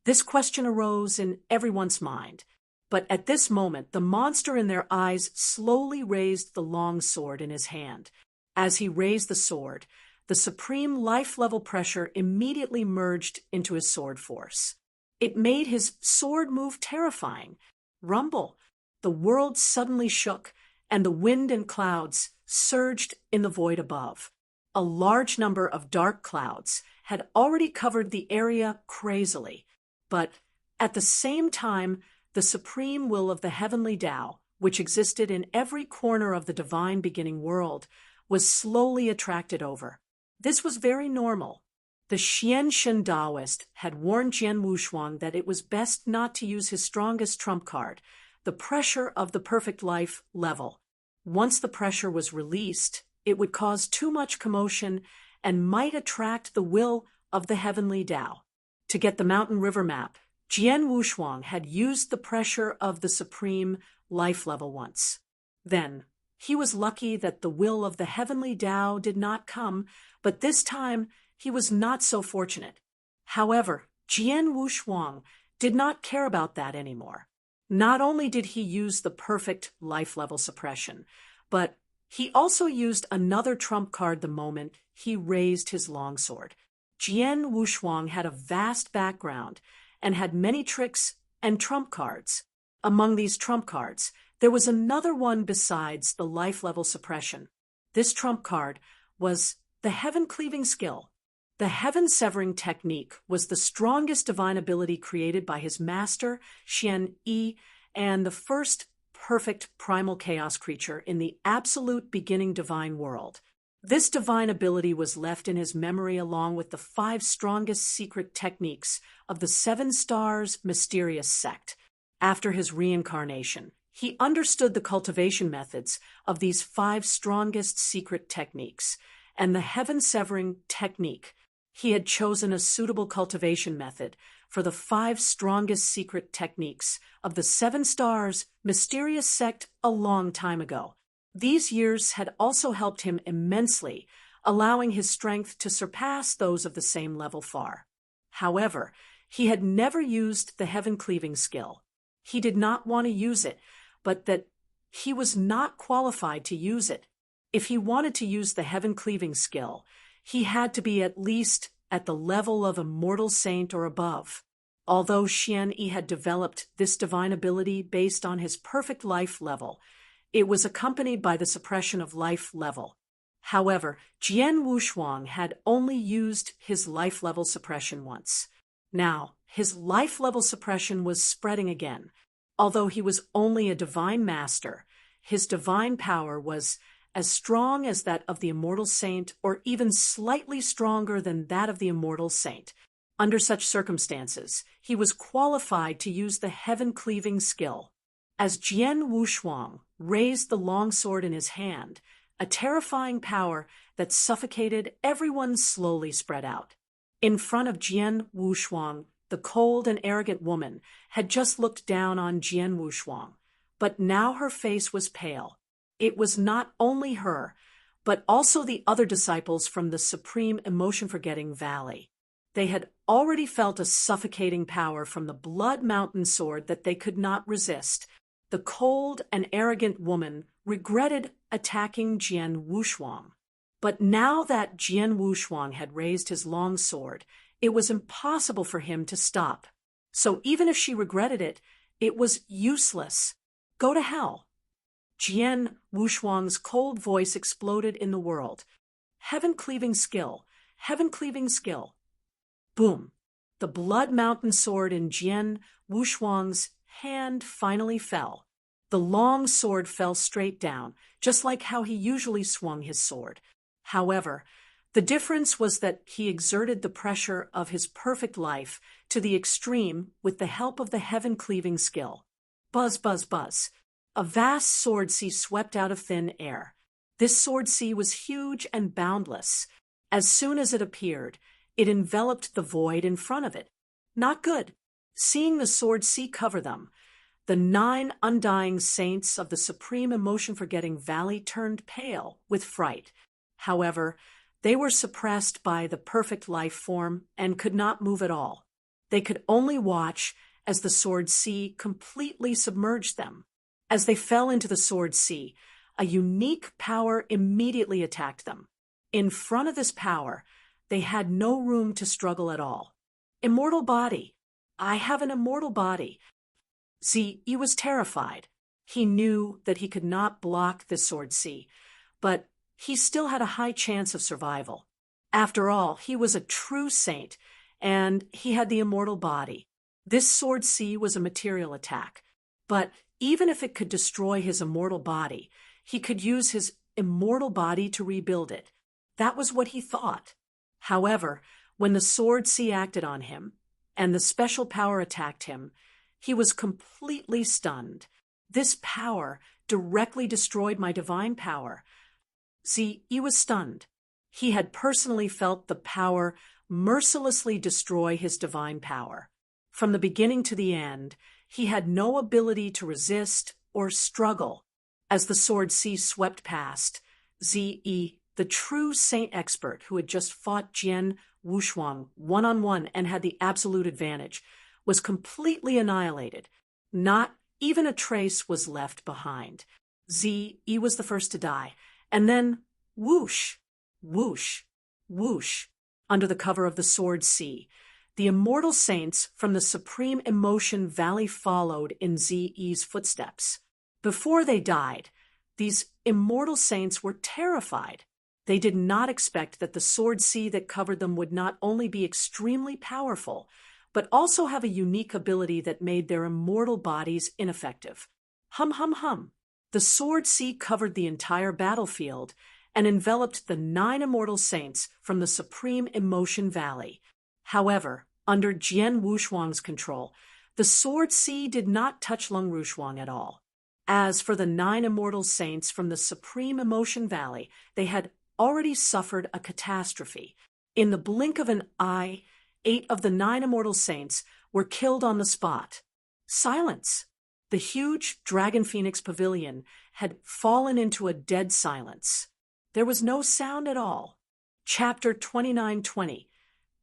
This question arose in everyone's mind, but at this moment the monster in their eyes slowly raised the long sword in his hand. As he raised the sword, the supreme life-level pressure immediately merged into his sword force. It made his sword move terrifying. Rumble. The world suddenly shook, and the wind and clouds surged in the void above. A large number of dark clouds had already covered the area crazily, but at the same time, the supreme will of the heavenly Tao, which existed in every corner of the divine beginning world, was slowly attracted over. This was very normal. The Xianshen Taoist had warned Jian Wushuang that it was best not to use his strongest trump card, the pressure of the perfect life level. Once the pressure was released, it would cause too much commotion and might attract the will of the heavenly Tao. To get the mountain river map, Jian Wushuang had used the pressure of the supreme life level once. Then, he was lucky that the will of the heavenly Tao did not come, but this time he was not so fortunate. However, Jian Wushuang did not care about that anymore. Not only did he use the perfect life level suppression, but he also used another trump card the moment he raised his longsword. Jian Wushuang had a vast background and had many tricks and trump cards. Among these trump cards, there was another one besides the life level suppression. This trump card was the heaven cleaving skill. The heaven severing technique was the strongest divine ability created by his master, Xian Yi, and the first perfect primal chaos creature in the absolute beginning divine world. This divine ability was left in his memory along with the 5 strongest secret techniques of the 7 Stars mysterious sect. After his reincarnation, he understood the cultivation methods of these 5 strongest secret techniques, and the heaven-severing technique. He had chosen a suitable cultivation method for the 5 strongest secret techniques of the 7 Stars mysterious sect a long time ago. These years had also helped him immensely, allowing his strength to surpass those of the same level far. However, he had never used the heaven cleaving skill. He did not want to use it, but that he was not qualified to use it. If he wanted to use the heaven cleaving skill, he had to be at least at the level of a mortal saint or above. Although Xian Yi had developed this divine ability based on his perfect life level, it was accompanied by the suppression of life level. However, Jian Wushuang had only used his life level suppression once. Now, his life level suppression was spreading again. Although he was only a divine master, his divine power was as strong as that of the immortal saint or even slightly stronger than that of the immortal saint. Under such circumstances, he was qualified to use the heaven-cleaving skill. As Jian Wushuang raised the longsword in his hand, a terrifying power that suffocated everyone slowly spread out. In front of Jian Wushuang, the cold and arrogant woman had just looked down on Jian Wushuang, but now her face was pale. It was not only her, but also the other disciples from the Supreme Emotion-Forgetting Valley. They had already felt a suffocating power from the Blood Mountain sword that they could not resist. The cold and arrogant woman regretted attacking Jian Wushuang. But now that Jian Wushuang had raised his long sword, it was impossible for him to stop. So even if she regretted it, it was useless. Go to hell. Jian Wushuang's cold voice exploded in the world. Heaven-cleaving skill. Heaven-cleaving skill. Boom. The Blood Mountain sword in Jian Wushuang's hand finally fell. The long sword fell straight down, just like how he usually swung his sword. However, the difference was that he exerted the pressure of his perfect life to the extreme with the help of the heaven-cleaving skill. Buzz, buzz, buzz. A vast sword sea swept out of thin air. This sword sea was huge and boundless. As soon as it appeared, it enveloped the void in front of it. Not good. Seeing the sword sea cover them, the 9 undying saints of the Supreme Emotion-Forgetting Valley turned pale with fright. However, they were suppressed by the perfect life form and could not move at all. They could only watch as the sword sea completely submerged them. As they fell into the sword sea, a unique power immediately attacked them. In front of this power, they had no room to struggle at all. Immortal body. I have an immortal body. He was terrified. He knew that he could not block the sword sea, but he still had a high chance of survival. After all, he was a true saint, and he had the immortal body. This sword sea was a material attack, But even if it could destroy his immortal body, he could use his immortal body to rebuild it. That was what he thought. However, when the Sword Sea acted on him, and the special power attacked him, he was completely stunned. This power directly destroyed my divine power. See, he was stunned. He had personally felt the power mercilessly destroy his divine power. From the beginning to the end, he had no ability to resist or struggle. As the Sword Sea swept past, Ze, the true saint expert who had just fought Jian Rushuang one-on-one and had the absolute advantage, was completely annihilated. Not even a trace was left behind. Ze was the first to die, and then whoosh, whoosh, whoosh, under the cover of the Sword Sea. The immortal saints from the Supreme Emotion Valley followed in Ze's footsteps. Before they died, these immortal saints were terrified. They did not expect that the Sword Sea that covered them would not only be extremely powerful, but also have a unique ability that made their immortal bodies ineffective. Hum, hum, hum. The Sword Sea covered the entire battlefield and enveloped the 9 immortal saints from the Supreme Emotion Valley. However, under Jian Rushuang's control, the Sword Sea did not touch Leng Rushuang at all. As for the 9 immortal saints from the Supreme Emotion Valley, they had already suffered a catastrophe. In the blink of an eye, 8 of the 9 immortal saints were killed on the spot. Silence. The huge Dragon Phoenix Pavilion had fallen into a dead silence. There was no sound at all. Chapter 2920.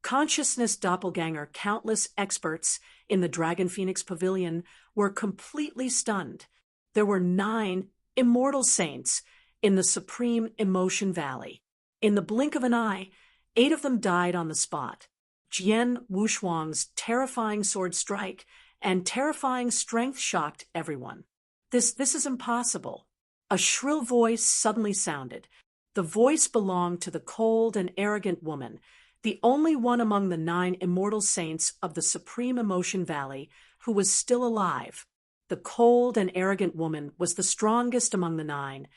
Consciousness Doppelganger. Countless experts in the Dragon Phoenix Pavilion were completely stunned. There were 9 immortal saints in the Supreme Emotion Valley. In the blink of an eye, 8 of them died on the spot. Jian Rushuang's terrifying sword strike and terrifying strength shocked everyone. This is impossible. A shrill voice suddenly sounded. The voice belonged to the cold and arrogant woman, the only one among the 9 immortal saints of the Supreme Emotion Valley who was still alive. The cold and arrogant woman was the strongest among the 9,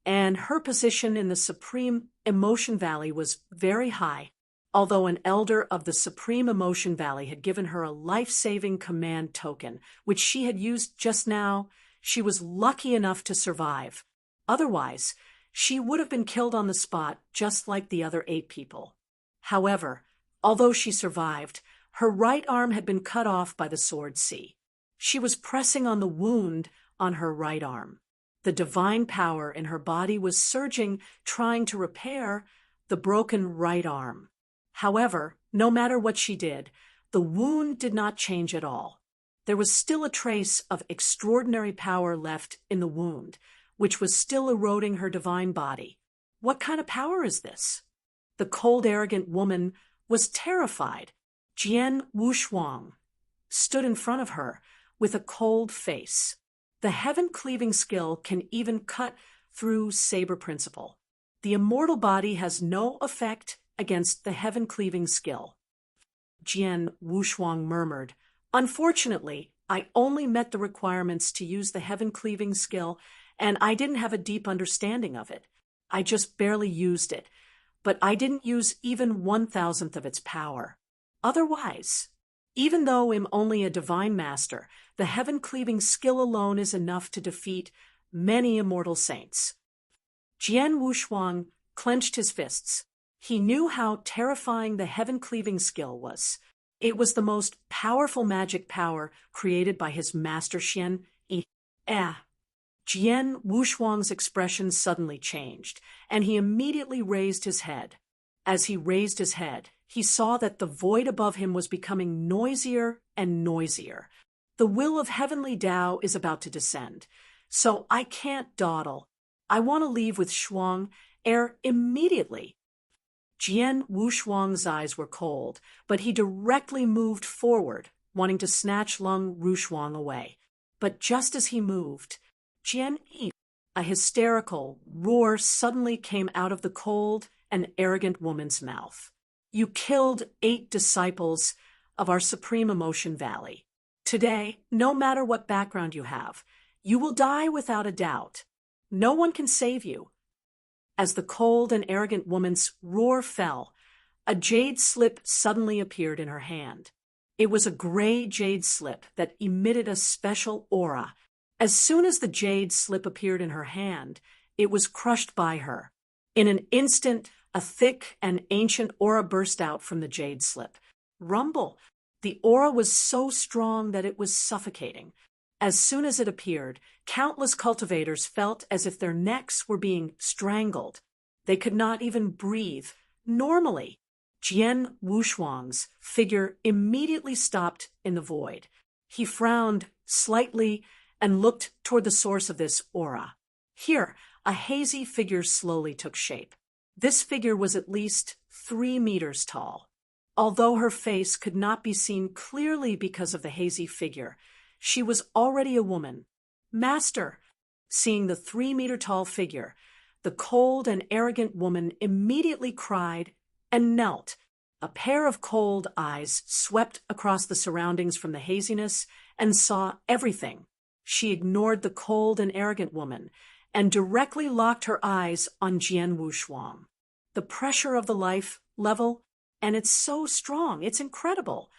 and her position in the Supreme Emotion Valley was very high. Although an elder of the Supreme Emotion Valley had given her a life-saving command token, which she had used just now, she was lucky enough to survive. Otherwise, she would have been killed on the spot just like the other 8 people. However, although she survived, her right arm had been cut off by the Sword Sea. She was pressing on the wound on her right arm. The divine power in her body was surging, trying to repair the broken right arm. However, no matter what she did, the wound did not change at all. There was still a trace of extraordinary power left in the wound, which was still eroding her divine body. What kind of power is this? The cold, arrogant woman was terrified. Jian Rushuang stood in front of her with a cold face. The heaven-cleaving skill can even cut through saber principle. The immortal body has no effect against the heaven-cleaving skill. Jian Rushuang murmured, "Unfortunately, I only met the requirements to use the heaven-cleaving skill, and I didn't have a deep understanding of it. I just barely used it, but I didn't use even 1,000th of its power. Otherwise, even though I'm only a divine master, the heaven-cleaving skill alone is enough to defeat many immortal saints." Jian Rushuang clenched his fists. He knew how terrifying the heaven-cleaving skill was. It was the most powerful magic power created by his master Xian Yi. Jian Rushuang's expression suddenly changed, and he immediately raised his head. As he raised his head, he saw that the void above him was becoming noisier and noisier. The will of heavenly Tao is about to descend, so I can't dawdle. I want to leave with Shuang immediately. Jian Rushuang's eyes were cold, but he directly moved forward, wanting to snatch Leng Rushuang away. But just as he moved, Jian Yi, a hysterical roar suddenly came out of the cold and arrogant woman's mouth. "You killed 8 disciples of our Supreme Emotion Valley. Today, no matter what background you have, you will die without a doubt. No one can save you. As the cold and arrogant woman's roar fell, a jade slip suddenly appeared in her hand. It was a gray jade slip that emitted a special aura. As soon as the jade slip appeared in her hand, it was crushed by her. In an instant, a thick and ancient aura burst out from the jade slip. Rumble! The aura was so strong that it was suffocating. As soon as it appeared, countless cultivators felt as if their necks were being strangled. They could not even breathe normally. Jian Rushuang's figure immediately stopped in the void. He frowned slightly and looked toward the source of this aura. Here, a hazy figure slowly took shape. This figure was at least 3 meters tall. Although her face could not be seen clearly because of the hazy figure, she was already a woman. Master! Seeing the 3-meter-tall figure, the cold and arrogant woman immediately cried and knelt. A pair of cold eyes swept across the surroundings from the haziness and saw everything. She ignored the cold and arrogant woman and directly locked her eyes on Jian Rushuang. The pressure of the life level, and it's so strong, it's incredible.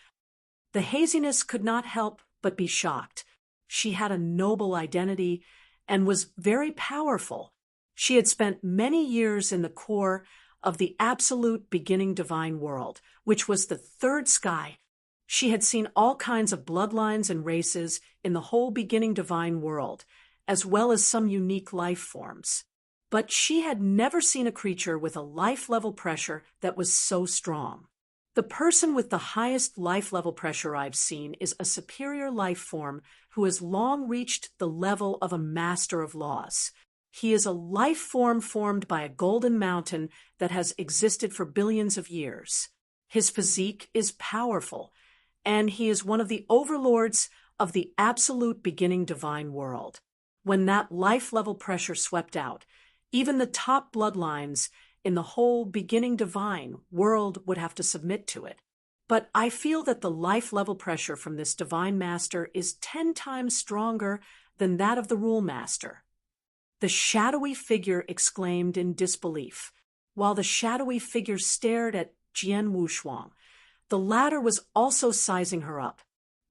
The haziness could not help but be shocked. She had a noble identity and was very powerful. She had spent many years in the core of the absolute beginning divine world, which was the third sky. She had seen all kinds of bloodlines and races in the whole beginning divine world, as well as some unique life forms. But she had never seen a creature with a life-level pressure that was so strong. The person with the highest life-level pressure I've seen is a superior life form who has long reached the level of a master of laws. He is a life form formed by a golden mountain that has existed for billions of years. His physique is powerful, and he is one of the overlords of the absolute beginning divine world. When that life-level pressure swept out, even the top bloodlines in the whole beginning divine world would have to submit to it. But I feel that the life-level pressure from this divine master is 10 times stronger than that of the rule master. The shadowy figure exclaimed in disbelief, while the shadowy figure stared at Jian Rushuang. The latter was also sizing her up.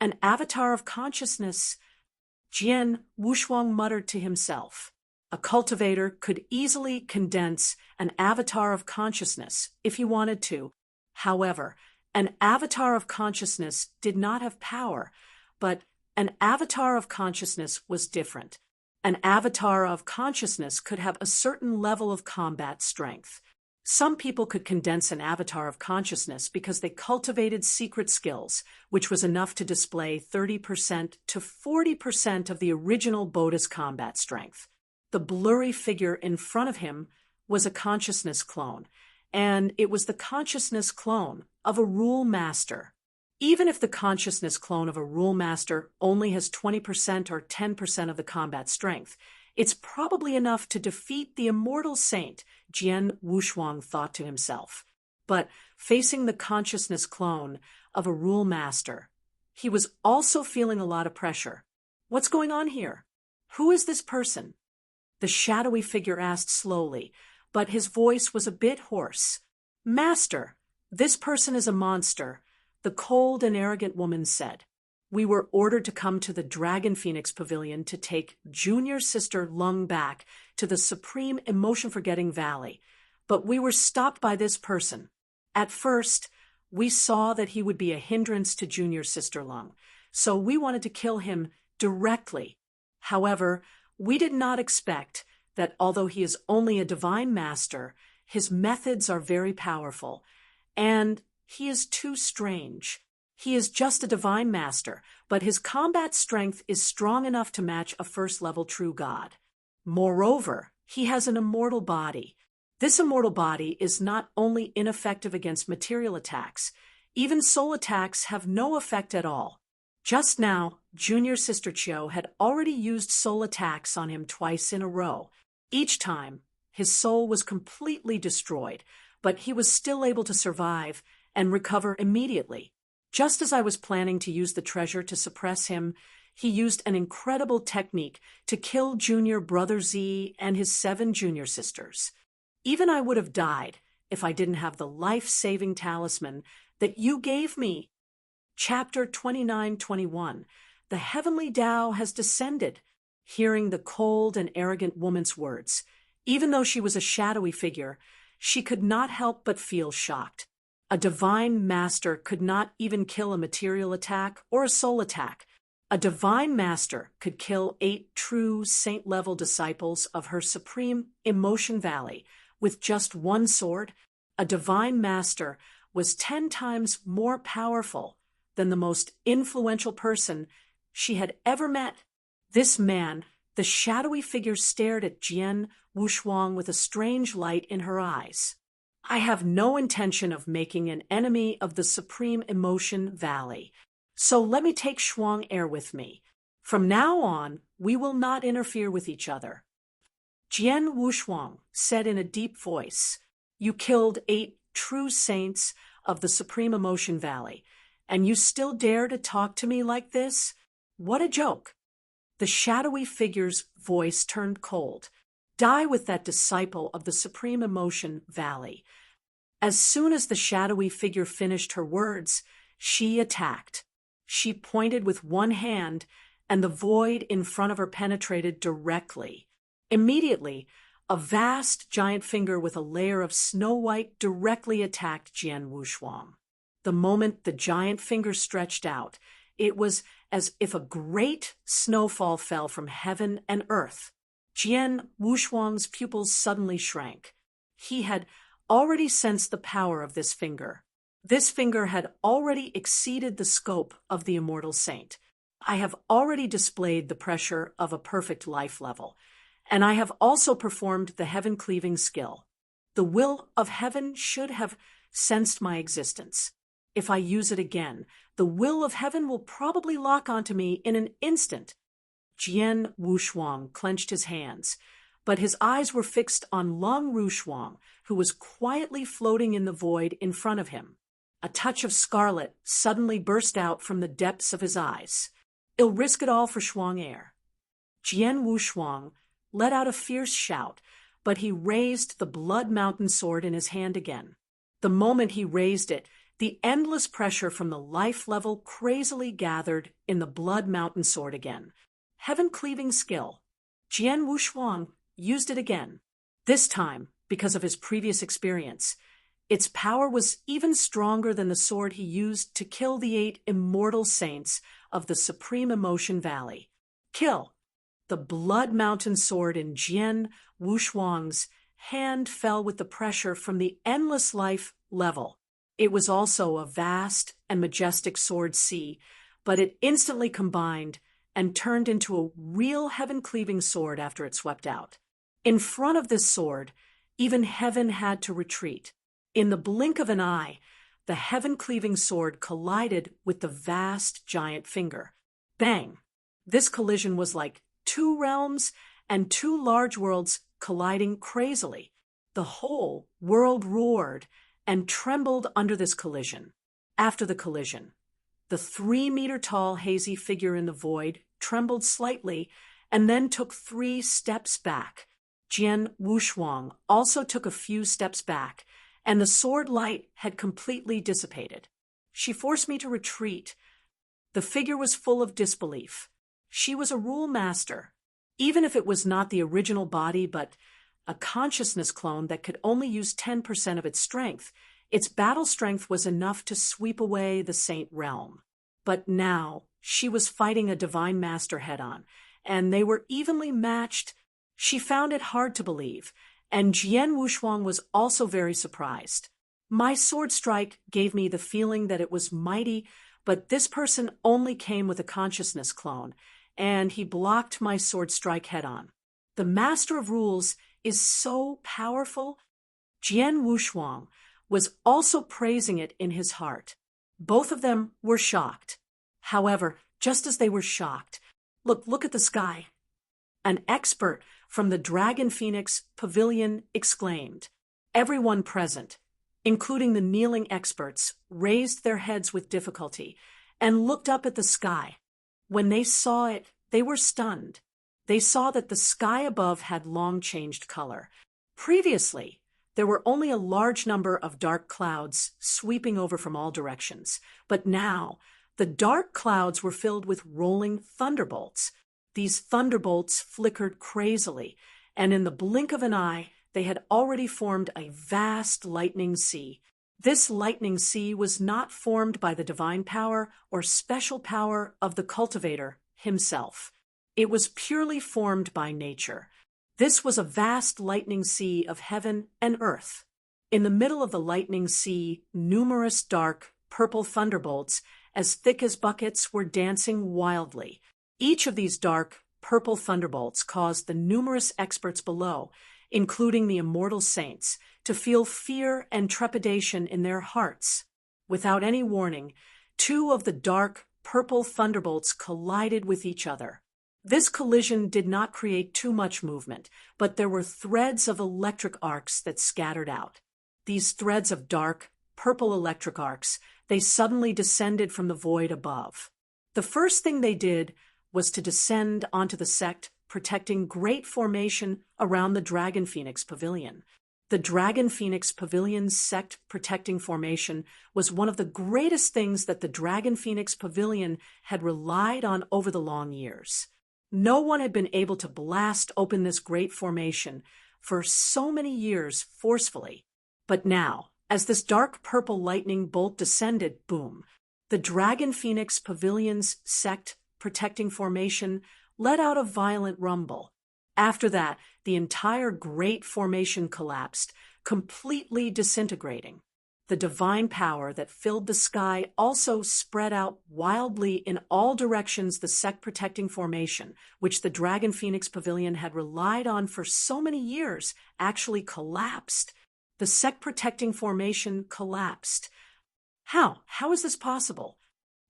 An avatar of consciousness, Jian Rushuang muttered to himself. A cultivator could easily condense an avatar of consciousness if he wanted to. However, an avatar of consciousness did not have power, but an avatar of consciousness was different. An avatar of consciousness could have a certain level of combat strength. Some people could condense an avatar of consciousness because they cultivated secret skills, which was enough to display 30% to 40% of the original Buddha's combat strength. The blurry figure in front of him was a consciousness clone, and it was the consciousness clone of a rule master. Even if the consciousness clone of a rule master only has 20% or 10% of the combat strength, it's probably enough to defeat the immortal saint, Jian Rushuang thought to himself. But facing the consciousness clone of a rule master, he was also feeling a lot of pressure. What's going on here? Who is this person? The shadowy figure asked slowly, but his voice was a bit hoarse. Master, this person is a monster, the cold and arrogant woman said. We were ordered to come to the Dragon Phoenix Pavilion to take junior sister Leng back to the Supreme Emotion-Forgetting Valley, but we were stopped by this person. At first, we saw that he would be a hindrance to junior sister Leng, so we wanted to kill him directly. However, we did not expect that although he is only a divine master, his methods are very powerful, and he is too strange. He is just a divine master, but his combat strength is strong enough to match a first-level true god. Moreover, he has an immortal body. This immortal body is not only ineffective against material attacks, even soul attacks have no effect at all. Just now, Junior Sister Chiu had already used soul attacks on him twice in a row. Each time, his soul was completely destroyed, but he was still able to survive and recover immediately. Just as I was planning to use the treasure to suppress him, he used an incredible technique to kill Junior Brother Z and his 7 junior sisters. Even I would have died if I didn't have the life-saving talisman that you gave me. Chapter 29-21. The heavenly Tao has descended. Hearing the cold and arrogant woman's words, even though she was a shadowy figure, she could not help but feel shocked. A divine master could not even kill a material attack or a soul attack. A divine master could kill 8 true saint-level disciples of her supreme Emotion Valley with just one sword. A divine master was 10 times more powerful than the most influential person she had ever met. This man, the shadowy figure, stared at Jian Rushuang with a strange light in her eyes. I have no intention of making an enemy of the Supreme Emotion Valley, so let me take Shuang Air with me. From now on, we will not interfere with each other. Jian Rushuang said in a deep voice, "You killed 8 true saints of the Supreme Emotion Valley, and you still dare to talk to me like this? What a joke." The shadowy figure's voice turned cold. Die with that disciple of the Supreme Emotion Valley. As soon as the shadowy figure finished her words, she attacked. She pointed with one hand, and the void in front of her penetrated directly. Immediately, a vast giant finger with a layer of snow white directly attacked Jian Rushuang. The moment the giant finger stretched out, it was as if a great snowfall fell from heaven and earth. Jian Rushuang's pupils suddenly shrank. He had already sensed the power of this finger. This finger had already exceeded the scope of the immortal saint. I have already displayed the pressure of a perfect life level, and I have also performed the heaven cleaving skill. The will of heaven should have sensed my existence. If I use it again, the will of heaven will probably lock onto me in an instant. Jian Rushuang clenched his hands, but his eyes were fixed on Leng Rushuang, who was quietly floating in the void in front of him. A touch of scarlet suddenly burst out from the depths of his eyes. "I'll risk it all for Shuang Air." Jian Rushuang let out a fierce shout, but he raised the Blood Mountain sword in his hand again. The moment he raised it, the endless pressure from the life level crazily gathered in the Blood Mountain sword again. Heaven cleaving skill. Jian Rushuang used it again. This time, because of his previous experience, its power was even stronger than the sword he used to kill the 8 immortal saints of the Supreme Emotion Valley. Kill! The Blood Mountain sword in Jian Rushuang's hand fell with the pressure from the endless life level. It was also a vast and majestic sword sea, but it instantly combined and turned into a real heaven-cleaving sword after it swept out. In front of this sword, even heaven had to retreat. In the blink of an eye, the heaven-cleaving sword collided with the vast giant finger. Bang! This collision was like 2 realms and 2 large worlds colliding crazily. The whole world roared and trembled under this collision. After the collision, the 3-meter-tall hazy figure in the void trembled slightly and then took 3 steps back. Jian Rushuang also took a few steps back, and the sword light had completely dissipated. She forced me to retreat. The figure was full of disbelief. She was a rule master, even if it was not the original body but a consciousness clone that could only use 10% of its strength. Its battle strength was enough to sweep away the Saint realm. But now she was fighting a divine master head-on, and they were evenly matched. She found it hard to believe, and Jian Rushuang was also very surprised. My sword strike gave me the feeling that it was mighty, but this person only came with a consciousness clone, and he blocked my sword strike head-on. The Master of Rules is so powerful. Jian Rushuang was also praising it in his heart. Both of them were shocked. However, just as they were shocked, look at the sky. An expert from the Dragon Phoenix Pavilion exclaimed, "Everyone present, including the kneeling experts, raised their heads with difficulty and looked up at the sky. When they saw it, they were stunned. They saw that the sky above had long changed color. Previously, there were only a large number of dark clouds sweeping over from all directions, but now the dark clouds were filled with rolling thunderbolts. These thunderbolts flickered crazily, and in the blink of an eye, they had already formed a vast lightning sea. This lightning sea was not formed by the divine power or special power of the cultivator himself. It was purely formed by nature. This was a vast lightning sea of heaven and earth. In the middle of the lightning sea, numerous dark, purple thunderbolts, as thick as buckets, were dancing wildly. Each of these dark, purple thunderbolts caused the numerous experts below, including the immortal saints, to feel fear and trepidation in their hearts. Without any warning, two of the dark, purple thunderbolts collided with each other. This collision did not create too much movement, but there were threads of electric arcs that scattered out. These threads of dark, purple electric arcs, they suddenly descended from the void above. The first thing they did was to descend onto the sect protecting great formation around the Dragon Phoenix Pavilion. The Dragon Phoenix Pavilion's sect protecting formation was one of the greatest things that the Dragon Phoenix Pavilion had relied on over the long years. No one had been able to blast open this great formation for so many years forcefully. But now, as this dark purple lightning bolt descended, boom, the Dragon Phoenix Pavilion's sect protecting formation let out a violent rumble. After that, the entire great formation collapsed, completely disintegrating. The divine power that filled the sky also spread out wildly in all directions. The sect-protecting formation, which the Dragon Phoenix Pavilion had relied on for so many years, actually collapsed. The sect-protecting formation collapsed. How? How is this possible?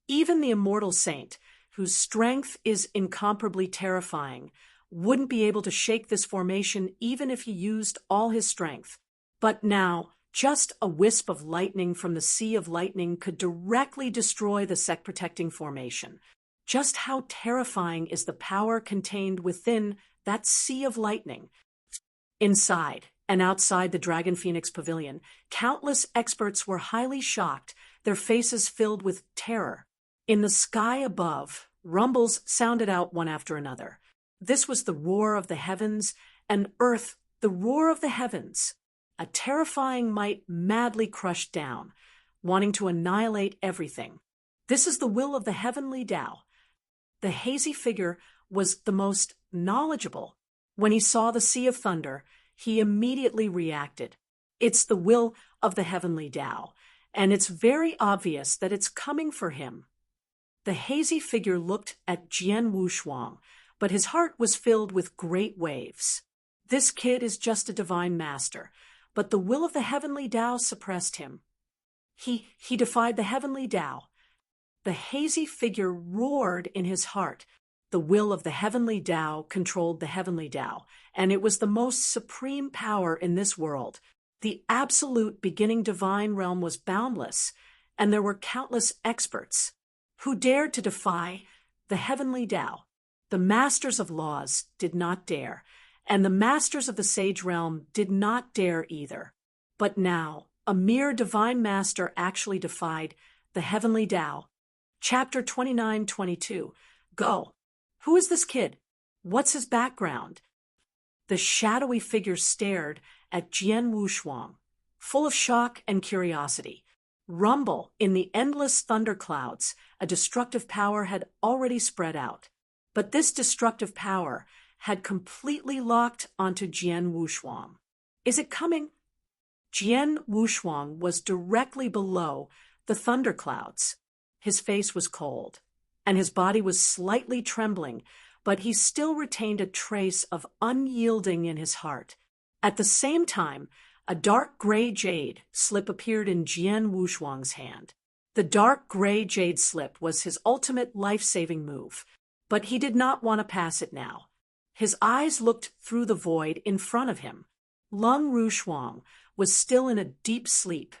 Even the immortal saint, whose strength is incomparably terrifying, wouldn't be able to shake this formation even if he used all his strength. But now, just a wisp of lightning from the sea of lightning could directly destroy the sect-protecting formation. Just how terrifying is the power contained within that sea of lightning? Inside and outside the Dragon Phoenix Pavilion, countless experts were highly shocked, their faces filled with terror. In the sky above, rumbles sounded out one after another. This was the roar of the heavens, and earth, the roar of the heavens. A terrifying might madly crushed down, wanting to annihilate everything. This is the will of the heavenly Tao. The hazy figure was the most knowledgeable. When he saw the sea of thunder, he immediately reacted. It's the will of the heavenly Tao, and it's very obvious that it's coming for him. The hazy figure looked at Rushuang, but his heart was filled with great waves. This kid is just a divine master, but the will of the heavenly Tao suppressed him. He defied the heavenly Tao. The hazy figure roared in his heart. The will of the heavenly Tao controlled the heavenly Tao, and it was the most supreme power in this world. The absolute beginning divine realm was boundless, and there were countless experts who dared to defy the heavenly Tao. The masters of laws did not dare, and the masters of the sage realm did not dare either. But now, a mere divine master actually defied the heavenly Tao. Chapter 29-22. Go. Who is this kid? What's his background? The shadowy figure stared at Rushuang, full of shock and curiosity. Rumble in the endless thunderclouds, a destructive power had already spread out. But this destructive power had completely locked onto Rushuang. Is it coming? Rushuang was directly below the thunderclouds. His face was cold, and his body was slightly trembling, but he still retained a trace of unyielding in his heart. At the same time, a dark gray jade slip appeared in Rushuang's hand. The dark gray jade slip was his ultimate life-saving move, but he did not want to pass it now. His eyes looked through the void in front of him. Leng Rushuang was still in a deep sleep,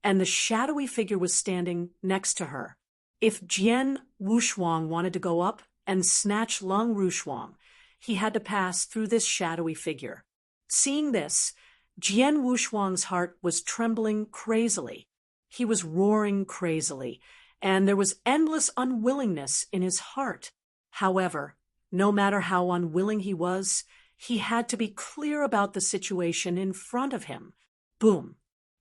and the shadowy figure was standing next to her. If Jian Rushuang wanted to go up and snatch Leng Rushuang, he had to pass through this shadowy figure. Seeing this, Jian Rushuang's heart was trembling crazily. He was roaring crazily, and there was endless unwillingness in his heart. However, no matter how unwilling he was, he had to be clear about the situation in front of him. Boom!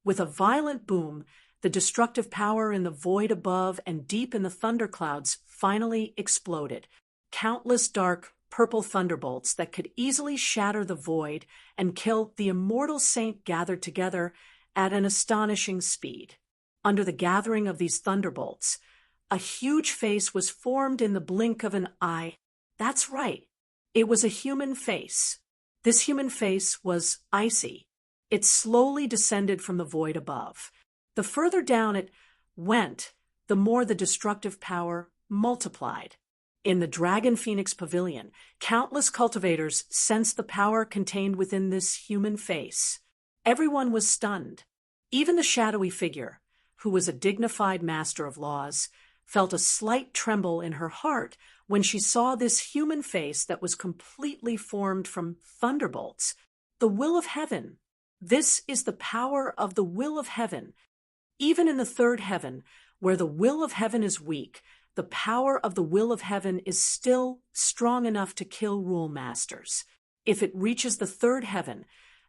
With a violent boom, the destructive power in the void above and deep in the thunderclouds finally exploded. Countless dark, purple thunderbolts that could easily shatter the void and kill the immortal saint gathered together at an astonishing speed. Under the gathering of these thunderbolts, a huge face was formed in the blink of an eye. That's right, it was a human face. This human face was icy. It slowly descended from the void above. The further down it went, the more the destructive power multiplied. In the Dragon Phoenix Pavilion, countless cultivators sensed the power contained within this human face. Everyone was stunned. Even the shadowy figure, who was a dignified master of laws, felt a slight tremble in her heart when she saw this human face that was completely formed from thunderbolts. The will of heaven. This is the power of the will of heaven. Even in the third heaven, where the will of heaven is weak, the power of the will of heaven is still strong enough to kill rule masters. If it reaches the third heaven,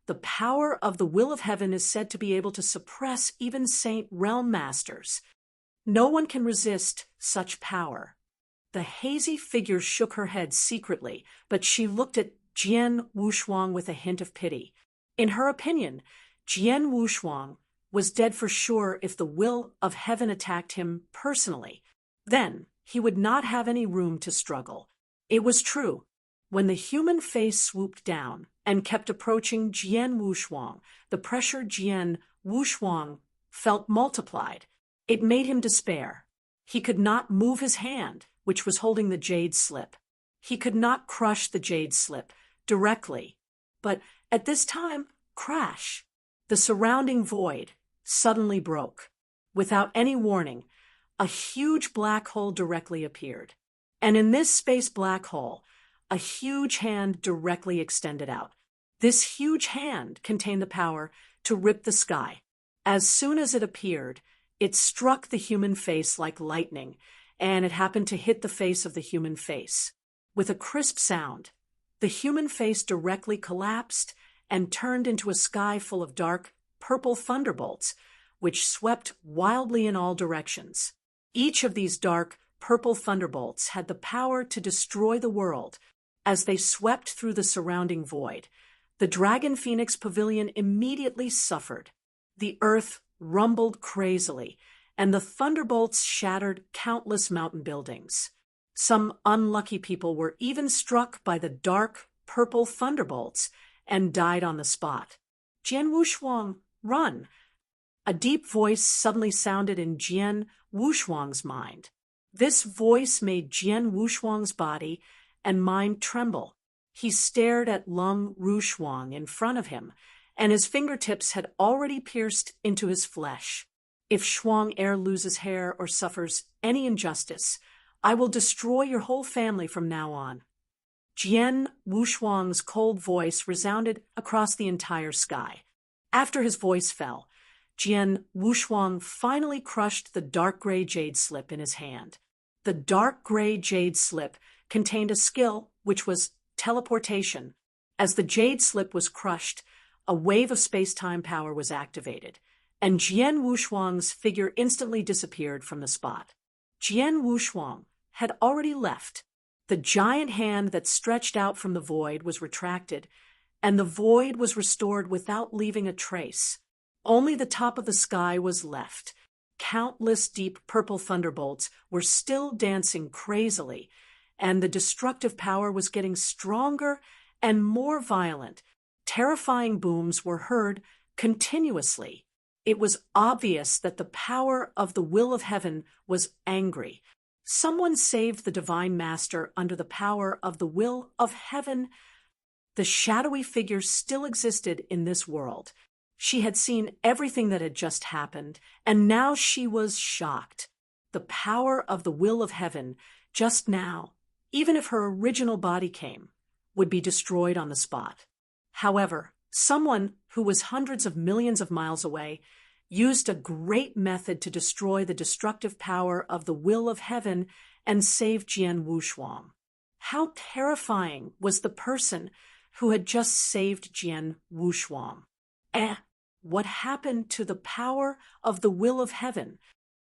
the power of the will of heaven is said to be able to suppress even saint realm masters. No one can resist such power. The hazy figure shook her head secretly, but she looked at Jian Rushuang with a hint of pity. In her opinion, Jian Rushuang was dead for sure if the will of heaven attacked him personally. Then he would not have any room to struggle. It was true. When the human face swooped down and kept approaching Jian Rushuang, the pressure Jian Rushuang felt multiplied. It made him despair. He could not move his hand, which was holding the jade slip. He could not crush the jade slip directly. But at this time, crash! The surrounding void suddenly broke. Without any warning, a huge black hole directly appeared. And in this space black hole, a huge hand directly extended out. This huge hand contained the power to rip the sky. As soon as it appeared, it struck the human face like lightning, and it happened to hit the face of the human face. With a crisp sound, the human face directly collapsed and turned into a sky full of dark, purple thunderbolts, which swept wildly in all directions. Each of these dark, purple thunderbolts had the power to destroy the world. As they swept through the surrounding void, the Dragon Phoenix Pavilion immediately suffered. The earth rumbled crazily, and the thunderbolts shattered countless mountain buildings. Some unlucky people were even struck by the dark, purple thunderbolts and died on the spot. Jian Rushuang, run! A deep voice suddenly sounded in Jian Rushuang's mind. This voice made Jian Rushuang's body and mind tremble. He stared at Leng Rushuang in front of him, and his fingertips had already pierced into his flesh. If Shuang Heir loses hair or suffers any injustice, I will destroy your whole family from now on. Jian Rushuang's cold voice resounded across the entire sky. After his voice fell, Jian Rushuang finally crushed the dark gray jade slip in his hand. The dark gray jade slip contained a skill which was teleportation. As the jade slip was crushed, a wave of space-time power was activated, and Jian Rushuang's figure instantly disappeared from the spot. Jian Rushuang had already left. The giant hand that stretched out from the void was retracted, and the void was restored without leaving a trace. Only the top of the sky was left. Countless deep purple thunderbolts were still dancing crazily, and the destructive power was getting stronger and more violent. Terrifying booms were heard continuously. It was obvious that the power of the will of heaven was angry. Someone saved the divine master under the power of the will of heaven. The shadowy figure still existed in this world. She had seen everything that had just happened, and now she was shocked. The power of the will of heaven, just now, even if her original body came, would be destroyed on the spot. However, someone who was hundreds of millions of miles away used a great method to destroy the destructive power of the will of heaven and save Jian Wushuang. How terrifying was the person who had just saved Jian Wushuang? What happened to the power of the will of heaven?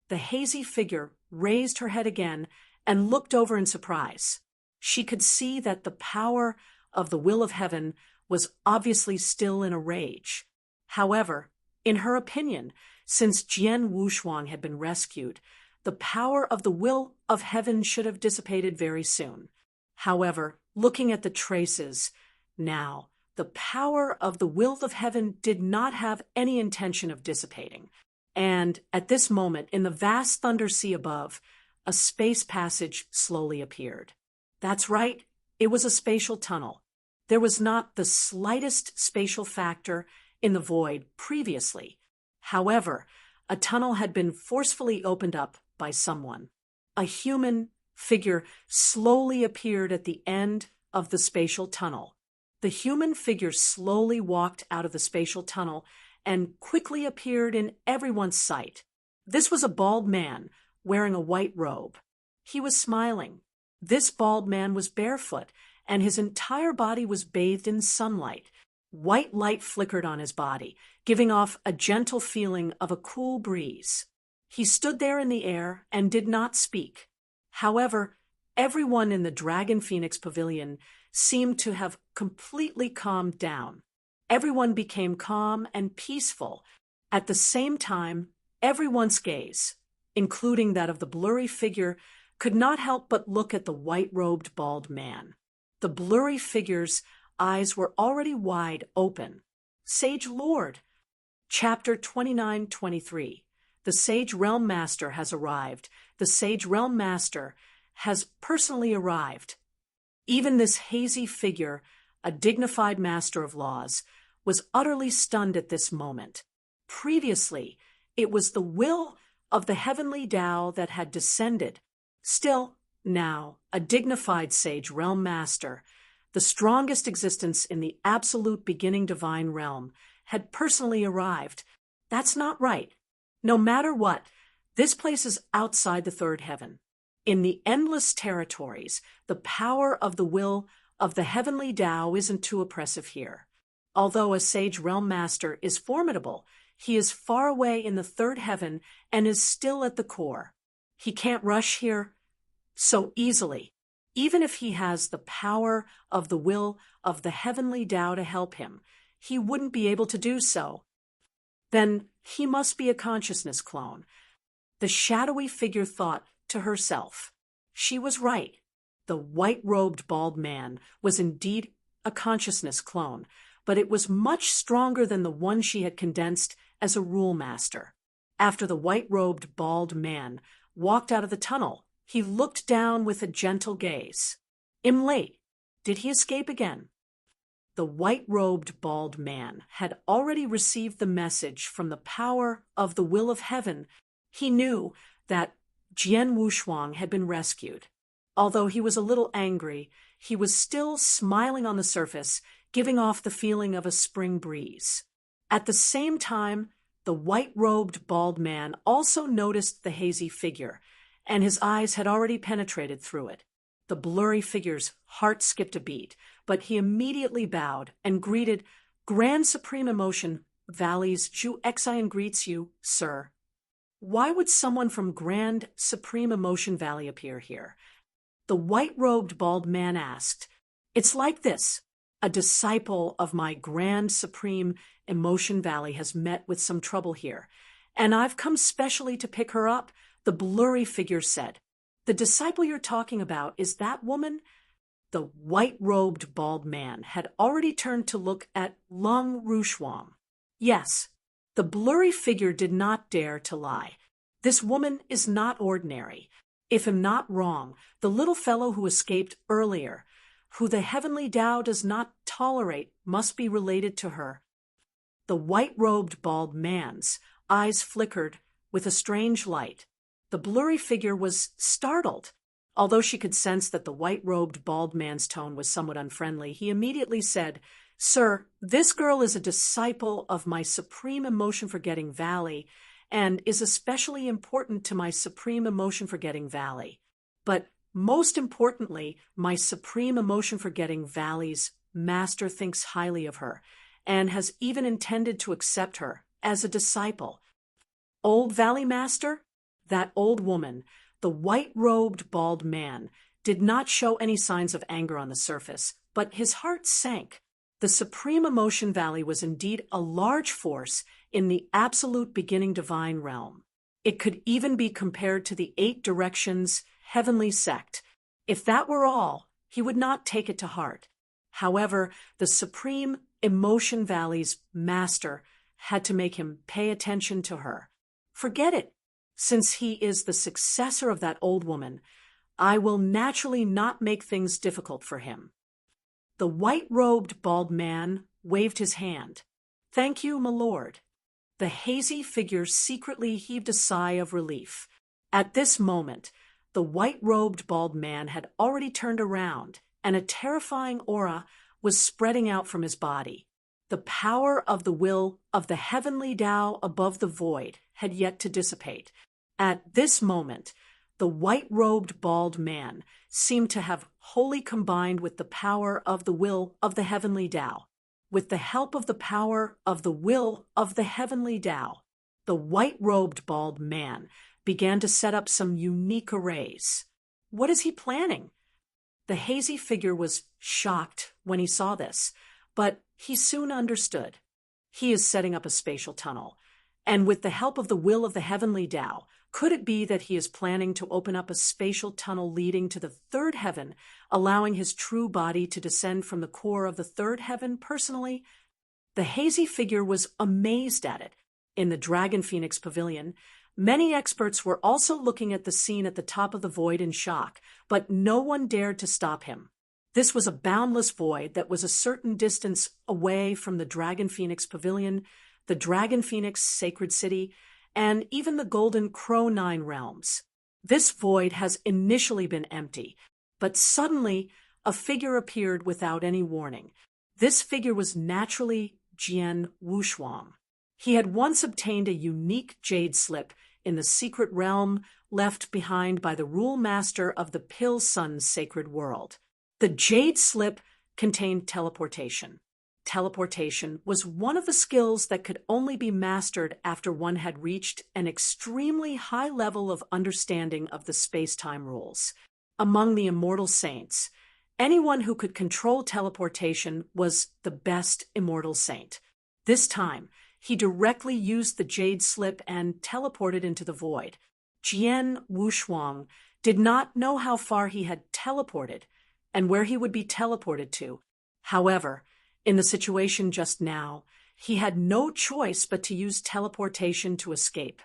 The hazy figure raised her head again and looked over in surprise. She could see that the power of the will of heaven was obviously still in a rage. However, in her opinion, since Jian Wushuang had been rescued, the power of the will of heaven should have dissipated very soon. However, looking at the traces, now, the power of the will of heaven did not have any intention of dissipating. And at this moment, in the vast thunder sea above, a space passage slowly appeared. That's right, it was a spatial tunnel. There was not the slightest spatial factor in the void previously. However, a tunnel had been forcefully opened up by someone. A human figure slowly appeared at the end of the spatial tunnel. The human figure slowly walked out of the spatial tunnel and quickly appeared in everyone's sight. This was a bald man wearing a white robe. He was smiling. This bald man was barefoot, and his entire body was bathed in sunlight. White light flickered on his body, giving off a gentle feeling of a cool breeze. He stood there in the air and did not speak. However, everyone in the Dragon Phoenix Pavilion seemed to have completely calmed down. Everyone became calm and peaceful. At the same time, everyone's gaze, including that of the blurry figure, could not help but look at the white-robed bald man. The blurry figure's eyes were already wide open. Sage Lord. Chapter 29-23. The Sage Realm Master has arrived. The Sage Realm Master has personally arrived. Even this hazy figure, a dignified master of laws, was utterly stunned at this moment. Previously, it was the will of the heavenly Tao that had descended. Still, now, a dignified Sage Realm Master, the strongest existence in the absolute beginning divine realm, had personally arrived. That's not right. No matter what, this place is outside the third heaven. In the endless territories, the power of the will of the heavenly Tao isn't too oppressive here. Although a Sage Realm Master is formidable, he is far away in the third heaven and is still at the core. He can't rush here so easily. Even if he has the power of the will of the heavenly Tao to help him, he wouldn't be able to do so. Then he must be a consciousness clone. The shadowy figure thought to herself. She was right. The white-robed bald man was indeed a consciousness clone, but it was much stronger than the one she had condensed as a rule master. After the white-robed bald man walked out of the tunnel, he looked down with a gentle gaze. "I'm late. Did he escape again?" The white-robed bald man had already received the message from the power of the will of heaven. He knew that Jian Wushuang had been rescued. Although he was a little angry, he was still smiling on the surface, giving off the feeling of a spring breeze. At the same time, the white-robed bald man also noticed the hazy figure, and his eyes had already penetrated through it. The blurry figure's heart skipped a beat, but he immediately bowed and greeted, "Grand Supreme Emotion Valley's Zhu Xian greets you, sir." Why would someone from Grand Supreme Emotion Valley appear here? The white-robed bald man asked. "It's like this. A disciple of my Grand Supreme Emotion Valley has met with some trouble here, and I've come specially to pick her up," the blurry figure said. "The disciple you're talking about, is that woman?" The white-robed bald man had already turned to look at Leng Rushuang. "Yes." The blurry figure did not dare to lie. "This woman is not ordinary. If I'm not wrong, the little fellow who escaped earlier, who the heavenly Tao does not tolerate, must be related to her." The white-robed bald man's eyes flickered with a strange light. The blurry figure was startled. Although she could sense that the white-robed bald man's tone was somewhat unfriendly, he immediately said, "Sir, this girl is a disciple of my Supreme Emotion-Forgetting Valley and is especially important to my Supreme Emotion-Forgetting Valley. But most importantly, my Supreme Emotion-Forgetting Valley's master thinks highly of her and has even intended to accept her as a disciple." Old Valley Master? That old woman, the white-robed bald man, did not show any signs of anger on the surface, but his heart sank. The Supreme Emotion Valley was indeed a large force in the absolute beginning divine realm. It could even be compared to the 8 Directions heavenly sect. If that were all, he would not take it to heart. However, the Supreme Emotion Valley's master had to make him pay attention to her. Forget it. Since he is the successor of that old woman, I will naturally not make things difficult for him. The white-robed bald man waved his hand. "Thank you, my lord." The hazy figure secretly heaved a sigh of relief. At this moment, the white-robed bald man had already turned around, and a terrifying aura was spreading out from his body. The power of the will of the heavenly Tao above the void had yet to dissipate. At this moment, the white-robed bald man seemed to have wholly combined with the power of the will of the heavenly Tao. With the help of the power of the will of the heavenly Tao, the white-robed bald man began to set up some unique arrays. What is he planning? The hazy figure was shocked when he saw this, but he soon understood. He is setting up a spatial tunnel, and with the help of the will of the heavenly Tao, could it be that he is planning to open up a spatial tunnel leading to the 3rd heaven, allowing his true body to descend from the core of the 3rd heaven personally? The hazy figure was amazed at it. In the Dragon Phoenix Pavilion, many experts were also looking at the scene at the top of the void in shock, but no one dared to stop him. This was a boundless void that was a certain distance away from the Dragon Phoenix Pavilion, the Dragon Phoenix Sacred City, and even the Golden Crow 9 realms. This void has initially been empty, but suddenly a figure appeared without any warning. This figure was naturally Jian Rushuang. He had once obtained a unique jade slip in the secret realm left behind by the rule master of the Pill Sun's sacred world. The jade slip contained teleportation. Teleportation was one of the skills that could only be mastered after one had reached an extremely high level of understanding of the space-time rules. Among the immortal saints, anyone who could control teleportation was the best immortal saint. This time, he directly used the jade slip and teleported into the void. Jian Rushuang did not know how far he had teleported and where he would be teleported to. However, in the situation just now, he had no choice but to use teleportation to escape.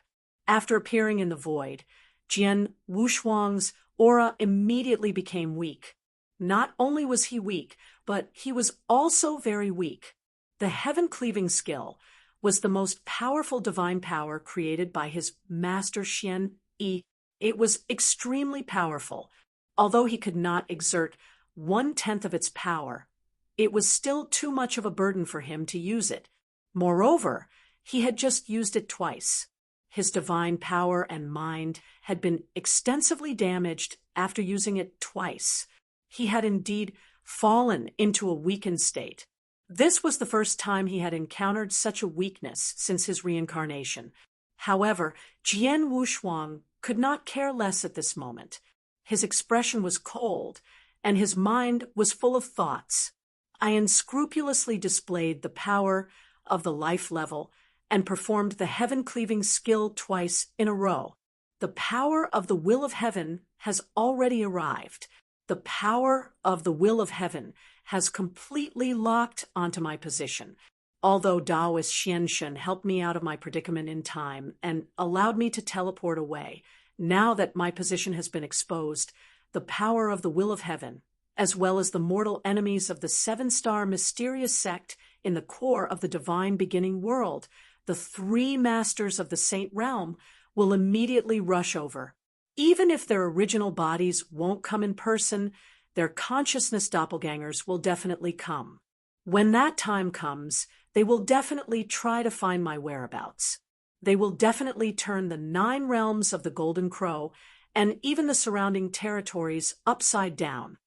After appearing in the void, Jian Rushuang's aura immediately became weak. Not only was he weak, but he was also very weak. The Heaven Cleaving skill was the most powerful divine power created by his master Xian Yi. It was extremely powerful. Although he could not exert 1/10 of its power, it was still too much of a burden for him to use it. Moreover, he had just used it twice. His divine power and mind had been extensively damaged after using it twice. He had indeed fallen into a weakened state. This was the first time he had encountered such a weakness since his reincarnation. However, Jian Rushuang could not care less at this moment. His expression was cold, and his mind was full of thoughts. I unscrupulously displayed the power of the life level and performed the heaven-cleaving skill twice in a row. The power of the will of heaven has already arrived. The power of the will of heaven has completely locked onto my position. Although Taoist Xianshen helped me out of my predicament in time and allowed me to teleport away, now that my position has been exposed, the power of the will of heaven, as well as the mortal enemies of the 7-star mysterious sect, in the core of the divine beginning world, the three masters of the Saint Realm will immediately rush over. Even if their original bodies won't come in person, their consciousness doppelgangers will definitely come. When that time comes, they will definitely try to find my whereabouts. They will definitely turn the 9 realms of the Golden Crow and even the surrounding territories upside down.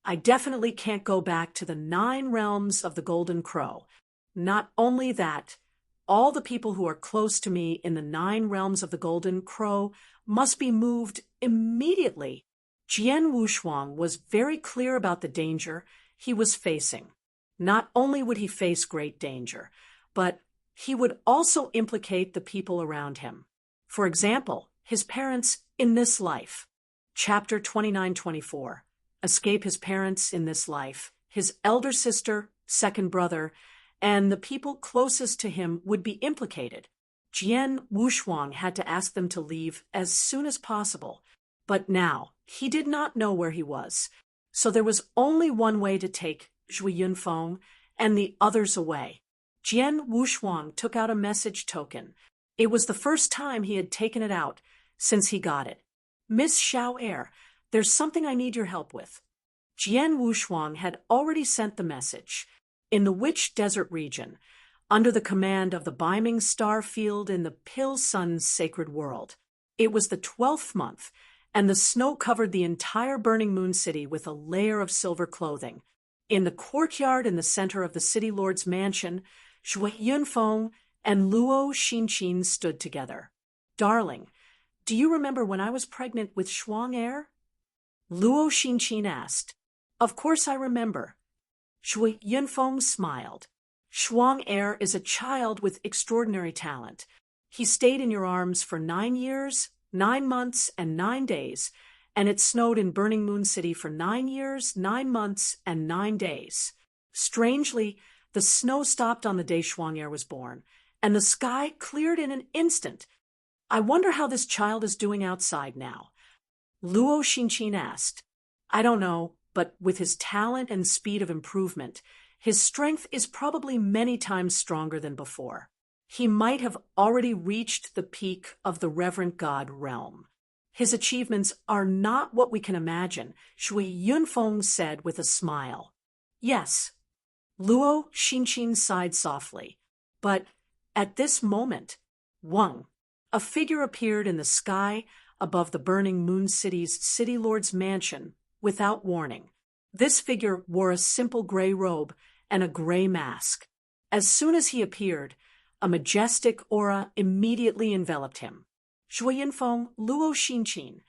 I definitely can't go back to the 9 realms of the Golden Crow. Not only that, all the people who are close to me in the 9 realms of the Golden Crow must be moved immediately. Jian Rushuang was very clear about the danger he was facing. Not only would he face great danger, but he would also implicate the people around him. For example, his parents in this life. Chapter 29-24. Escape his parents in this life, his elder sister, second brother, and the people closest to him would be implicated. Jian Rushuang had to ask them to leave as soon as possible, but now he did not know where he was, so there was only one way to take Zhui Yunfeng and the others away. Jian Rushuang took out a message token. It was the first time he had taken it out since he got it. Miss Xiao Air, there's something I need your help with. Jian Rushuang had already sent the message. In the Witch Desert region, under the command of the Beiming star field in the Pil Sun's sacred world. It was the 12th month, and the snow covered the entire Burning Moon City with a layer of silver clothing. In the courtyard in the center of the city lord's mansion, Zhui Yunfeng and Luo Xinqin stood together. Darling, do you remember when I was pregnant with Shuang Air? Luo Xinqin asked. Of course I remember. Zhui Yunfeng smiled. Shuang Air is a child with extraordinary talent. He stayed in your arms for 9 years, 9 months, and 9 days, and it snowed in Burning Moon City for 9 years, 9 months, and 9 days. Strangely, the snow stopped on the day Shuang Air was born, and the sky cleared in an instant. I wonder how this child is doing outside now. Luo Xinqin asked. I don't know, but with his talent and speed of improvement, his strength is probably many times stronger than before. He might have already reached the peak of the Reverent God realm. His achievements are not what we can imagine, Zhui Yunfeng said with a smile. Yes. Luo Xinqin sighed softly. But at this moment, Wang, a figure appeared in the sky above the Burning Moon City's city lord's mansion without warning. This figure wore a simple gray robe and a gray mask. As soon as he appeared, a majestic aura immediately enveloped him. Zhui Yunfeng, Luo Xinqin.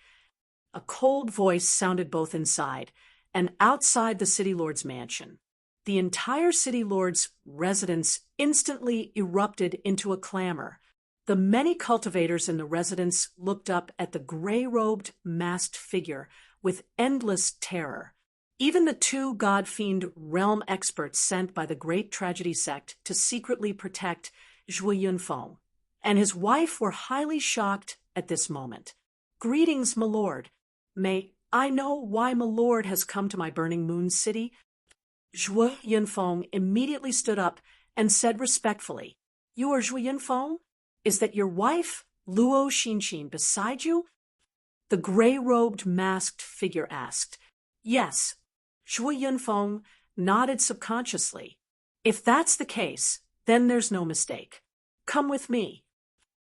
A cold voice sounded both inside and outside the city lord's mansion. The entire city lord's residence instantly erupted into a clamor. The many cultivators in the residence looked up at the gray-robed, masked figure with endless terror. Even the 2 god-fiend realm experts sent by the Great Tragedy Sect to secretly protect Zhui Yunfeng and his wife were highly shocked at this moment. Greetings, my lord. May I know why my lord has come to my Burning Moon City? Zhui Yunfeng immediately stood up and said respectfully, You are Zhui Yunfeng? Is that your wife, Luo Xinqin, beside you? The gray-robed masked figure asked. Yes. Zhui Yunfeng nodded subconsciously. If that's the case, then there's no mistake. Come with me.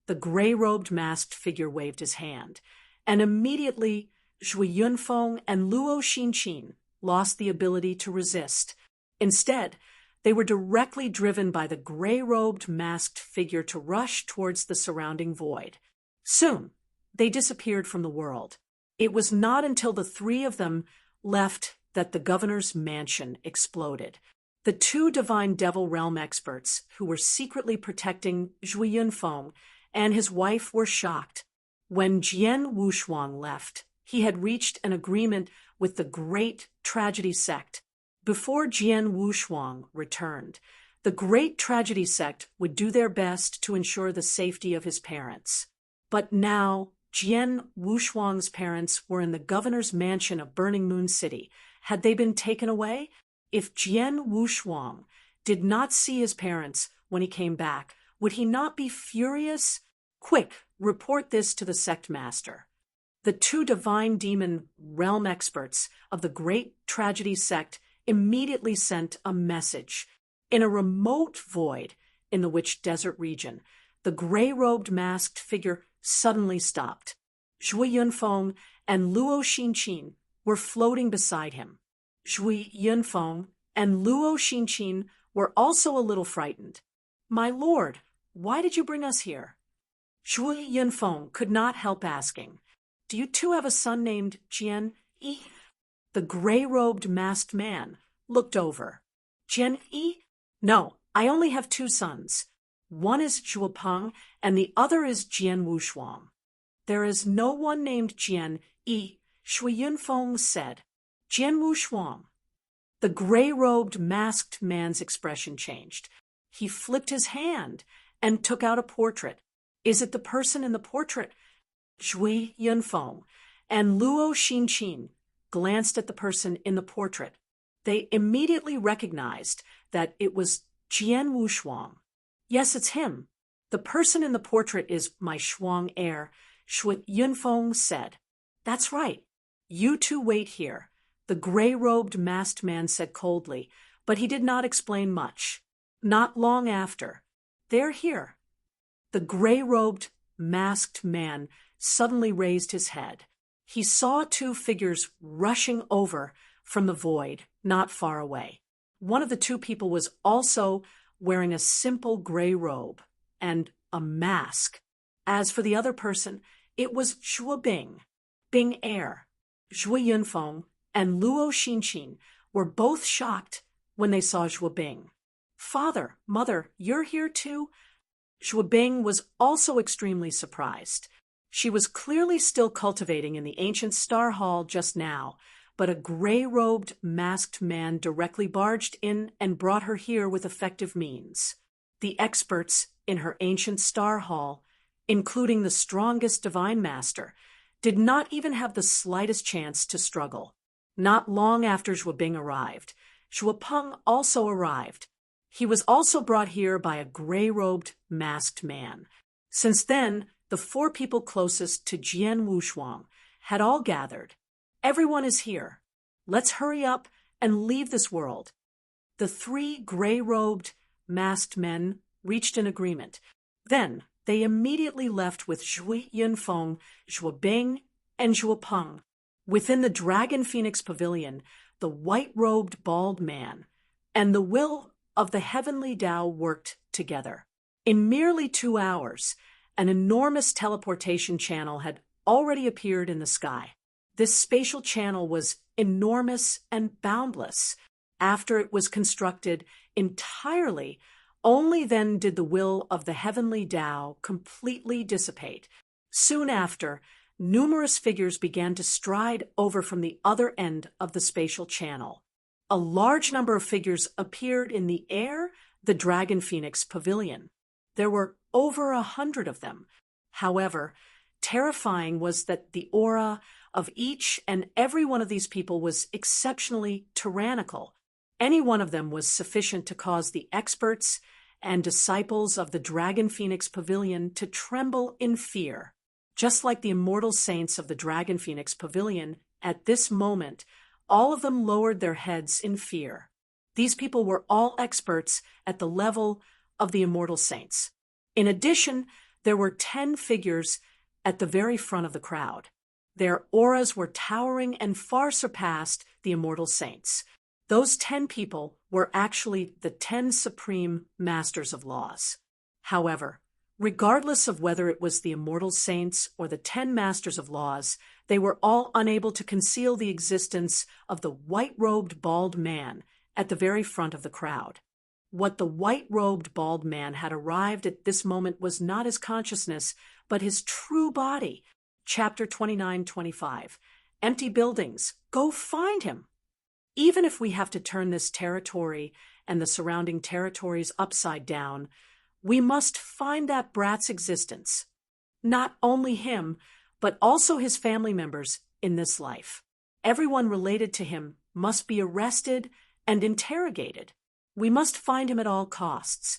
The gray-robed masked figure waved his hand, and immediately Zhui Yunfeng and Luo Xinqin lost the ability to resist. Instead, they were directly driven by the gray-robed masked figure to rush towards the surrounding void. Soon, they disappeared from the world. It was not until the 3 of them left that the governor's mansion exploded. The 2 divine devil realm experts who were secretly protecting Zhui Yunfeng and his wife were shocked. When Jian Rushuang left, he had reached an agreement with the Great Tragedy Sect. Before Jian Rushuang returned, the Great Tragedy Sect would do their best to ensure the safety of his parents. But now, Jian Rushuang's parents were in the governor's mansion of Burning Moon City. Had they been taken away? If Jian Rushuang did not see his parents when he came back, would he not be furious? Quick, report this to the sect master. The two divine demon realm experts of the great tragedy sect immediately sent a message. In a remote void in the Witch Desert region, the gray-robed masked figure suddenly stopped. Zhui Yunfeng and Luo Xinqin were floating beside him. Zhui Yunfeng and Luo Xinqin were also a little frightened. "My lord, why did you bring us here?" Zhui Yunfeng could not help asking, "Do you too have a son named Jian Yi?" The gray-robed masked man looked over. "Jian Yi? No, I only have two sons. One is Zhuopeng and the other is Jian Rushuang." "There is no one named Jian Yi," Zhui Yunfeng said. "Jian Rushuang." The gray-robed masked man's expression changed. He flipped his hand and took out a portrait. "Is it the person in the portrait?" Zhui Yunfeng and Luo Xinqin glanced at the person in the portrait. They immediately recognized that it was Jian Rushuang. "Yes, it's him. The person in the portrait is my Shuang heir," Zhui Yunfeng said. "That's right. You two wait here," the gray-robed masked man said coldly, but he did not explain much. Not long after, "They're here." The gray-robed masked man suddenly raised his head. He saw two figures rushing over from the void not far away. One of the two people was also wearing a simple gray robe and a mask. As for the other person, it was Zhuo Bing heir. Zhui Yunfeng and Luo Xinqin were both shocked when they saw Zhuo Bing. "Father, mother, you're here too?" Zhuo Bing was also extremely surprised. She was clearly still cultivating in the ancient Star Hall just now, but a gray-robed masked man directly barged in and brought her here with effective means. The experts in her ancient Star Hall, including the strongest divine master, did not even have the slightest chance to struggle. Not long after Zhuo Bing arrived, Zhuopeng also arrived. He was also brought here by a gray-robed masked man. Since then, the four people closest to Jian Rushuang had all gathered. "Everyone is here. Let's hurry up and leave this world." The three gray-robed masked men reached an agreement. Then they immediately left with Zhui Yunfeng, Zhuo Bing, and Zhuopeng. Within the Dragon Phoenix Pavilion, the white-robed bald man and the will of the heavenly Tao worked together. In merely 2 hours, an enormous teleportation channel had already appeared in the sky. This spatial channel was enormous and boundless. After it was constructed entirely, only then did the will of the heavenly Tao completely dissipate. Soon after, numerous figures began to stride over from the other end of the spatial channel. A large number of figures appeared in the air, the Dragon Phoenix Pavilion. There were over 100 of them. However, terrifying was that the aura of each and every one of these people was exceptionally tyrannical. Any one of them was sufficient to cause the experts and disciples of the Dragon Phoenix Pavilion to tremble in fear. Just like the immortal saints of the Dragon Phoenix Pavilion, at this moment, all of them lowered their heads in fear. These people were all experts at the level of the immortal saints. In addition, there were 10 figures at the very front of the crowd. Their auras were towering and far surpassed the immortal saints. Those 10 people were actually the 10 supreme masters of laws. However, regardless of whether it was the immortal saints or the 10 masters of laws, they were all unable to conceal the existence of the white-robed bald man at the very front of the crowd. What the white-robed bald man had arrived at this moment was not his consciousness, but his true body. Chapter 29-25. Empty buildings. Go find him. Even if we have to turn this territory and the surrounding territories upside down, we must find that brat's existence. Not only him, but also his family members in this life. Everyone related to him must be arrested and interrogated. We must find him at all costs.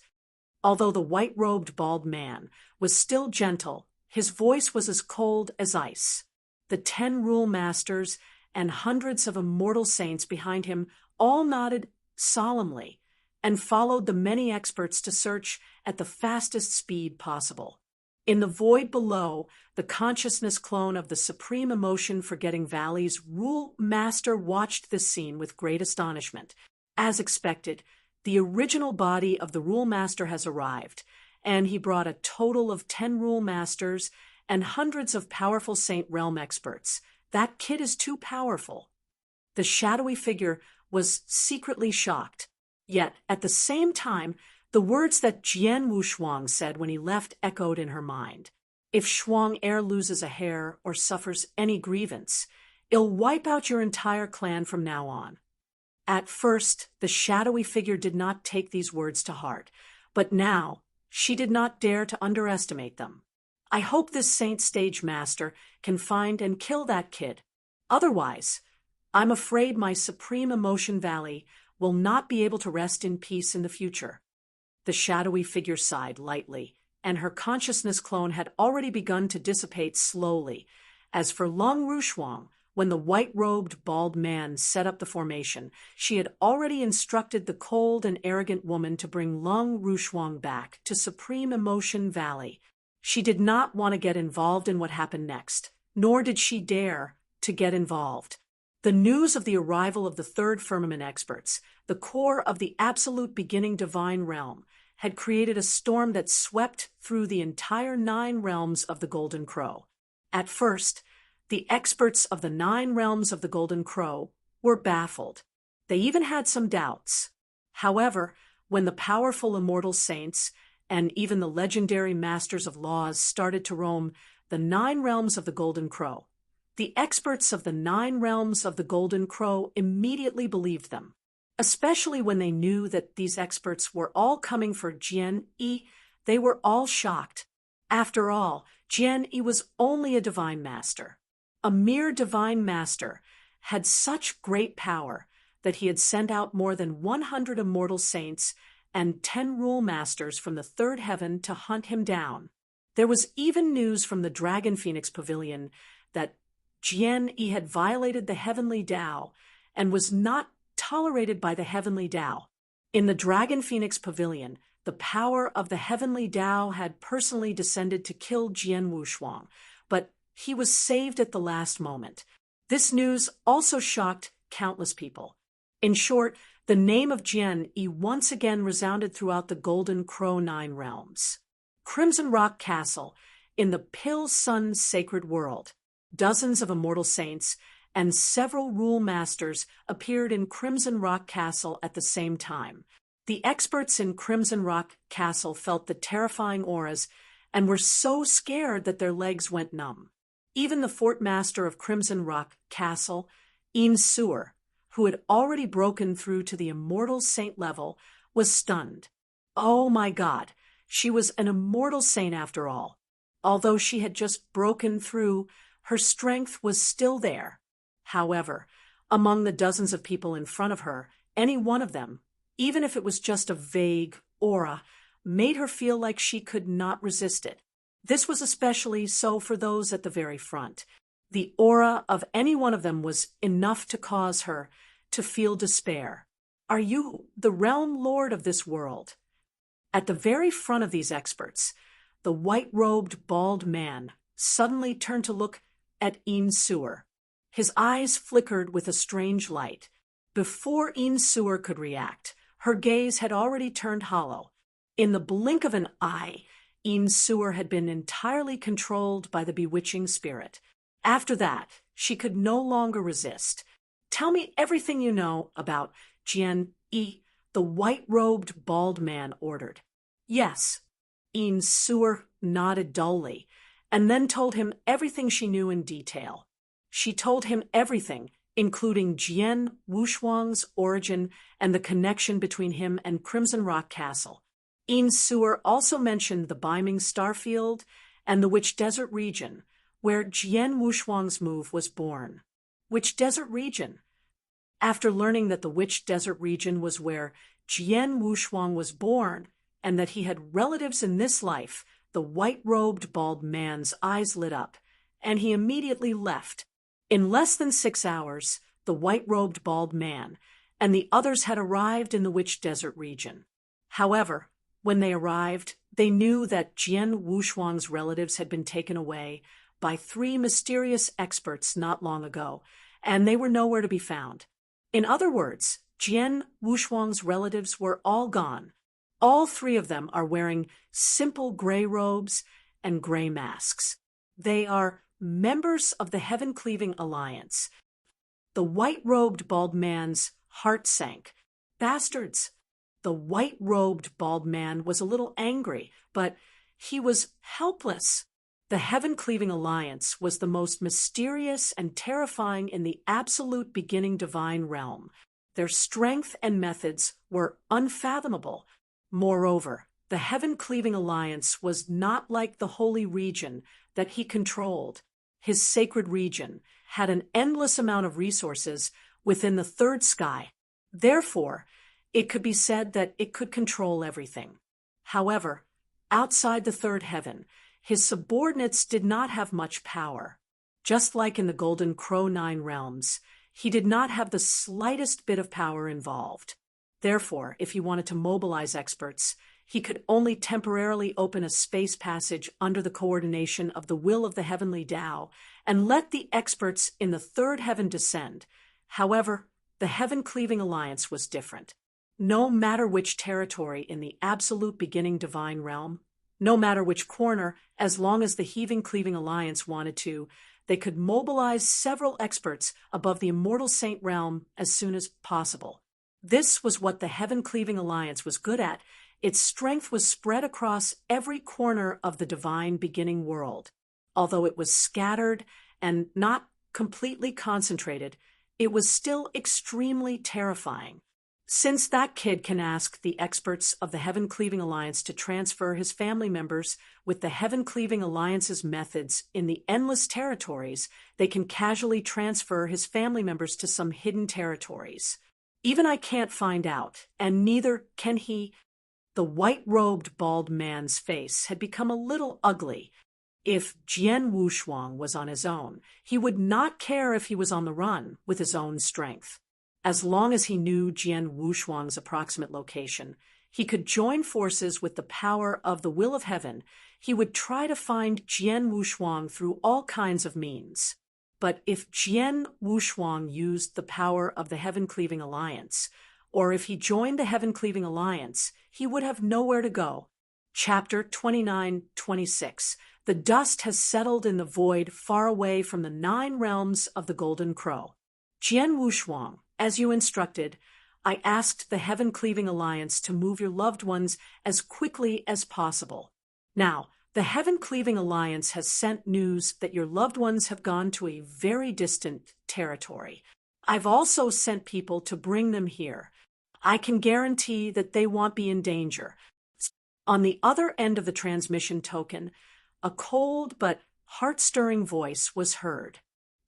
Although the white-robed bald man was still gentle, his voice was as cold as ice. The 10 rule masters and hundreds of immortal saints behind him all nodded solemnly and followed the many experts to search at the fastest speed possible. In the void below, the consciousness clone of the Supreme Emotion Forgetting Valley's Rule Master watched this scene with great astonishment. As expected, the original body of the Rule Master has arrived, and he brought a total of 10 Rule Masters and hundreds of powerful Saint Realm experts. That kid is too powerful. The shadowy figure was secretly shocked. Yet, at the same time, the words that Jian Rushuang said when he left echoed in her mind. If Shuang Heir loses a hair or suffers any grievance, it'll wipe out your entire clan from now on. At first, the shadowy figure did not take these words to heart, but now she did not dare to underestimate them. I hope this Saint Stage Master can find and kill that kid. Otherwise, I'm afraid my Supreme Emotion Valley will not be able to rest in peace in the future. The shadowy figure sighed lightly, and her consciousness clone had already begun to dissipate slowly. As for Leng Rushuang, when the white-robed bald man set up the formation, she had already instructed the cold and arrogant woman to bring Leng Rushuang back to Supreme Emotion Valley. She did not want to get involved in what happened next, nor did she dare to get involved. The news of the arrival of the third firmament experts, the core of the absolute beginning divine realm, had created a storm that swept through the entire 9 realms of the Golden Crow. At first, the experts of the 9 realms of the Golden Crow were baffled. They even had some doubts. However, when the powerful immortal saints and even the legendary masters of laws started to roam the 9 realms of the Golden Crow, the experts of the 9 realms of the Golden Crow immediately believed them, especially when they knew that these experts were all coming for Jian Yi. They were all shocked. After all, Jian Yi was only a divine master. A mere divine master had such great power that he had sent out more than 100 immortal saints and 10 rule masters from the third heaven to hunt him down. There was even news from the Dragon Phoenix Pavilion that Jian Yi had violated the heavenly Tao and was not tolerated by the heavenly Tao. In the Dragon Phoenix Pavilion, the power of the heavenly Tao had personally descended to kill Jian Rushuang, but he was saved at the last moment. This news also shocked countless people. In short, the name of Jian Yi once again resounded throughout the Golden Crow 9 realms. Crimson Rock Castle, in the Pill Sun Sacred World, dozens of immortal saints and several rule masters appeared in Crimson Rock Castle at the same time. The experts in Crimson Rock Castle felt the terrifying auras and were so scared that their legs went numb. Even the Fort Master of Crimson Rock Castle, Yin Sewer, who had already broken through to the immortal saint level, was stunned. Oh my God, she was an immortal saint after all. Although she had just broken through, her strength was still there. However, among the dozens of people in front of her, any one of them, even if it was just a vague aura, made her feel like she could not resist it. This was especially so for those at the very front. The aura of any one of them was enough to cause her to feel despair. Are you the realm lord of this world? At the very front of these experts, the white-robed bald man suddenly turned to look at Yin Sewer. His eyes flickered with a strange light. Before Yin Sewer could react, her gaze had already turned hollow. In the blink of an eye, Yin Sewer had been entirely controlled by the bewitching spirit. After that, she could no longer resist. Tell me everything you know about Jian Yi, the white-robed bald man ordered. Yes. Yin Sewer nodded dully, and then told him everything she knew in detail. She told him everything, including Jian Rushuang's origin and the connection between him and Crimson Rock Castle. Yin Sewer also mentioned the Beiming Starfield and the Witch Desert region, where Jian Rushuang's move was born. Witch Desert region? After learning that the Witch Desert region was where Jian Wushuang was born and that he had relatives in this life, the white-robed bald man's eyes lit up, and he immediately left. In less than 6 hours, the white-robed bald man and the others had arrived in the Witch Desert region. However, when they arrived, they knew that Jian Wushuang's relatives had been taken away by 3 mysterious experts not long ago, and they were nowhere to be found. In other words, Jian Wushuang's relatives were all gone. All 3 of them are wearing simple gray robes and gray masks. They are members of the Heaven-Cleaving Alliance. The white-robed bald man's heart sank. Bastards! The white-robed bald man was a little angry, but he was helpless. The Heaven-Cleaving Alliance was the most mysterious and terrifying in the absolute beginning divine realm. Their strength and methods were unfathomable. Moreover, the Heaven-Cleaving Alliance was not like the holy region that he controlled. His sacred region had an endless amount of resources within the third sky. Therefore, it could be said that it could control everything. However, outside the third heaven, his subordinates did not have much power. Just like in the Golden Crow 9 realms, he did not have the slightest bit of power involved. Therefore, if he wanted to mobilize experts, he could only temporarily open a space passage under the coordination of the will of the heavenly Tao and let the experts in the third heaven descend. However, the Heaven-Cleaving Alliance was different. No matter which territory in the absolute beginning divine realm, no matter which corner, as long as the Heaven-Cleaving Alliance wanted to, they could mobilize several experts above the immortal saint realm as soon as possible. This was what the Heaven-Cleaving Alliance was good at. Its strength was spread across every corner of the divine beginning world. Although it was scattered and not completely concentrated, it was still extremely terrifying. Since that kid can ask the experts of the Heaven-Cleaving Alliance to transfer his family members with the Heaven-Cleaving Alliance's methods in the endless territories, they can casually transfer his family members to some hidden territories. Even I can't find out, and neither can he. The white-robed bald man's face had become a little ugly. If Jian Wushuang was on his own, he would not care if he was on the run with his own strength. As long as he knew Jian Wushuang's approximate location, he could join forces with the power of the will of heaven. He would try to find Jian Wushuang through all kinds of means. But if Jian Wushuang used the power of the Heaven-Cleaving Alliance, or if he joined the Heaven-Cleaving Alliance, he would have nowhere to go. Chapter 29-26. The dust has settled in the void far away from the 9 realms of the Golden Crow. Jian Wushuang, as you instructed, I asked the Heaven-Cleaving Alliance to move your loved ones as quickly as possible. Now, the Heaven-Cleaving Alliance has sent news that your loved ones have gone to a very distant territory. I've also sent people to bring them here. I can guarantee that they won't be in danger. On the other end of the transmission token, a cold but heart-stirring voice was heard.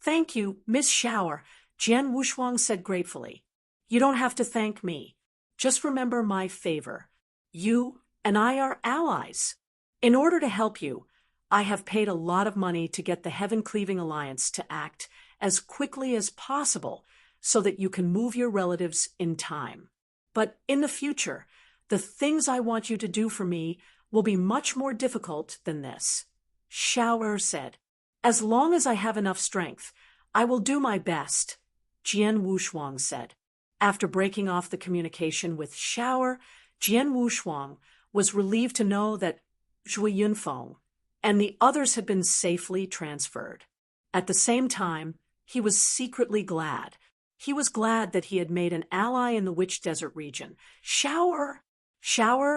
Thank you, Miss Shower, Jian Wushuang said gratefully. You don't have to thank me. Just remember my favor. You and I are allies. In order to help you, I have paid a lot of money to get the Heaven-Cleaving Alliance to act as quickly as possible so that you can move your relatives in time. But in the future, the things I want you to do for me will be much more difficult than this. Shower said, As long as I have enough strength, I will do my best, Jian Wushuang said. After breaking off the communication with Shower, Jian Wushuang was relieved to know that Zhui Yunfeng and the others had been safely transferred. At the same time, he was secretly glad. He was glad that he had made an ally in the Witch Desert region. Shower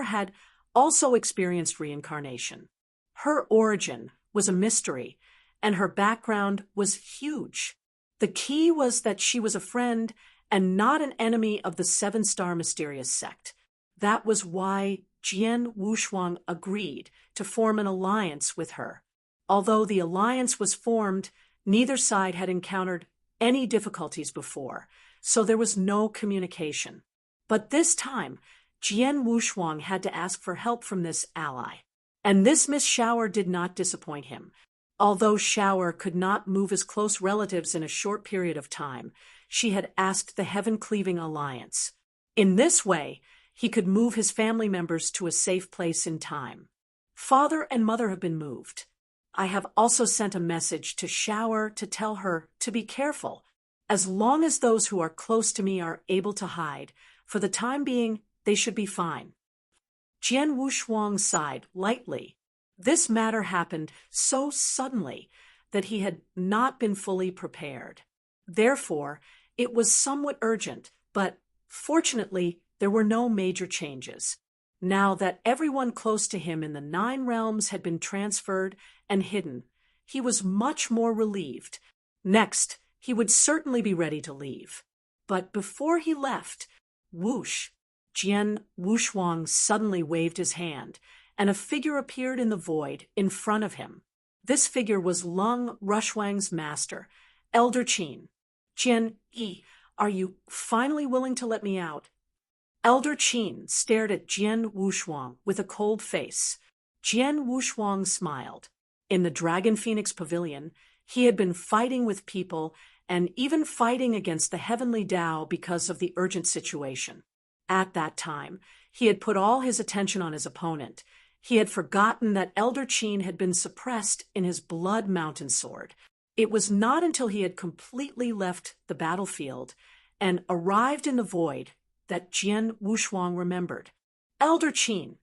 had also experienced reincarnation. Her origin was a mystery, and her background was huge. The key was that she was a friend and not an enemy of the 7-star mysterious sect. That was why Jian Wushuang agreed to form an alliance with her. Although the alliance was formed, neither side had encountered any difficulties before, so there was no communication. But this time, Jian Rushuang had to ask for help from this ally. And this Miss Shower did not disappoint him. Although Shower could not move his close relatives in a short period of time, she had asked the Heaven-Cleaving Alliance. In this way, he could move his family members to a safe place in time. Father and mother have been moved. I have also sent a message to Shower to tell her to be careful. As long as those who are close to me are able to hide, for the time being, they should be fine. Jian Rushuang sighed lightly. This matter happened so suddenly that he had not been fully prepared. Therefore, it was somewhat urgent, but fortunately, there were no major changes. Now that everyone close to him in the 9 realms had been transferred and hidden, he was much more relieved. Next, he would certainly be ready to leave. But before he left, whoosh, Jian Rushuang suddenly waved his hand, and a figure appeared in the void in front of him. This figure was Leng Rushuang's master, Elder Qin. Jian Yi, are you finally willing to let me out? Elder Qin stared at Jian Rushuang with a cold face. Jian Rushuang smiled. In the Dragon Phoenix Pavilion, he had been fighting with people and even fighting against the heavenly Tao because of the urgent situation. At that time, he had put all his attention on his opponent. He had forgotten that Elder Qin had been suppressed in his Blood Mountain Sword. It was not until he had completely left the battlefield and arrived in the void that Jian Rushuang remembered. Elder Qin,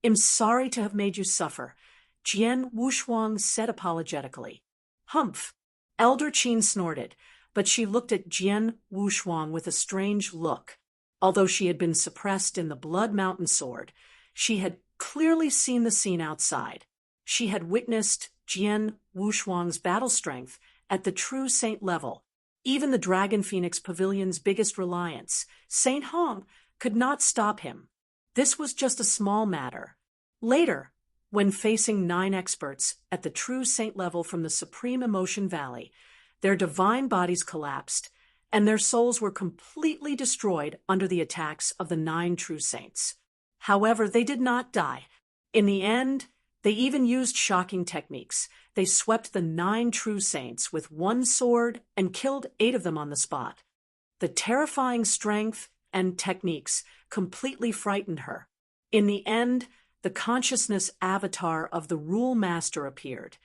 I'm sorry to have made you suffer, Jian Rushuang said apologetically. Humph. Elder Qin snorted, but she looked at Jian Rushuang with a strange look. Although she had been suppressed in the Blood Mountain Sword, she had clearly seen the scene outside. She had witnessed Jian Rushuang's battle strength at the true saint level. Even the Dragon Phoenix Pavilion's biggest reliance, Saint Hong, could not stop him. This was just a small matter. Later, when facing 9 experts at the true saint level from the Supreme Emotion Valley, their divine bodies collapsed, and their souls were completely destroyed under the attacks of the 9 true saints. However, they did not die. In the end, they even used shocking techniques. They swept the 9 true saints with 1 sword and killed 8 of them on the spot. The terrifying strength and techniques completely frightened her. In the end, the consciousness avatar of the Rule Master appeared,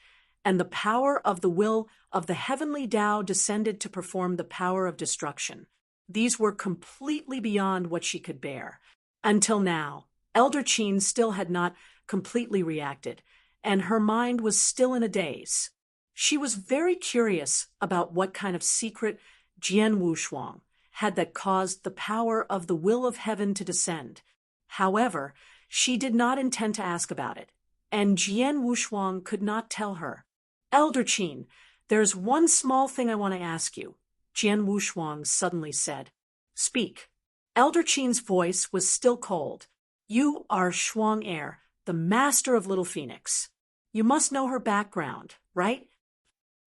and the power of the will of the heavenly Tao descended to perform the power of destruction. These were completely beyond what she could bear. Until now, Elder Qin still had not completely reacted, and her mind was still in a daze. She was very curious about what kind of secret Jian Rushuang had that caused the power of the will of heaven to descend. However, she did not intend to ask about it, and Jian Rushuang could not tell her. Elder Qin, there's one small thing I want to ask you, Jian Rushuang suddenly said. Speak. Elder Qin's voice was still cold. You are Shuang Heir, the master of Little Phoenix. You must know her background, right?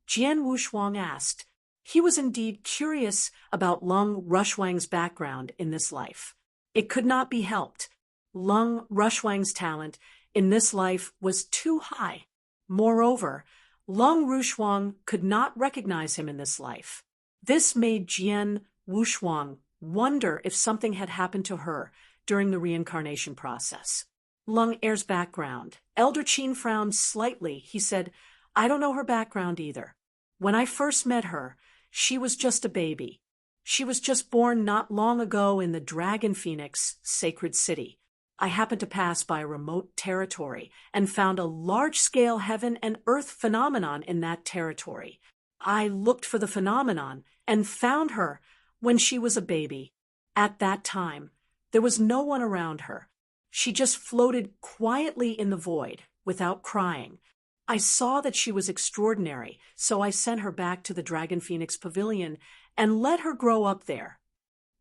Jian Rushuang asked. He was indeed curious about Leng Rushuang's background in this life. It could not be helped. Leng Rushuang's talent in this life was too high. Moreover, Leng Rushuang could not recognize him in this life. This made Jian Rushuang wonder if something had happened to her during the reincarnation process. Leng Heir's background. Elder Qin frowned slightly. He said, I don't know her background either. When I first met her, she was just a baby. She was just born not long ago in the Dragon Phoenix sacred city. I happened to pass by a remote territory and found a large-scale heaven and earth phenomenon in that territory. I looked for the phenomenon and found her when she was a baby. At that time, there was no one around her. She just floated quietly in the void without crying. I saw that she was extraordinary, so I sent her back to the Dragon Phoenix Pavilion and let her grow up there.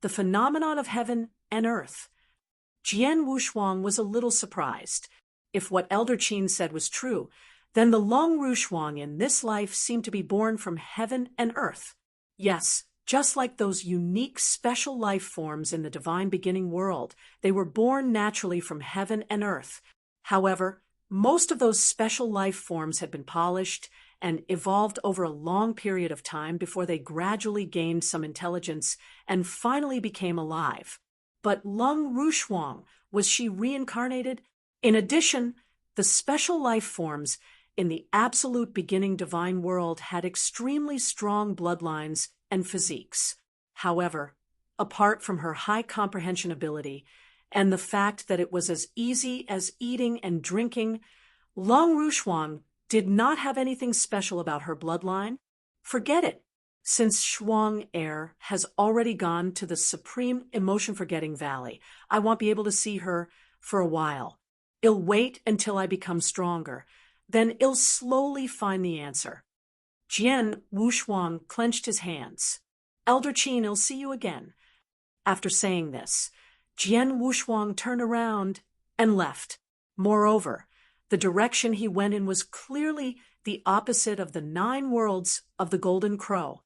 The phenomenon of heaven and earth. Jian Rushuang was a little surprised. If what Elder Qin said was true, then the Leng Rushuang in this life seemed to be born from heaven and earth. Yes, Just like those unique special life forms in the divine beginning world, they were born naturally from heaven and earth. However, most of those special life forms had been polished and evolved over a long period of time before they gradually gained some intelligence and finally became alive. But Leng Rushuang, was she reincarnated? In addition, the special life forms in the absolute beginning divine world had extremely strong bloodlines and physiques. However, apart from her high comprehension ability and the fact that it was as easy as eating and drinking, Leng Rushuang did not have anything special about her bloodline. Forget it, since Shuang heir has already gone to the supreme emotion-forgetting valley. I won't be able to see her for a while. I'll wait until I become stronger. Then I'll slowly find the answer. Jian Wushuang clenched his hands. Elder Qin, I'll see you again. After saying this, Jian Wushuang turned around and left. Moreover, the direction he went in was clearly the opposite of the 9 worlds of the Golden Crow.